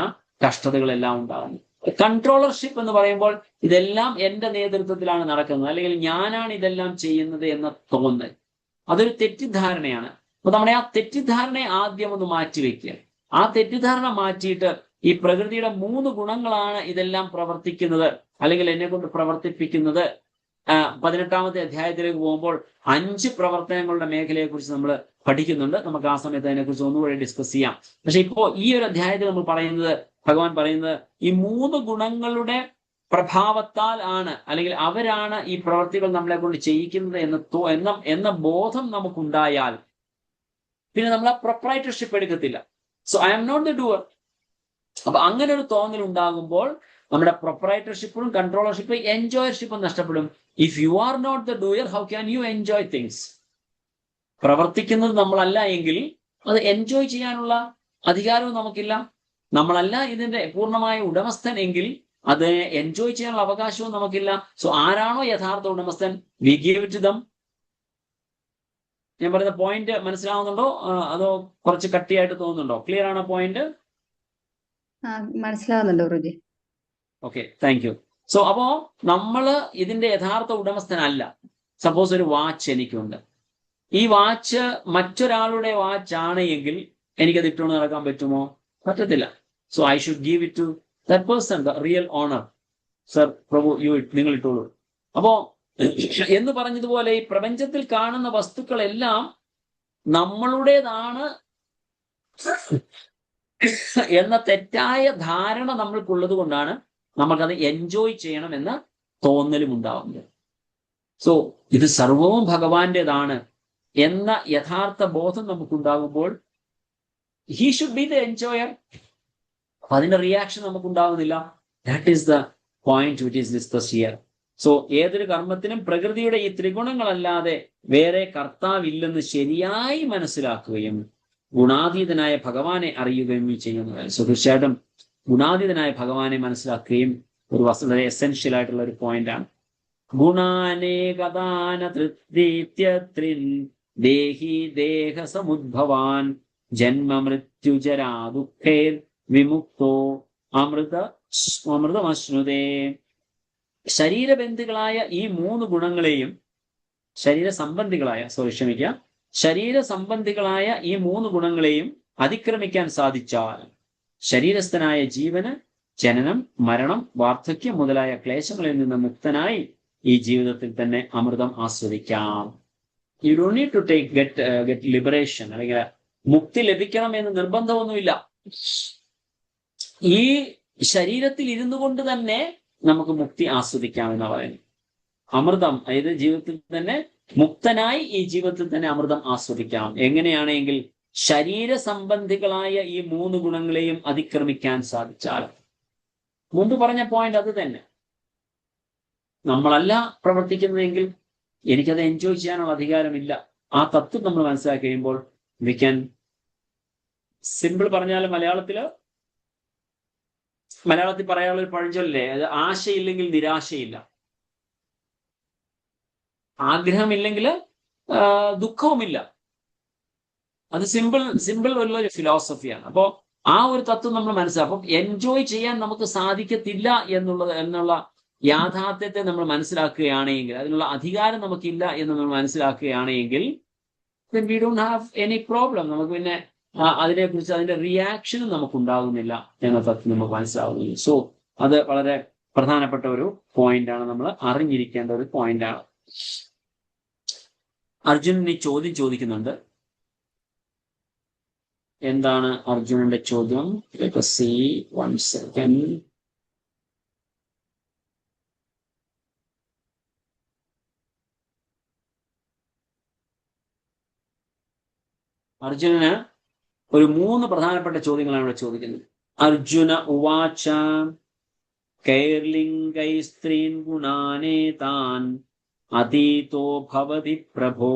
കഷ്ടതകളെല്ലാം ഉണ്ടാകുന്നത്. കൺട്രോളർഷിപ്പ് എന്ന് പറയുമ്പോൾ ഇതെല്ലാം എൻ്റെ നേതൃത്വത്തിലാണ് നടക്കുന്നത്, അല്ലെങ്കിൽ ഞാനാണ് ഇതെല്ലാം ചെയ്യുന്നത് എന്ന തോന്നൽ. അതൊരു തെറ്റിദ്ധാരണയാണ്. അപ്പൊ നമ്മുടെ ആ തെറ്റിദ്ധാരണയെ ആദ്യം ഒന്ന് മാറ്റിവെക്കുക. ആ തെറ്റിദ്ധാരണ മാറ്റിയിട്ട് ഈ പ്രകൃതിയുടെ 3 ഗുണങ്ങളാണ് ഇതെല്ലാം പ്രവർത്തിക്കുന്നത്, അല്ലെങ്കിൽ എന്നെ കൊണ്ട് പ്രവർത്തിപ്പിക്കുന്നത്. 18-ാമത്തെ അധ്യായത്തിലേക്ക് പോകുമ്പോൾ 5 പ്രവർത്തനങ്ങളുടെ മേഖലയെ കുറിച്ച് നമ്മൾ പഠിക്കുന്നുണ്ട്. നമുക്ക് ആ സമയത്ത് അതിനെക്കുറിച്ച് ഒന്നുകൂടി ഡിസ്കസ് ചെയ്യാം. പക്ഷെ ഇപ്പോൾ ഈ ഒരു അധ്യായത്തിൽ നമ്മൾ പറയുന്നത്, ഭഗവാൻ പറയുന്നത്, ഈ 3 ഗുണങ്ങളുടെ പ്രഭാവത്താൽ ആണ്, അല്ലെങ്കിൽ അവരാണ് ഈ പ്രവർത്തികൾ നമ്മളെ കൊണ്ട് ചെയ്യിക്കുന്നത് എന്ന ബോധം നമുക്കുണ്ടായാൽ പിന്നെ നമ്മൾ ആ പ്രൊപ്രൈറ്റർഷിപ്പ് എടുക്കത്തില്ല. So I am not the doer. അപ്പൊ അങ്ങനെ ഒരു തോന്നൽ ഉണ്ടാകുമ്പോൾ നമ്മുടെ പ്രൊപ്രൈറ്റർഷിപ്പും കൺട്രോളർഷിപ്പും എൻജോയർഷിപ്പും നഷ്ടപ്പെടും. If you are not the doer, how can you enjoy things? പ്രവർത്തിക്കുന്നത് നമ്മളല്ല എങ്കിൽ അത് എൻജോയ് ചെയ്യാനുള്ള അധികാരവും നമുക്കില്ല. നമ്മളല്ല ഇതിന്റെ പൂർണ്ണമായ ഉടമസ്ഥൻ എങ്കിൽ അത് എൻജോയ് ചെയ്യാനുള്ള അവകാശവും നമുക്കില്ല. സോ ആരാണോ യഥാർത്ഥ ഉടമസ്ഥൻ, we give it to them. ഞാൻ പറയുന്ന പോയിന്റ് മനസ്സിലാവുന്നുണ്ടോ? അതോ കുറച്ച് കട്ടിയായിട്ട് തോന്നുന്നുണ്ടോ? ക്ലിയർ ആണോ പോയിന്റ്? മനസ്സിലാവുന്നുണ്ടോ Guruji? Okay, thank you. So അപ്പോ നമ്മള് ഇതിന്റെ യഥാർത്ഥ ഉടമസ്ഥനല്ല. സപ്പോസ് ഒരു വാച്ച് എനിക്കുണ്ട്. ഈ വാച്ച് മറ്റൊരാളുടെ വാച്ച് ആണ് എങ്കിൽ എനിക്കത് ഇട്ടുകൊണ്ട് നടക്കാൻ പറ്റുമോ? പറ്റത്തില്ല. So I should give it to that person, the real owner. Sir, Prabhu, നിങ്ങൾ ഇട്ടോളൂ. അപ്പോ എന്ന് പറഞ്ഞതുപോലെ ഈ പ്രപഞ്ചത്തിൽ കാണുന്ന വസ്തുക്കളെല്ലാം നമ്മളുടേതാണ് എന്ന തെറ്റായ ധാരണ നമ്മൾക്കുള്ളത് കൊണ്ടാണ് നമുക്കത് എൻജോയ് ചെയ്യണം എന്ന തോന്നലും ഉണ്ടാവുന്നത്. സോ ഇത് സർവവും ഭഗവാന്റേതാണ് എന്ന യഥാർത്ഥ ബോധം നമുക്കുണ്ടാകുമ്പോൾ he should be the enjoyer. അപ്പൊ അതിന്റെ റിയാക്ഷൻ നമുക്കുണ്ടാകുന്നില്ല. That is the point which is discuss here. So ഏതൊരു കർമ്മത്തിനും പ്രകൃതിയുടെ ഈ ത്രിഗുണങ്ങളല്ലാതെ വേറെ കർത്താവില്ലെന്ന് ശരിയായി മനസ്സിലാക്കുകയും ഗുണാതീതനായ ഭഗവാനെ അറിയുകയും ചെയ്യുന്നത്. സോ തീർച്ചയായിട്ടും ഗുണാതീതനായ ഭഗവാനെ മനസ്സിലാക്കുകയും ഒരു വളരെ എസെൻഷ്യൽ ആയിട്ടുള്ള ഒരു പോയിന്റാണ്. ഗുണാനേകദാന തൃപ്തിത്യത്രിൻ ദേഹി ദേഹസമുദ്ഭവാൻ ജന്മ മൃത്യുജരാ ദുഃഖേർ വിമുക്തോ അമൃതമശ്നുതേ. ശരീരബന്ധികളായ ഈ 3 ഗുണങ്ങളെയും ശരീരസംബന്ധികളായ ഈ 3 ഗുണങ്ങളെയും അതിക്രമിക്കാൻ സാധിച്ചാൽ ശരീരസ്ഥനായ ജീവന് ജനനം, മരണം, വാർദ്ധക്യം മുതലായ ക്ലേശങ്ങളിൽ നിന്ന് മുക്തനായി ഈ ജീവിതത്തിൽ തന്നെ അമൃതം ആസ്വദിക്കാം. You don't need to get liberation, അല്ലെങ്കിൽ മുക്തി ലഭിക്കണം എന്ന് നിർബന്ധമൊന്നുമില്ല. ഈ ശരീരത്തിൽ ഇരുന്നു കൊണ്ട് തന്നെ നമുക്ക് മുക്തി ആസ്വദിക്കാമെന്ന് പറയുന്നു. അമൃതം, അതായത് ജീവിതത്തിൽ തന്നെ മുക്തനായി ഈ ജീവിതത്തിൽ തന്നെ അമൃതം ആസ്വദിക്കാം. എങ്ങനെയാണെങ്കിൽ ശരീര സംബന്ധികളായ ഈ 3 ഗുണങ്ങളെയും അതിക്രമിക്കാൻ സാധിച്ചാൽ. മുമ്പ് പറഞ്ഞ പോയിന്റ് അത് തന്നെ. നമ്മളല്ല പ്രവർത്തിക്കുന്നതെങ്കിൽ എനിക്കത് എൻജോയ് ചെയ്യാനുള്ള അധികാരമില്ല. ആ തത്വം നമ്മൾ മനസ്സിലാക്കി കഴിയുമ്പോൾ വി ക്യാൻ, സിമ്പിൾ പറഞ്ഞാൽ മലയാളത്തിൽ പറയാനുള്ള ഒരു പഴഞ്ചൊല്ലേ, അത് ആശയില്ലെങ്കിൽ നിരാശയില്ല, ആഗ്രഹമില്ലെങ്കിൽ ദുഃഖവുമില്ല. അത് സിമ്പിൾ ഉള്ളൊരു ഫിലോസഫിയാണ്. അപ്പോൾ ആ ഒരു തത്വം നമ്മൾ മനസ്സിലാക്കും. അപ്പം എൻജോയ് ചെയ്യാൻ നമുക്ക് സാധിക്കത്തില്ല എന്നുള്ള യാഥാർത്ഥ്യത്തെ നമ്മൾ മനസ്സിലാക്കുകയാണെങ്കിൽ, അതിനുള്ള അധികാരം നമുക്കില്ല എന്ന് നമ്മൾ മനസ്സിലാക്കുകയാണെങ്കിൽ, then we don't have any problem. നമുക്ക് പിന്നെ അതിനെക്കുറിച്ച് അതിന്റെ റിയാക്ഷനും നമുക്ക് ഉണ്ടാകുന്നില്ല എന്ന തത്വം നമുക്ക് മനസ്സിലാവുന്നില്ല. സോ അത് വളരെ പ്രധാനപ്പെട്ട ഒരു പോയിന്റാണ്, നമ്മൾ അറിഞ്ഞിരിക്കേണ്ട ഒരു പോയിന്റാണ്. അർജുനൻ ഈ ചോദ്യം ചോദിക്കുന്നുണ്ട്. എന്താണ് അർജുനന്റെ ചോദ്യം? Let us see, 1 second. അർജുനന് ഒരു 3 പ്രധാനപ്പെട്ട ചോദ്യങ്ങളാണ് ഇവിടെ ചോദിക്കുന്നത്. അർജുന ഉവാച കൈർലിംഗൈ സ്ത്രീൻ ഗുണാനേതാൻ അതീതോ ഭവതി പ്രഭോ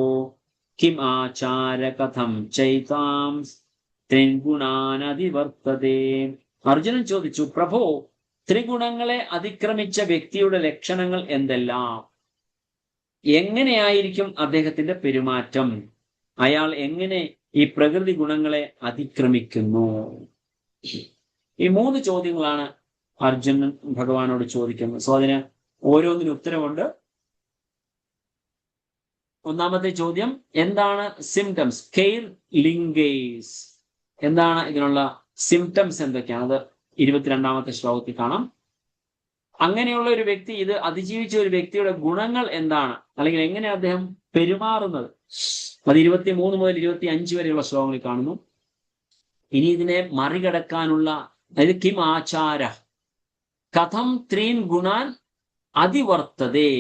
കിം ആചാര കഥം ചൈതാം ത്രിഗുണാനതിവർത്തതേ. അർജുനൻ ചോദിച്ചു, പ്രഭോ, ത്രിഗുണങ്ങളെ അതിക്രമിച്ച വ്യക്തിയുടെ ലക്ഷണങ്ങൾ എന്തെല്ലാം? എങ്ങനെയായിരിക്കും അദ്ദേഹത്തിന്റെ പെരുമാറ്റം? അയാൾ എങ്ങനെ ഈ പ്രകൃതി ഗുണങ്ങളെ അതിക്രമിക്കുന്നു? ഈ 3 ചോദ്യങ്ങളാണ് അർജുനൻ ഭഗവാനോട് ചോദിക്കുന്നത്. സോ അതിന് ഓരോന്നിനും ഉത്തരവുണ്ട്. ഒന്നാമത്തെ ചോദ്യം, എന്താണ് സിംറ്റംസ്? കെയർ ലിംഗേസ്, എന്താണ് ഇതിനുള്ള സിംറ്റംസ് എന്തൊക്കെയാണ്? അത് 22ാമത്തെ ശ്ലോകത്തിൽ കാണാം. അങ്ങനെയുള്ള ഒരു വ്യക്തി, ഇത് അതിജീവിച്ച ഒരു വ്യക്തിയുടെ ഗുണങ്ങൾ എന്താണ്, അല്ലെങ്കിൽ എങ്ങനെ അദ്ദേഹം പെരുമാറുന്നത്, അത് 23 മുതൽ 25 വരെയുള്ള ശ്ലോകങ്ങളിൽ കാണുന്നു. ഇനി ഇതിനെ മറികടക്കാനുള്ള, അതായത് കിം ആചാര കഥം ത്രീൻ ഗുണാൻ അതിവർത്തതേ,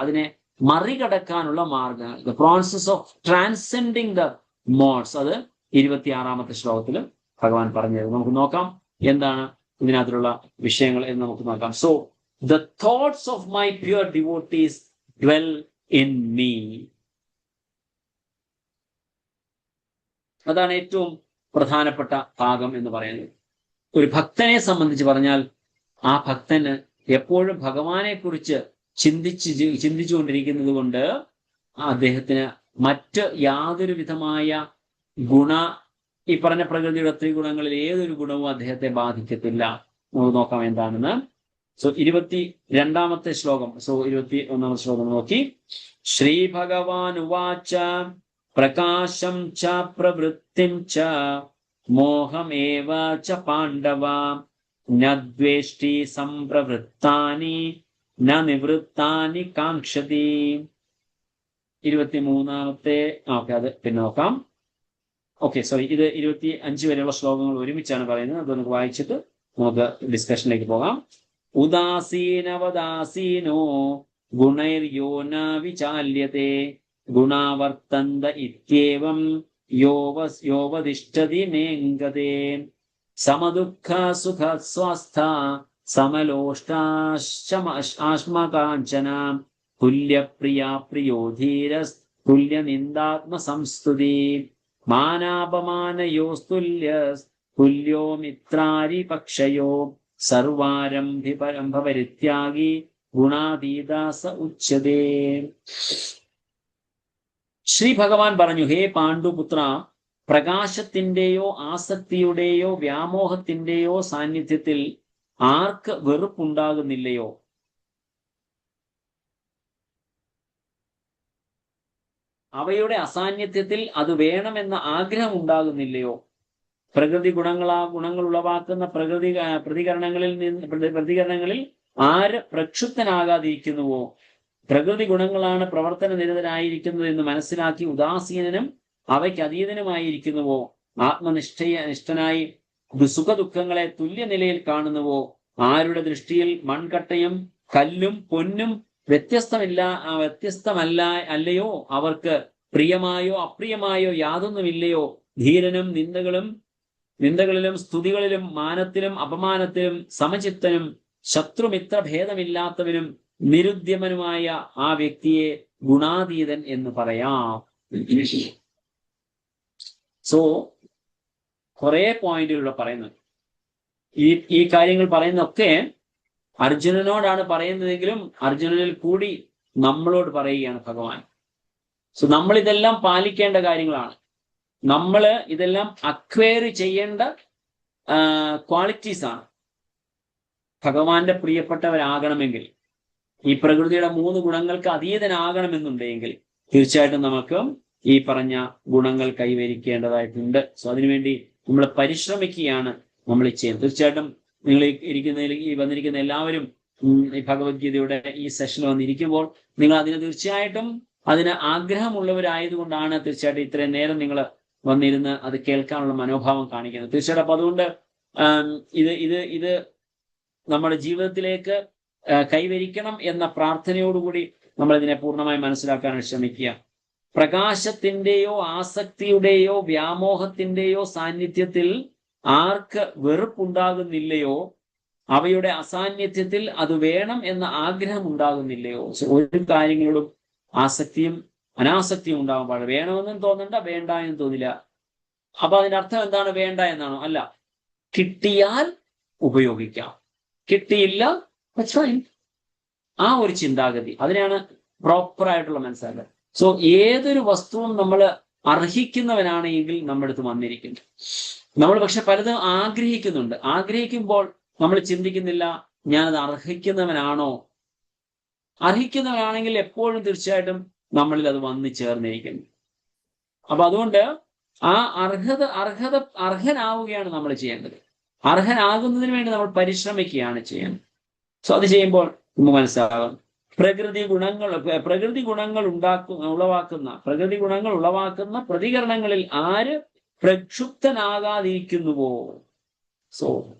അതിനെ മറികടക്കാനുള്ള മാർഗം, the process of transcending the modes, അത് 26ാമത്തെ ശ്ലോകത്തിൽ ഭഗവാൻ പറഞ്ഞത്. നമുക്ക് നോക്കാം എന്താണ് ഇതിനകത്തുള്ള വിഷയങ്ങൾ എന്ന് നമുക്ക് നോക്കാം. So the thoughts of my pure devotees dwell in me. അതാണ് ഏറ്റവും പ്രധാനപ്പെട്ട ഭാഗം എന്ന് പറയുന്നത്. ഒരു ഭക്തനെ സംബന്ധിച്ച് പറഞ്ഞാൽ, ആ ഭക്തന് എപ്പോഴും ഭഗവാനെ കുറിച്ച് ചിന്തിച്ചുകൊണ്ടിരിക്കുന്നത് കൊണ്ട് അദ്ദേഹത്തിന് മറ്റ് യാതൊരു വിധമായ ഈ പറഞ്ഞ പ്രകൃതിയുടെ ത്രിഗുണങ്ങളിൽ ഏതൊരു ഗുണവും അദ്ദേഹത്തെ ബാധിക്കത്തില്ല. നമുക്ക് നോക്കാം എന്താണെന്ന്. സോ 22ാമത്തെ ശ്ലോകം, 21ാമത്തെ ശ്ലോകം നോക്കി. ശ്രീ ഭഗവാൻ ഉവാച പ്രകാശം ച പ്രവൃത്തിം ച മോഹമേവ ച പാണ്ഡവ ന ദ്വേഷ്ടി സംപ്രവൃത്താനി ന നിവൃത്താനി കാംക്ഷതി. 23ാമത്തെ അത് പിന്നെ നോക്കാം. ഇത് 25 വരെയുള്ള ശ്ലോകങ്ങൾ ഒരുമിച്ചാണ് പറയുന്നത്. അത് നമുക്ക് വായിച്ചിട്ട് നമുക്ക് ഡിസ്കഷനിലേക്ക് പോകാം. ഉദാസീനവദാസീനോ ഗുണൈര്യോ ന വിചാല്യത്തെ ഗുണാവർത്തന്ത ഇത്യേവം യോവതിഷ്ഠതി മേങ്കതേ സമദുഃഖ സുഖ സ്വാസ്ഥ സമലോഷ്ടാശ്മകാഞ്ചന തുല്യപ്രിയ പ്രിയോ ധീരസ് തുല്യനിന്ദാത്മസംസ്തുതി മാനാപമാനയോസ്തുല്യസ് തുല്യോ മിത്രാരിപക്ഷയോ സർവാരംഭിപരിത്യാഗി ഗുണാതീതാസ ഉച്യതേ. ശ്രീ ഭഗവാൻ പറഞ്ഞു, ഹേ പാണ്ഡുപുത്ര, പ്രകാശത്തിന്റെയോ ആസക്തിയുടെയോ വ്യാമോഹത്തിന്റെയോ സാന്നിധ്യത്തിൽ ആർക്ക് വെറുപ്പുണ്ടാകുന്നില്ലയോ? അവയുടെ അസാന്നിധ്യത്തിൽ അത് വേണമെന്ന ആഗ്രഹം ഉണ്ടാകുന്നില്ലയോ? പ്രകൃതി ഗുണങ്ങൾ ഉളവാക്കുന്ന പ്രതികരണങ്ങളിൽ ആര് പ്രക്ഷുബ്ധനാകാതിരിക്കുന്നുവോ? പ്രകൃതി ഗുണങ്ങളാണ് പ്രവർത്തന നിരതരായിരിക്കുന്നത് എന്ന് മനസ്സിലാക്കി ഉദാസീനനും അവയ്ക്ക് അതീതനുമായിരിക്കുന്നുവോ? നിഷ്ഠനായി സുഖദുഃഖങ്ങളെ തുല്യനിലയിൽ കാണുന്നുവോ? ആരുടെ ദൃഷ്ടിയിൽ മൺകട്ടയും കല്ലും പൊന്നും വ്യത്യസ്തമല്ല അല്ലയോ? അവർക്ക് പ്രിയമായോ അപ്രിയമായോ യാതൊന്നുമില്ലയോ? ധീരനും നിന്ദകളിലും സ്തുതികളിലും മാനത്തിലും അപമാനത്തിലും സമചിത്തനും ശത്രുമിത്ര ഭേദമില്ലാത്തവനും നിരുദ്യമനുമായ ആ വ്യക്തിയെ ഗുണാതീതൻ എന്ന് പറയാം. സോ കുറെ പോയിന്റുകളിലൂടെ പറയുന്നത് ഈ കാര്യങ്ങൾ പറയുന്നതൊക്കെ അർജുനനോടാണ് പറയുന്നതെങ്കിലും അർജുനനിൽ കൂടി നമ്മളോട് പറയുകയാണ് ഭഗവാൻ. സോ നമ്മൾ ഇതെല്ലാം പാലിക്കേണ്ട കാര്യങ്ങളാണ്. നമ്മൾ ഇതെല്ലാം അക്വയർ ചെയ്യേണ്ട ക്വാളിറ്റീസ് ആണ്. ഭഗവാന്റെ പ്രിയപ്പെട്ടവരാകണമെങ്കിൽ, ഈ പ്രകൃതിയുടെ 3 ഗുണങ്ങൾക്ക് അതീതനാകണമെന്നുണ്ടെങ്കിൽ തീർച്ചയായിട്ടും നമുക്ക് ഈ പറഞ്ഞ ഗുണങ്ങൾ കൈവരിക്കേണ്ടതായിട്ടുണ്ട്. സോ അതിനുവേണ്ടി നമ്മൾ പരിശ്രമിക്കുകയാണ് നമ്മൾ ചെയ്യുന്നത്. തീർച്ചയായിട്ടും നിങ്ങൾ വന്നിരിക്കുന്ന എല്ലാവരും ഈ ഭഗവത്ഗീതയുടെ ഈ സെഷനിൽ വന്നിരിക്കുമ്പോൾ നിങ്ങൾ തീർച്ചയായിട്ടും അതിന് ആഗ്രഹമുള്ളവരായതുകൊണ്ടാണ് തീർച്ചയായിട്ടും ഇത്രയും നേരം നിങ്ങൾ വന്നിരുന്ന് അത് കേൾക്കാനുള്ള മനോഭാവം കാണിക്കുന്നത്. തീർച്ചയായിട്ടും അപ്പൊ അതുകൊണ്ട് ഇത് നമ്മുടെ ജീവിതത്തിലേക്ക് കൈവരിക്കണം എന്ന പ്രാർത്ഥനയോടുകൂടി നമ്മൾ ഇതിനെ പൂർണ്ണമായി മനസ്സിലാക്കാൻ ശ്രമിക്കുക. പ്രകാശത്തിന്റെയോ ആസക്തിയുടെയോ വ്യാമോഹത്തിന്റെയോ സാന്നിധ്യത്തിൽ ആർക്ക് വെറുപ്പുണ്ടാകുന്നില്ലയോ, അവയുടെ അസാന്നിധ്യത്തിൽ അത് വേണം എന്ന ആഗ്രഹം ഉണ്ടാകുന്നില്ലയോ. ഒരു കാര്യങ്ങളോടും ആസക്തിയും അനാസക്തിയും ഉണ്ടാകാൻ പാടില്ല. വേണമെന്നും തോന്നണ്ട, വേണ്ട എന്നും തോന്നില്ല. അപ്പൊ അതിന്റെ അർത്ഥം എന്താണ്? വേണ്ട എന്നാണോ? അല്ല, കിട്ടിയാൽ ഉപയോഗിക്കാം, കിട്ടിയില്ല ആ ഒരു ചിന്താഗതി, അതിനാണ് പ്രോപ്പറായിട്ടുള്ള മനസ്സിലാക്കുക. സോ ഏതൊരു വസ്തുവും നമ്മൾ അർഹിക്കുന്നവനാണ് എങ്കിൽ നമ്മുടെ അടുത്ത് വന്നിരിക്കുന്നു. നമ്മൾ പക്ഷെ പലതും ആഗ്രഹിക്കുന്നുണ്ട്. ആഗ്രഹിക്കുമ്പോൾ നമ്മൾ ചിന്തിക്കുന്നില്ല ഞാനത് അർഹിക്കുന്നവനാണോ. അർഹിക്കുന്നവനാണെങ്കിൽ എപ്പോഴും തീർച്ചയായിട്ടും നമ്മളിൽ അത് വന്നു ചേർന്നിരിക്കുന്നു. അപ്പൊ അതുകൊണ്ട് ആ അർഹനാവുകയാണ് നമ്മൾ ചെയ്യേണ്ടത്. അർഹനാകുന്നതിന് വേണ്ടി നമ്മൾ പരിശ്രമിക്കുകയാണ് ചെയ്യേണ്ടത്. സോ അത് ചെയ്യുമ്പോൾ നമുക്ക് മനസ്സിലാകും പ്രകൃതി ഗുണങ്ങൾ ഉളവാക്കുന്ന പ്രതികരണങ്ങളിൽ ആര് പ്രക്ഷുബ്ധനാകാതിരിക്കുന്നുവോ. സോ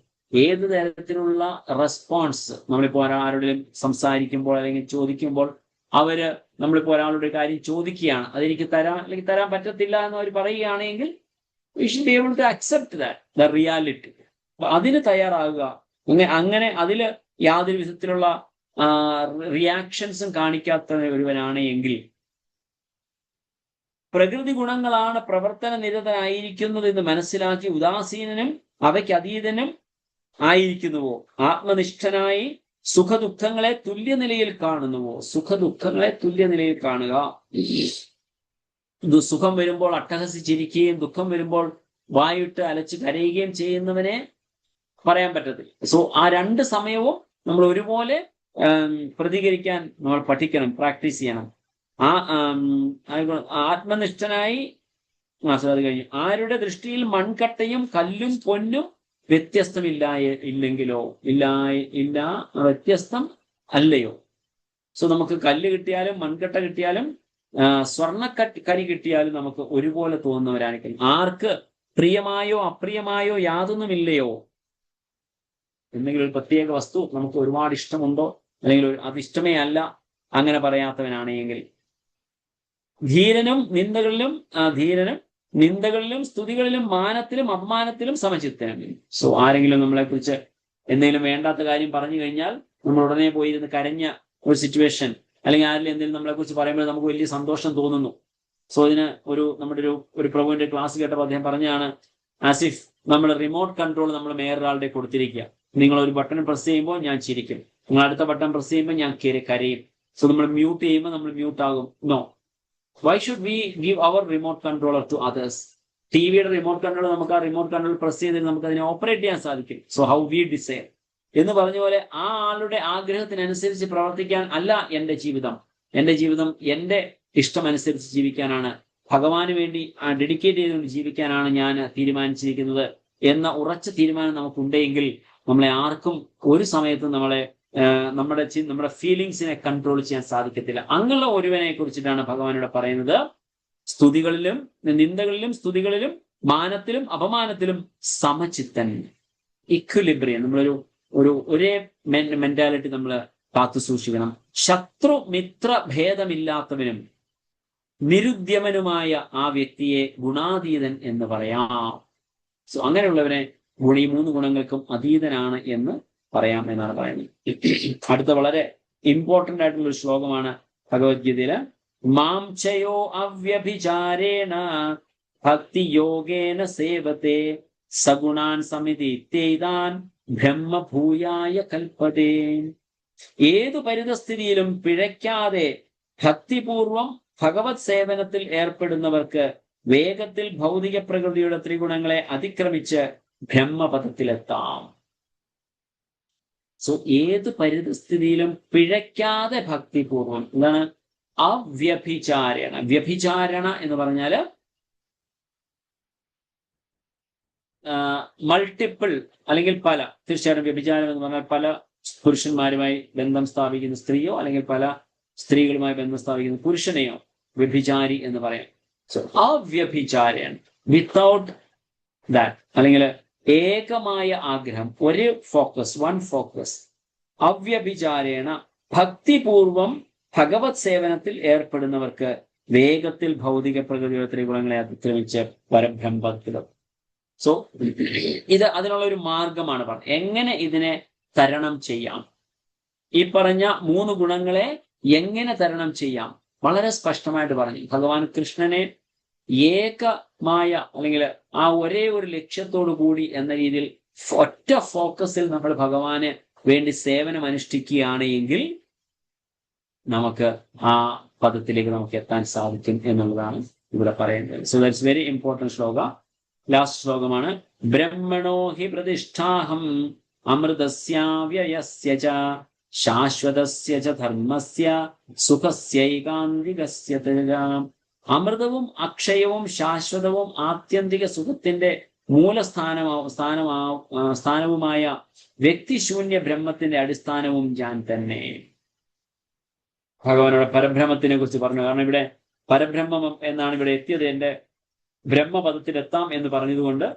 ഏത് തരത്തിലുള്ള റെസ്പോൺസ് നമ്മളിപ്പോൾ ആരോടെങ്കിലും സംസാരിക്കുമ്പോൾ അല്ലെങ്കിൽ ചോദിക്കുമ്പോൾ നമ്മളിപ്പോൾ ഒരാളുടെ കാര്യം ചോദിക്കുകയാണ്, അതെനിക്ക് തരാം അല്ലെങ്കിൽ തരാൻ പറ്റത്തില്ല എന്ന് അവർ പറയുകയാണെങ്കിൽ we should be able to accept that the reality. അതിന് തയ്യാറാകുക. അങ്ങനെ അതിൽ യാതൊരു വിധത്തിലുള്ള റിയാക്ഷൻസും കാണിക്കാത്ത ഒരുവനാണ് എങ്കിൽ, പ്രകൃതി ഗുണങ്ങളാണ് പ്രവർത്തന നിരതനായിരിക്കുന്നത് എന്ന് മനസ്സിലാക്കി ഉദാസീനനും അവയ്ക്ക് അതീതനും ആയിരിക്കുന്നുവോ. ആത്മനിഷ്ഠനായി സുഖദുഃഖങ്ങളെ തുല്യനിലയിൽ കാണുന്നുവോ. സുഖദുഃഖങ്ങളെ തുല്യനിലയിൽ കാണുക. സുഖം വരുമ്പോൾ അട്ടഹസിച്ചിരിക്കുകയും ദുഃഖം വരുമ്പോൾ വായിട്ട് അലച്ച് കരയുകയും ചെയ്യുന്നവനെ പറയാൻ പറ്റത്തില്ല. സോ ആ 2 സമയവും നമ്മൾ ഒരുപോലെ പ്രതികരിക്കാൻ നമ്മൾ പഠിക്കണം, പ്രാക്ടീസ് ചെയ്യണം. ആത്മനിഷ്ഠനായി കഴിഞ്ഞു. ആരുടെ ദൃഷ്ടിയിൽ മൺകട്ടയും കല്ലും പൊന്നും വ്യത്യസ്തമില്ലെങ്കിലോ വ്യത്യസ്തം അല്ലയോ. സോ നമുക്ക് കല്ല് കിട്ടിയാലും മൺകട്ട കിട്ടിയാലും സ്വർണ്ണക്കരി കിട്ടിയാലും നമുക്ക് ഒരുപോലെ തോന്നുന്നവരായിരിക്കും. ആർക്ക് പ്രിയമായോ അപ്രിയമായോ യാതൊന്നുമില്ലയോ. എന്തെങ്കിലും ഒരു പ്രത്യേക വസ്തു നമുക്ക് ഒരുപാട് ഇഷ്ടമുണ്ടോ അല്ലെങ്കിൽ അത് ഇഷ്ടമേ അല്ല, അങ്ങനെ പറയാത്തവനാണെങ്കിൽ. ധീരനും നിന്ദകളിലും സ്തുതികളിലും മാനത്തിലും അപമാനത്തിലും സമചിത്തനും. സോ ആരെങ്കിലും നമ്മളെ കുറിച്ച് എന്തെങ്കിലും വേണ്ടാത്ത കാര്യം പറഞ്ഞു കഴിഞ്ഞാൽ നമ്മൾ ഉടനെ പോയിരുന്ന് കരഞ്ഞ ഒരു സിറ്റുവേഷൻ, അല്ലെങ്കിൽ ആരെങ്കിലും എന്തെങ്കിലും നമ്മളെ കുറിച്ച് പറയുമ്പോൾ നമുക്ക് വലിയ സന്തോഷം തോന്നുന്നു. സോ ഇതിന് നമ്മുടെ ഒരു പ്രഭുവിന്റെ ക്ലാസ് കേട്ടപ്പോൾ അദ്ദേഹം പറഞ്ഞാണ്, ആസിഫ് നമ്മൾ റിമോട്ട് കൺട്രോൾ നമ്മൾ വേറൊരാളുടെ കൊടുത്തിരിക്കുക. നിങ്ങൾ ഒരു ബട്ടൺ പ്രസ് ചെയ്യുമ്പോൾ ഞാൻ ചിരിക്കും, നിങ്ങൾ അടുത്ത ബട്ടൺ പ്രസ് ചെയ്യുമ്പോൾ ഞാൻ കരയും. സോ നമ്മൾ മ്യൂട്ട് ചെയ്യുമ്പോൾ നമ്മൾ മ്യൂട്ട് ആകും. No, why should we give our remote controller to others. ടിവിയുടെ റിമോട്ട് കൺട്രോൾ നമുക്ക് ആ റിമോട്ട് കൺട്രോൾ പ്രസ് ചെയ്തിട്ട് നമുക്ക് അതിനെ ഓപ്പറേറ്റ് ചെയ്യാൻ സാധിക്കും. സോ ഹൗ വി ഡിസൈർ എന്ന് പറഞ്ഞ പോലെ ആ ആളുടെ ആഗ്രഹത്തിനനുസരിച്ച് പ്രവർത്തിക്കാൻ അല്ല എൻ്റെ ജീവിതം. എൻ്റെ ഇഷ്ടമനുസരിച്ച് ജീവിക്കാനാണ്, ഭഗവാന് വേണ്ടി ഡെഡിക്കേറ്റ് ചെയ്തുകൊണ്ട് ജീവിക്കാനാണ് ഞാൻ തീരുമാനിച്ചിരിക്കുന്നത് എന്ന ഉറച്ച തീരുമാനം നമുക്കുണ്ടെങ്കിൽ നമ്മളെ ആർക്കും ഒരു സമയത്തും നമ്മുടെ ഫീലിങ്സിനെ കൺട്രോൾ ചെയ്യാൻ സാധിക്കത്തില്ല. അങ്ങനെയുള്ള ഒരുവനെ കുറിച്ചിട്ടാണ് ഭഗവാനോട് പറയുന്നത്, സ്തുതികളിലും നിന്ദകളിലും സ്തുതികളിലും മാനത്തിലും അപമാനത്തിലും സമചിത്തൻ. ഇക്വിലിബ്രിയം, നമ്മളൊരു ഒരേ മെന്റാലിറ്റി നമ്മൾ കാത്തു സൂക്ഷിക്കണം. ശത്രു മിത്ര ഭേദമില്ലാത്തവനും നിരുദ്യമനുമായ ആ വ്യക്തിയെ ഗുണാതീതൻ എന്ന് പറയാം. സോ അങ്ങനെയുള്ളവരെ ഈ 3 ഗുണങ്ങൾക്കും അതീതനാണ് എന്ന് പറയാം എന്നാണ് പറയുന്നത്. അടുത്ത വളരെ ഇമ്പോർട്ടന്റ് ആയിട്ടുള്ള ഒരു ശ്ലോകമാണ് ഭഗവത്ഗീതയില്. മാം ചയോ അവ്യഭിചാരേണ ഭക്തിയോഗേന സേവത്തെ സഗുണാൻ സമിതിത്യേതാൻ ബ്രഹ്മഭൂയായ കൽപ്പതേ. ഏതു പരിതസ്ഥിതിയിലും പിഴയ്ക്കാതെ ഭക്തിപൂർവം ഭഗവത് സേവനത്തിൽ ഏർപ്പെടുന്നവർക്ക് വേഗത്തിൽ ഭൗതിക പ്രകൃതിയുടെ ത്രിഗുണങ്ങളെ അതിക്രമിച്ച് ബ്രഹ്മപദത്തിലെത്താം. സോ ഏത് പരിതസ്ഥിതിയിലും പിഴയ്ക്കാതെ ഭക്തിപൂർവം, എന്താണ് അവ്യഭിചാരണ. വ്യഭിചാരണ എന്ന് പറഞ്ഞാല് മൾട്ടിപ്പിൾ അല്ലെങ്കിൽ പല, തീർച്ചയായിട്ടും വ്യഭിചാരം എന്ന് പറഞ്ഞാൽ പല പുരുഷന്മാരുമായി ബന്ധം സ്ഥാപിക്കുന്ന സ്ത്രീയോ അല്ലെങ്കിൽ പല സ്ത്രീകളുമായി ബന്ധം സ്ഥാപിക്കുന്ന പുരുഷനെയോ വ്യഭിചാരി എന്ന് പറയാം. സോ അവ്യഭിചാരൻ, വിത്തൗട്ട് ദാറ്റ്, അല്ലെങ്കിൽ ഏകമായ ആഗ്രഹം, ഒരു ഫോക്കസ്, വൺ ഫോക്കസ്. അവ്യഭിചാരേണ ഭക്തിപൂർവം ഭഗവത് സേവനത്തിൽ ഏർപ്പെടുന്നവർക്ക് വേഗത്തിൽ ഭൗതിക പ്രകൃതിയുടെ ത്രിഗുണങ്ങളെ അതിക്രമിച്ച് പരബ്രഹ്മത്തിലും. സോ ഇത് അതിനുള്ള ഒരു മാർഗമാണ് പറഞ്ഞത്. എങ്ങനെ ഇതിനെ തരണം ചെയ്യാം, ഈ പറഞ്ഞ 3 ഗുണങ്ങളെ എങ്ങനെ തരണം ചെയ്യാം വളരെ സ്പഷ്ടമായിട്ട് പറഞ്ഞു. ഭഗവാൻ കൃഷ്ണനെ ഏകമായ അല്ലെങ്കിൽ ആ ഒരേ ഒരു ലക്ഷ്യത്തോടു കൂടി എന്ന രീതിയിൽ ഒറ്റ ഫോക്കസിൽ നമ്മൾ ഭഗവാന് വേണ്ടി സേവനം അനുഷ്ഠിക്കുകയാണ് എങ്കിൽ നമുക്ക് ആ പദത്തിലേക്ക് നമുക്ക് എത്താൻ സാധിക്കും എന്നുള്ളതാണ് ഇവിടെ പറയുന്നത്. സോ ദാറ്റ്സ് വെരി ഇമ്പോർട്ടന്റ് ശ്ലോക. ലാസ്റ്റ് ശ്ലോകമാണ്. ബ്രഹ്മണോ ഹി പ്രതിഷ്ഠാഹം അമൃതസ്യാവ്യയസ്യ ച ശാശ്വതസ്യ ച ധർമ്മസ്യ സുഖസ്യൈകാന്തികസ്യ ച. അമൃതവും അക്ഷയവും ശാശ്വതവും ആത്യന്തിക സുഖത്തിന്റെ സ്ഥാനവുമായ വ്യക്തിശൂന്യ ബ്രഹ്മത്തിന്റെ അടിസ്ഥാനവും ഞാൻ തന്നെ. ഭഗവാനോട് പരബ്രഹ്മത്തിനെ കുറിച്ച് പറഞ്ഞു. കാരണം ഇവിടെ പരബ്രഹ്മം എന്നാണ് ഇവിടെ എത്തിയത്. എന്റെ ബ്രഹ്മപദത്തിലെത്താം എന്ന് പറഞ്ഞതുകൊണ്ട്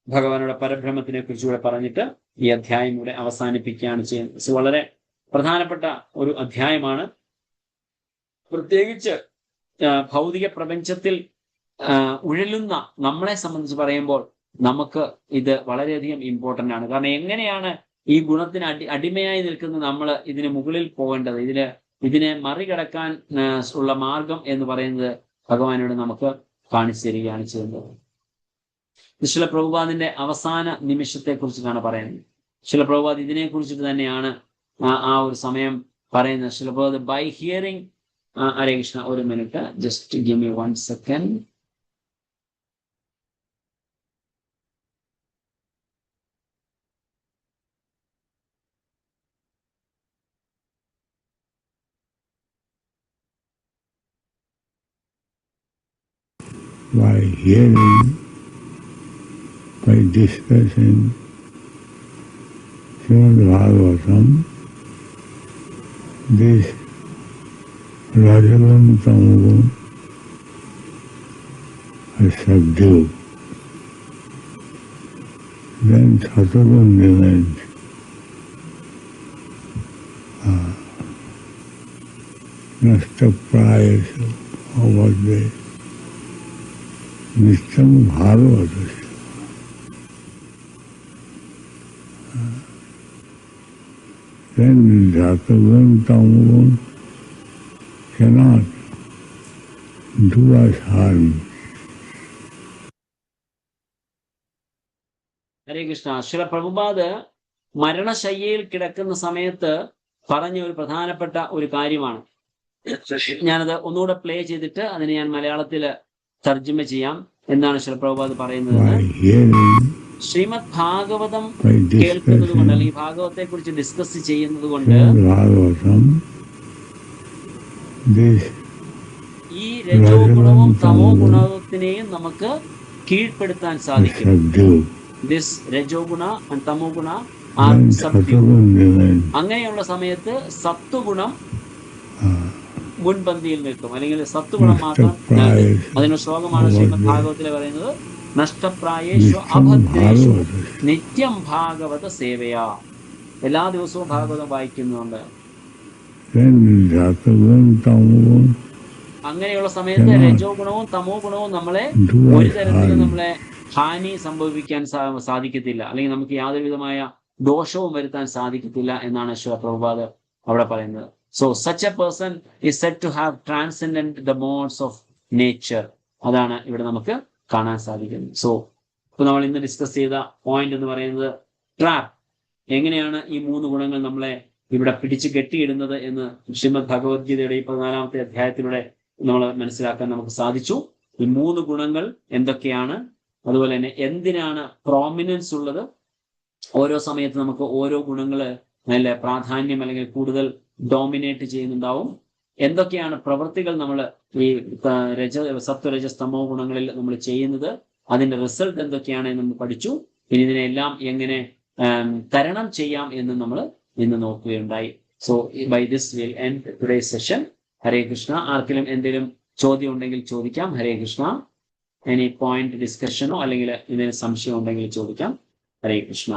ഭഗവാനോട് പരബ്രഹ്മത്തിനെ കുറിച്ച് ഇവിടെ പറഞ്ഞിട്ട് ഈ അധ്യായം ഇവിടെ അവസാനിപ്പിക്കുകയാണ് ചെയ്യുന്നത്. വളരെ പ്രധാനപ്പെട്ട ഒരു അധ്യായമാണ്. പ്രത്യേകിച്ച് ഭൗതിക പ്രപഞ്ചത്തിൽ ഉഴലുന്ന നമ്മളെ സംബന്ധിച്ച് പറയുമ്പോൾ നമുക്ക് ഇത് വളരെയധികം ഇമ്പോർട്ടന്റ് ആണ്. കാരണം എങ്ങനെയാണ് ഈ ഗുണത്തിന് അടിമയായി നിൽക്കുന്ന നമ്മൾ ഇതിന് മുകളിൽ പോകേണ്ടത്, ഇതിനെ മറികടക്കാൻ ഉള്ള മാർഗം എന്ന് പറയുന്നത് ഭഗവാനോട് നമുക്ക് കാണിച്ചു തരികയാണ് ചെയ്യുന്നത്. ശില പ്രഭുപാദിന്റെ അവസാന നിമിഷത്തെ കുറിച്ചിട്ടാണ് പറയുന്നത്. ശില പ്രഭുപാദ് ഇതിനെ കുറിച്ചിട്ട് തന്നെയാണ് ആ ഒരു സമയം പറയുന്നത്. ശില പ്രഭുപാദ് ബൈ ഹിയറിംഗ് ഹരേ കൃഷ്ണ, ഒരു minute, just give me 1 second. By hearing, by discussing Srimad Bhagavatam, this Rajagun Tamagun is subdued. Then Satagun remains. Nastapayasa over there. Nityam Bhagavatasya. Then Satagun Tamagun cannot do us harm. ഹരേ കൃഷ്ണ. ശ്രീ പ്രഭുപാദ് മരണശയ്യയിൽ കിടക്കുന്ന സമയത്ത് പറഞ്ഞ ഒരു പ്രധാനപ്പെട്ട ഒരു കാര്യമാണ്. ഞാനത് ഒന്നുകൂടെ play ചെയ്തിട്ട് അതിനെ ഞാൻ മലയാളത്തിൽ തർജ്ജമ ചെയ്യാം. എന്താണ് ശ്രീ പ്രഭുപാദ് പറയുന്നത്? ശ്രീമദ് ഭാഗവതം കേൾക്കുന്നത് കൊണ്ട്, അല്ലെങ്കിൽ ഭാഗവത്തെ കുറിച്ച് ഡിസ്കസ് ചെയ്യുന്നത് കൊണ്ട് ഈ രജോ ഗുണവും തമോ ഗുണത്തിനെയും നമുക്ക് കീഴ്പ്പെടുത്താൻ സാധിക്കും. ദിസ് രജോ ഗുണ ആൻഡ് തമോ ഗുണ അങ്ങനെയുള്ള സമയത്ത് സത്വഗുണം മുൻപന്തിയിൽ നിൽക്കും, അല്ലെങ്കിൽ സത്വഗുണം മാത്രം നൽകും. അതിനൊരു ശ്ലോകമാണ് ശ്രീമദ് ഭാഗവത്തിലെ പറയുന്നത്, നഷ്ടപ്രായേഷു അഭദ്രേഷു നിത്യം ഭാഗവത സേവയാ. എല്ലാ ദിവസവും ഭാഗവതം വായിക്കുന്നുണ്ട്. അങ്ങനെയുള്ള സമയത്ത് രജോ ഗുണവും തമോ ഗുണവും നമ്മളെ ഒരു തരത്തിലും നമ്മളെ ഹാനി സംഭവിപ്പിക്കാൻ സാധിക്കത്തില്ല, അല്ലെങ്കിൽ നമുക്ക് യാതൊരു വിധമായ ദോഷവും വരുത്താൻ സാധിക്കത്തില്ല എന്നാണ് ശ്രീ പ്രഭുപാദ് അവിടെ പറയുന്നത്. So such a person is said to have transcendent the modes of nature. അതാണ് ഇവിടെ നമുക്ക് കാണാൻ സാധിക്കുന്നത്. സോ ഇപ്പൊ നമ്മൾ ഇന്ന് ഡിസ്കസ് ചെയ്ത പോയിന്റ് എന്ന് പറയുന്നത് ട്രാപ്പ്. എങ്ങനെയാണ് ഈ 3 ഗുണങ്ങൾ നമ്മളെ ഇവിടെ പിടിച്ചു കെട്ടിയിടുന്നത് എന്ന് ശ്രീമദ് ഭഗവത്ഗീതയുടെ ഈ 14ാമത്തെ അധ്യായത്തിലൂടെ നമ്മൾ മനസ്സിലാക്കാൻ നമുക്ക് സാധിച്ചു. ഈ 3 ഗുണങ്ങൾ എന്തൊക്കെയാണ്, അതുപോലെ തന്നെ എന്തിനാണ് പ്രോമിനൻസ് ഉള്ളത്, ഓരോ സമയത്ത് നമുക്ക് ഓരോ ഗുണങ്ങള് നല്ല പ്രാധാന്യം അല്ലെങ്കിൽ കൂടുതൽ ഡോമിനേറ്റ് ചെയ്യുന്നുണ്ടാവും, എന്തൊക്കെയാണ് പ്രവൃത്തികൾ നമ്മൾ ഈ സത്വരജസ്തമോ ഗുണങ്ങളിൽ നമ്മൾ ചെയ്യുന്നത്, അതിന്റെ റിസൾട്ട് എന്തൊക്കെയാണ് എന്ന് നമ്മൾ പഠിച്ചു. ഇനി ഇതിനെല്ലാം എങ്ങനെ തരണം ചെയ്യാം എന്ന് നമ്മൾ ഇന്ന് നോക്കുകയുണ്ടായി. So by this will end today's session. Hare Krishna. ആർക്കെങ്കിലും എന്തെങ്കിലും ചോദ്യം ഉണ്ടെങ്കിൽ ചോദിക്കാം. ഹരേ കൃഷ്ണ. എനി പോയിന്റ് ഡിസ്കഷനോ അല്ലെങ്കിൽ ഇതിന് സംശയം ഉണ്ടെങ്കിൽ ചോദിക്കാം. ഹരേ കൃഷ്ണ.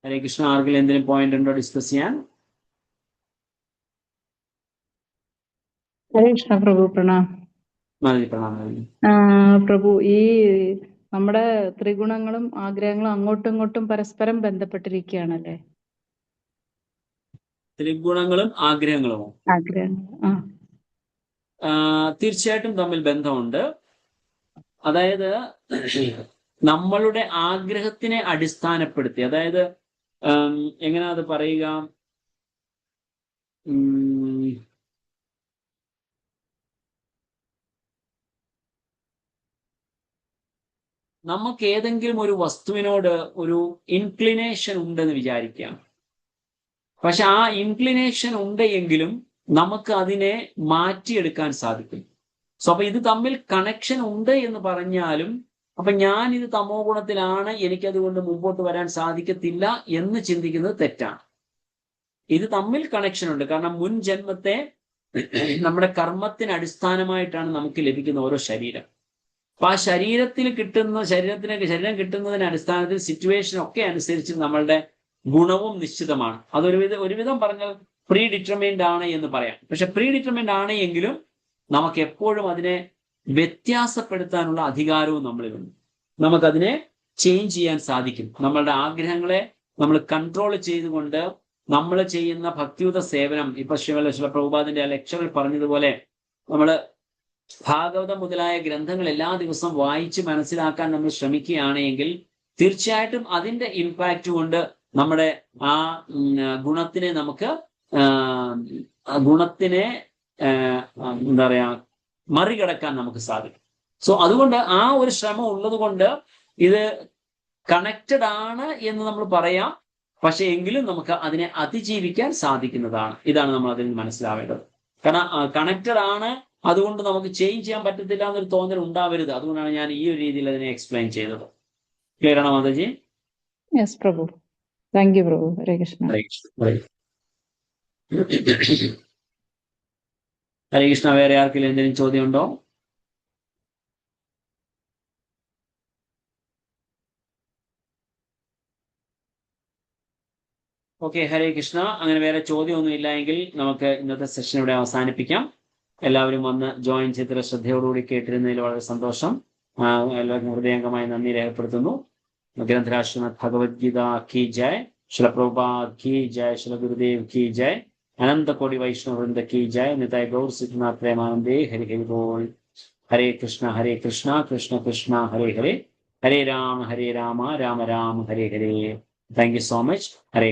ഹരേ കൃഷ്ണ. ആർക്കെങ്കിലും എന്തെങ്കിലും പോയിന്റ് ഉണ്ടോ ഡിസ്കസ് ചെയ്യാൻ? ഹരേ കൃഷ്ണ പ്രഭു. പ്രണാം. പ്രഭു, ഈ നമ്മുടെ ത്രിഗുണങ്ങളും ആഗ്രഹങ്ങളും അങ്ങോട്ടും ഇങ്ങോട്ടും പരസ്പരം ബന്ധപ്പെട്ടിരിക്കുകയാണല്ലേ? ത്രിഗുണങ്ങളും ആഗ്രഹങ്ങളും ആഗ്രഹങ്ങൾ തീർച്ചയായിട്ടും തമ്മിൽ ബന്ധമുണ്ട്. അതായത് നമ്മളുടെ ആഗ്രഹത്തിനെ അടിസ്ഥാനപ്പെടുത്തി, അതായത് എങ്ങനെയാ അത് പറയുക, നമുക്ക് ഏതെങ്കിലും ഒരു വസ്തുവിനോട് ഒരു ഇൻക്ലിനേഷൻ ഉണ്ടെന്ന് വിചാരിക്കാം. പക്ഷെ ആ ഇൻക്ലിനേഷൻ ഉണ്ട് എങ്കിലും നമുക്ക് അതിനെ മാറ്റിയെടുക്കാൻ സാധിക്കും. സോ അപ്പൊ ഇത് തമ്മിൽ കണക്ഷൻ ഉണ്ട് എന്ന് പറഞ്ഞാലും, അപ്പൊ ഞാൻ ഇത് തമോ ഗുണത്തിലാണ്, എനിക്കതുകൊണ്ട് മുമ്പോട്ട് വരാൻ സാധിക്കത്തില്ല എന്ന് ചിന്തിക്കുന്നത് തെറ്റാണ്. ഇത് തമ്മിൽ കണക്ഷൻ ഉണ്ട്. കാരണം മുൻ ജന്മത്തെ നമ്മുടെ കർമ്മത്തിന് അടിസ്ഥാനമായിട്ടാണ് നമുക്ക് ലഭിക്കുന്ന ഓരോ ശരീരം. അപ്പൊ ആ ശരീരം കിട്ടുന്നതിന് അടിസ്ഥാനത്തിൽ സിറ്റുവേഷൻ ഒക്കെ അനുസരിച്ച് നമ്മളുടെ ഗുണവും നിശ്ചിതമാണ്. ഒരുവിധം പറഞ്ഞാൽ പ്രീ ഡിറ്റർമൈൻഡ് ആണ് എന്ന് പറയാം. പക്ഷെ പ്രീ ഡിറ്റർമൈൻഡ് ആണ് എങ്കിലും നമുക്ക് എപ്പോഴും അതിനെ വ്യത്യാസപ്പെടുത്താനുള്ള അധികാരവും നമ്മളിലുണ്ട്. നമുക്കതിനെ ചേഞ്ച് ചെയ്യാൻ സാധിക്കും. നമ്മളുടെ ആഗ്രഹങ്ങളെ നമ്മൾ കൺട്രോൾ ചെയ്തുകൊണ്ട് നമ്മൾ ചെയ്യുന്ന ഭക്തിയുത സേവനം, ഇപ്പൊ ശ്രീ പ്രഭുപാദിന്റെ ലെക്ചറിൽ പറഞ്ഞതുപോലെ നമ്മൾ ഭാഗവതം മുതലായ ഗ്രന്ഥങ്ങൾ എല്ലാ ദിവസവും വായിച്ച് മനസ്സിലാക്കാൻ നമ്മൾ ശ്രമിക്കുകയാണെങ്കിൽ തീർച്ചയായിട്ടും അതിന്റെ ഇമ്പാക്റ്റ് കൊണ്ട് നമ്മുടെ ആ ഗുണത്തിനെ എന്താ പറയാ മറികടക്കാൻ നമുക്ക് സാധിക്കും. സോ അതുകൊണ്ട് ആ ഒരു ശ്രമം ഉള്ളത് കൊണ്ട് ഇത് കണക്റ്റഡ് ആണ് എന്ന് നമ്മൾ പറയാം. പക്ഷെ എങ്കിലും നമുക്ക് അതിനെ അതിജീവിക്കാൻ സാധിക്കുന്നതാണ്. ഇതാണ് നമ്മൾ അതിൽ നിന്ന് മനസ്സിലാവേണ്ടത്. കാരണം കണക്റ്റഡ് ആണ്, അതുകൊണ്ട് നമുക്ക് ചേഞ്ച് ചെയ്യാൻ പറ്റത്തില്ല എന്നൊരു തോന്നൽ ഉണ്ടാവരുത്. അതുകൊണ്ടാണ് ഞാൻ ഈ ഒരു രീതിയിൽ അതിനെ എക്സ്പ്ലെയിൻ ചെയ്തത്. ക്ലിയർ ആണോ Mataji? Yes Prabhu. Thank you Prabhu. Hare Krishna. Hare Krishna. വേറെ ആർക്കെങ്കിലും എന്തെങ്കിലും ചോദ്യം ഉണ്ടോ? ഓക്കെ, ഹരേ കൃഷ്ണ. അങ്ങനെ വേറെ ചോദ്യമൊന്നും ഇല്ല എങ്കിൽ നമുക്ക് ഇന്നത്തെ സെഷൻ ഇവിടെ അവസാനിപ്പിക്കാം. എല്ലാവരും വന്ന് ജോയിൻ ചെയ്ത ശ്രദ്ധയോടുകൂടി കേട്ടിരുന്നതിൽ വളരെ സന്തോഷം. എല്ലാവർക്കും ഹൃദയംഗമായി നന്ദി രേഖപ്പെടുത്തുന്നു. ഗ്രന്ഥരാജ് ശ്രീമദ് ഭഗവത്ഗീത കി ജയ്, ശ്രീല പ്രഭുപാദ് കി ജയ്, ശ്രീല ഗുരുദേവ് കി ജയ്, അനന്ത കോടി വൈഷ്ണവ വൃന്ദ കി ജയ്, നിതായ ഗൗർ സിദ്ധാർത്ഥ പ്രേമാനന്ദേ. ഹരി ഹരി ബോൾ. Hare Krishna Krishna Krishna Hare Hare, Hare Rama Rama Rama Hare Hare. Thank you so much. Hare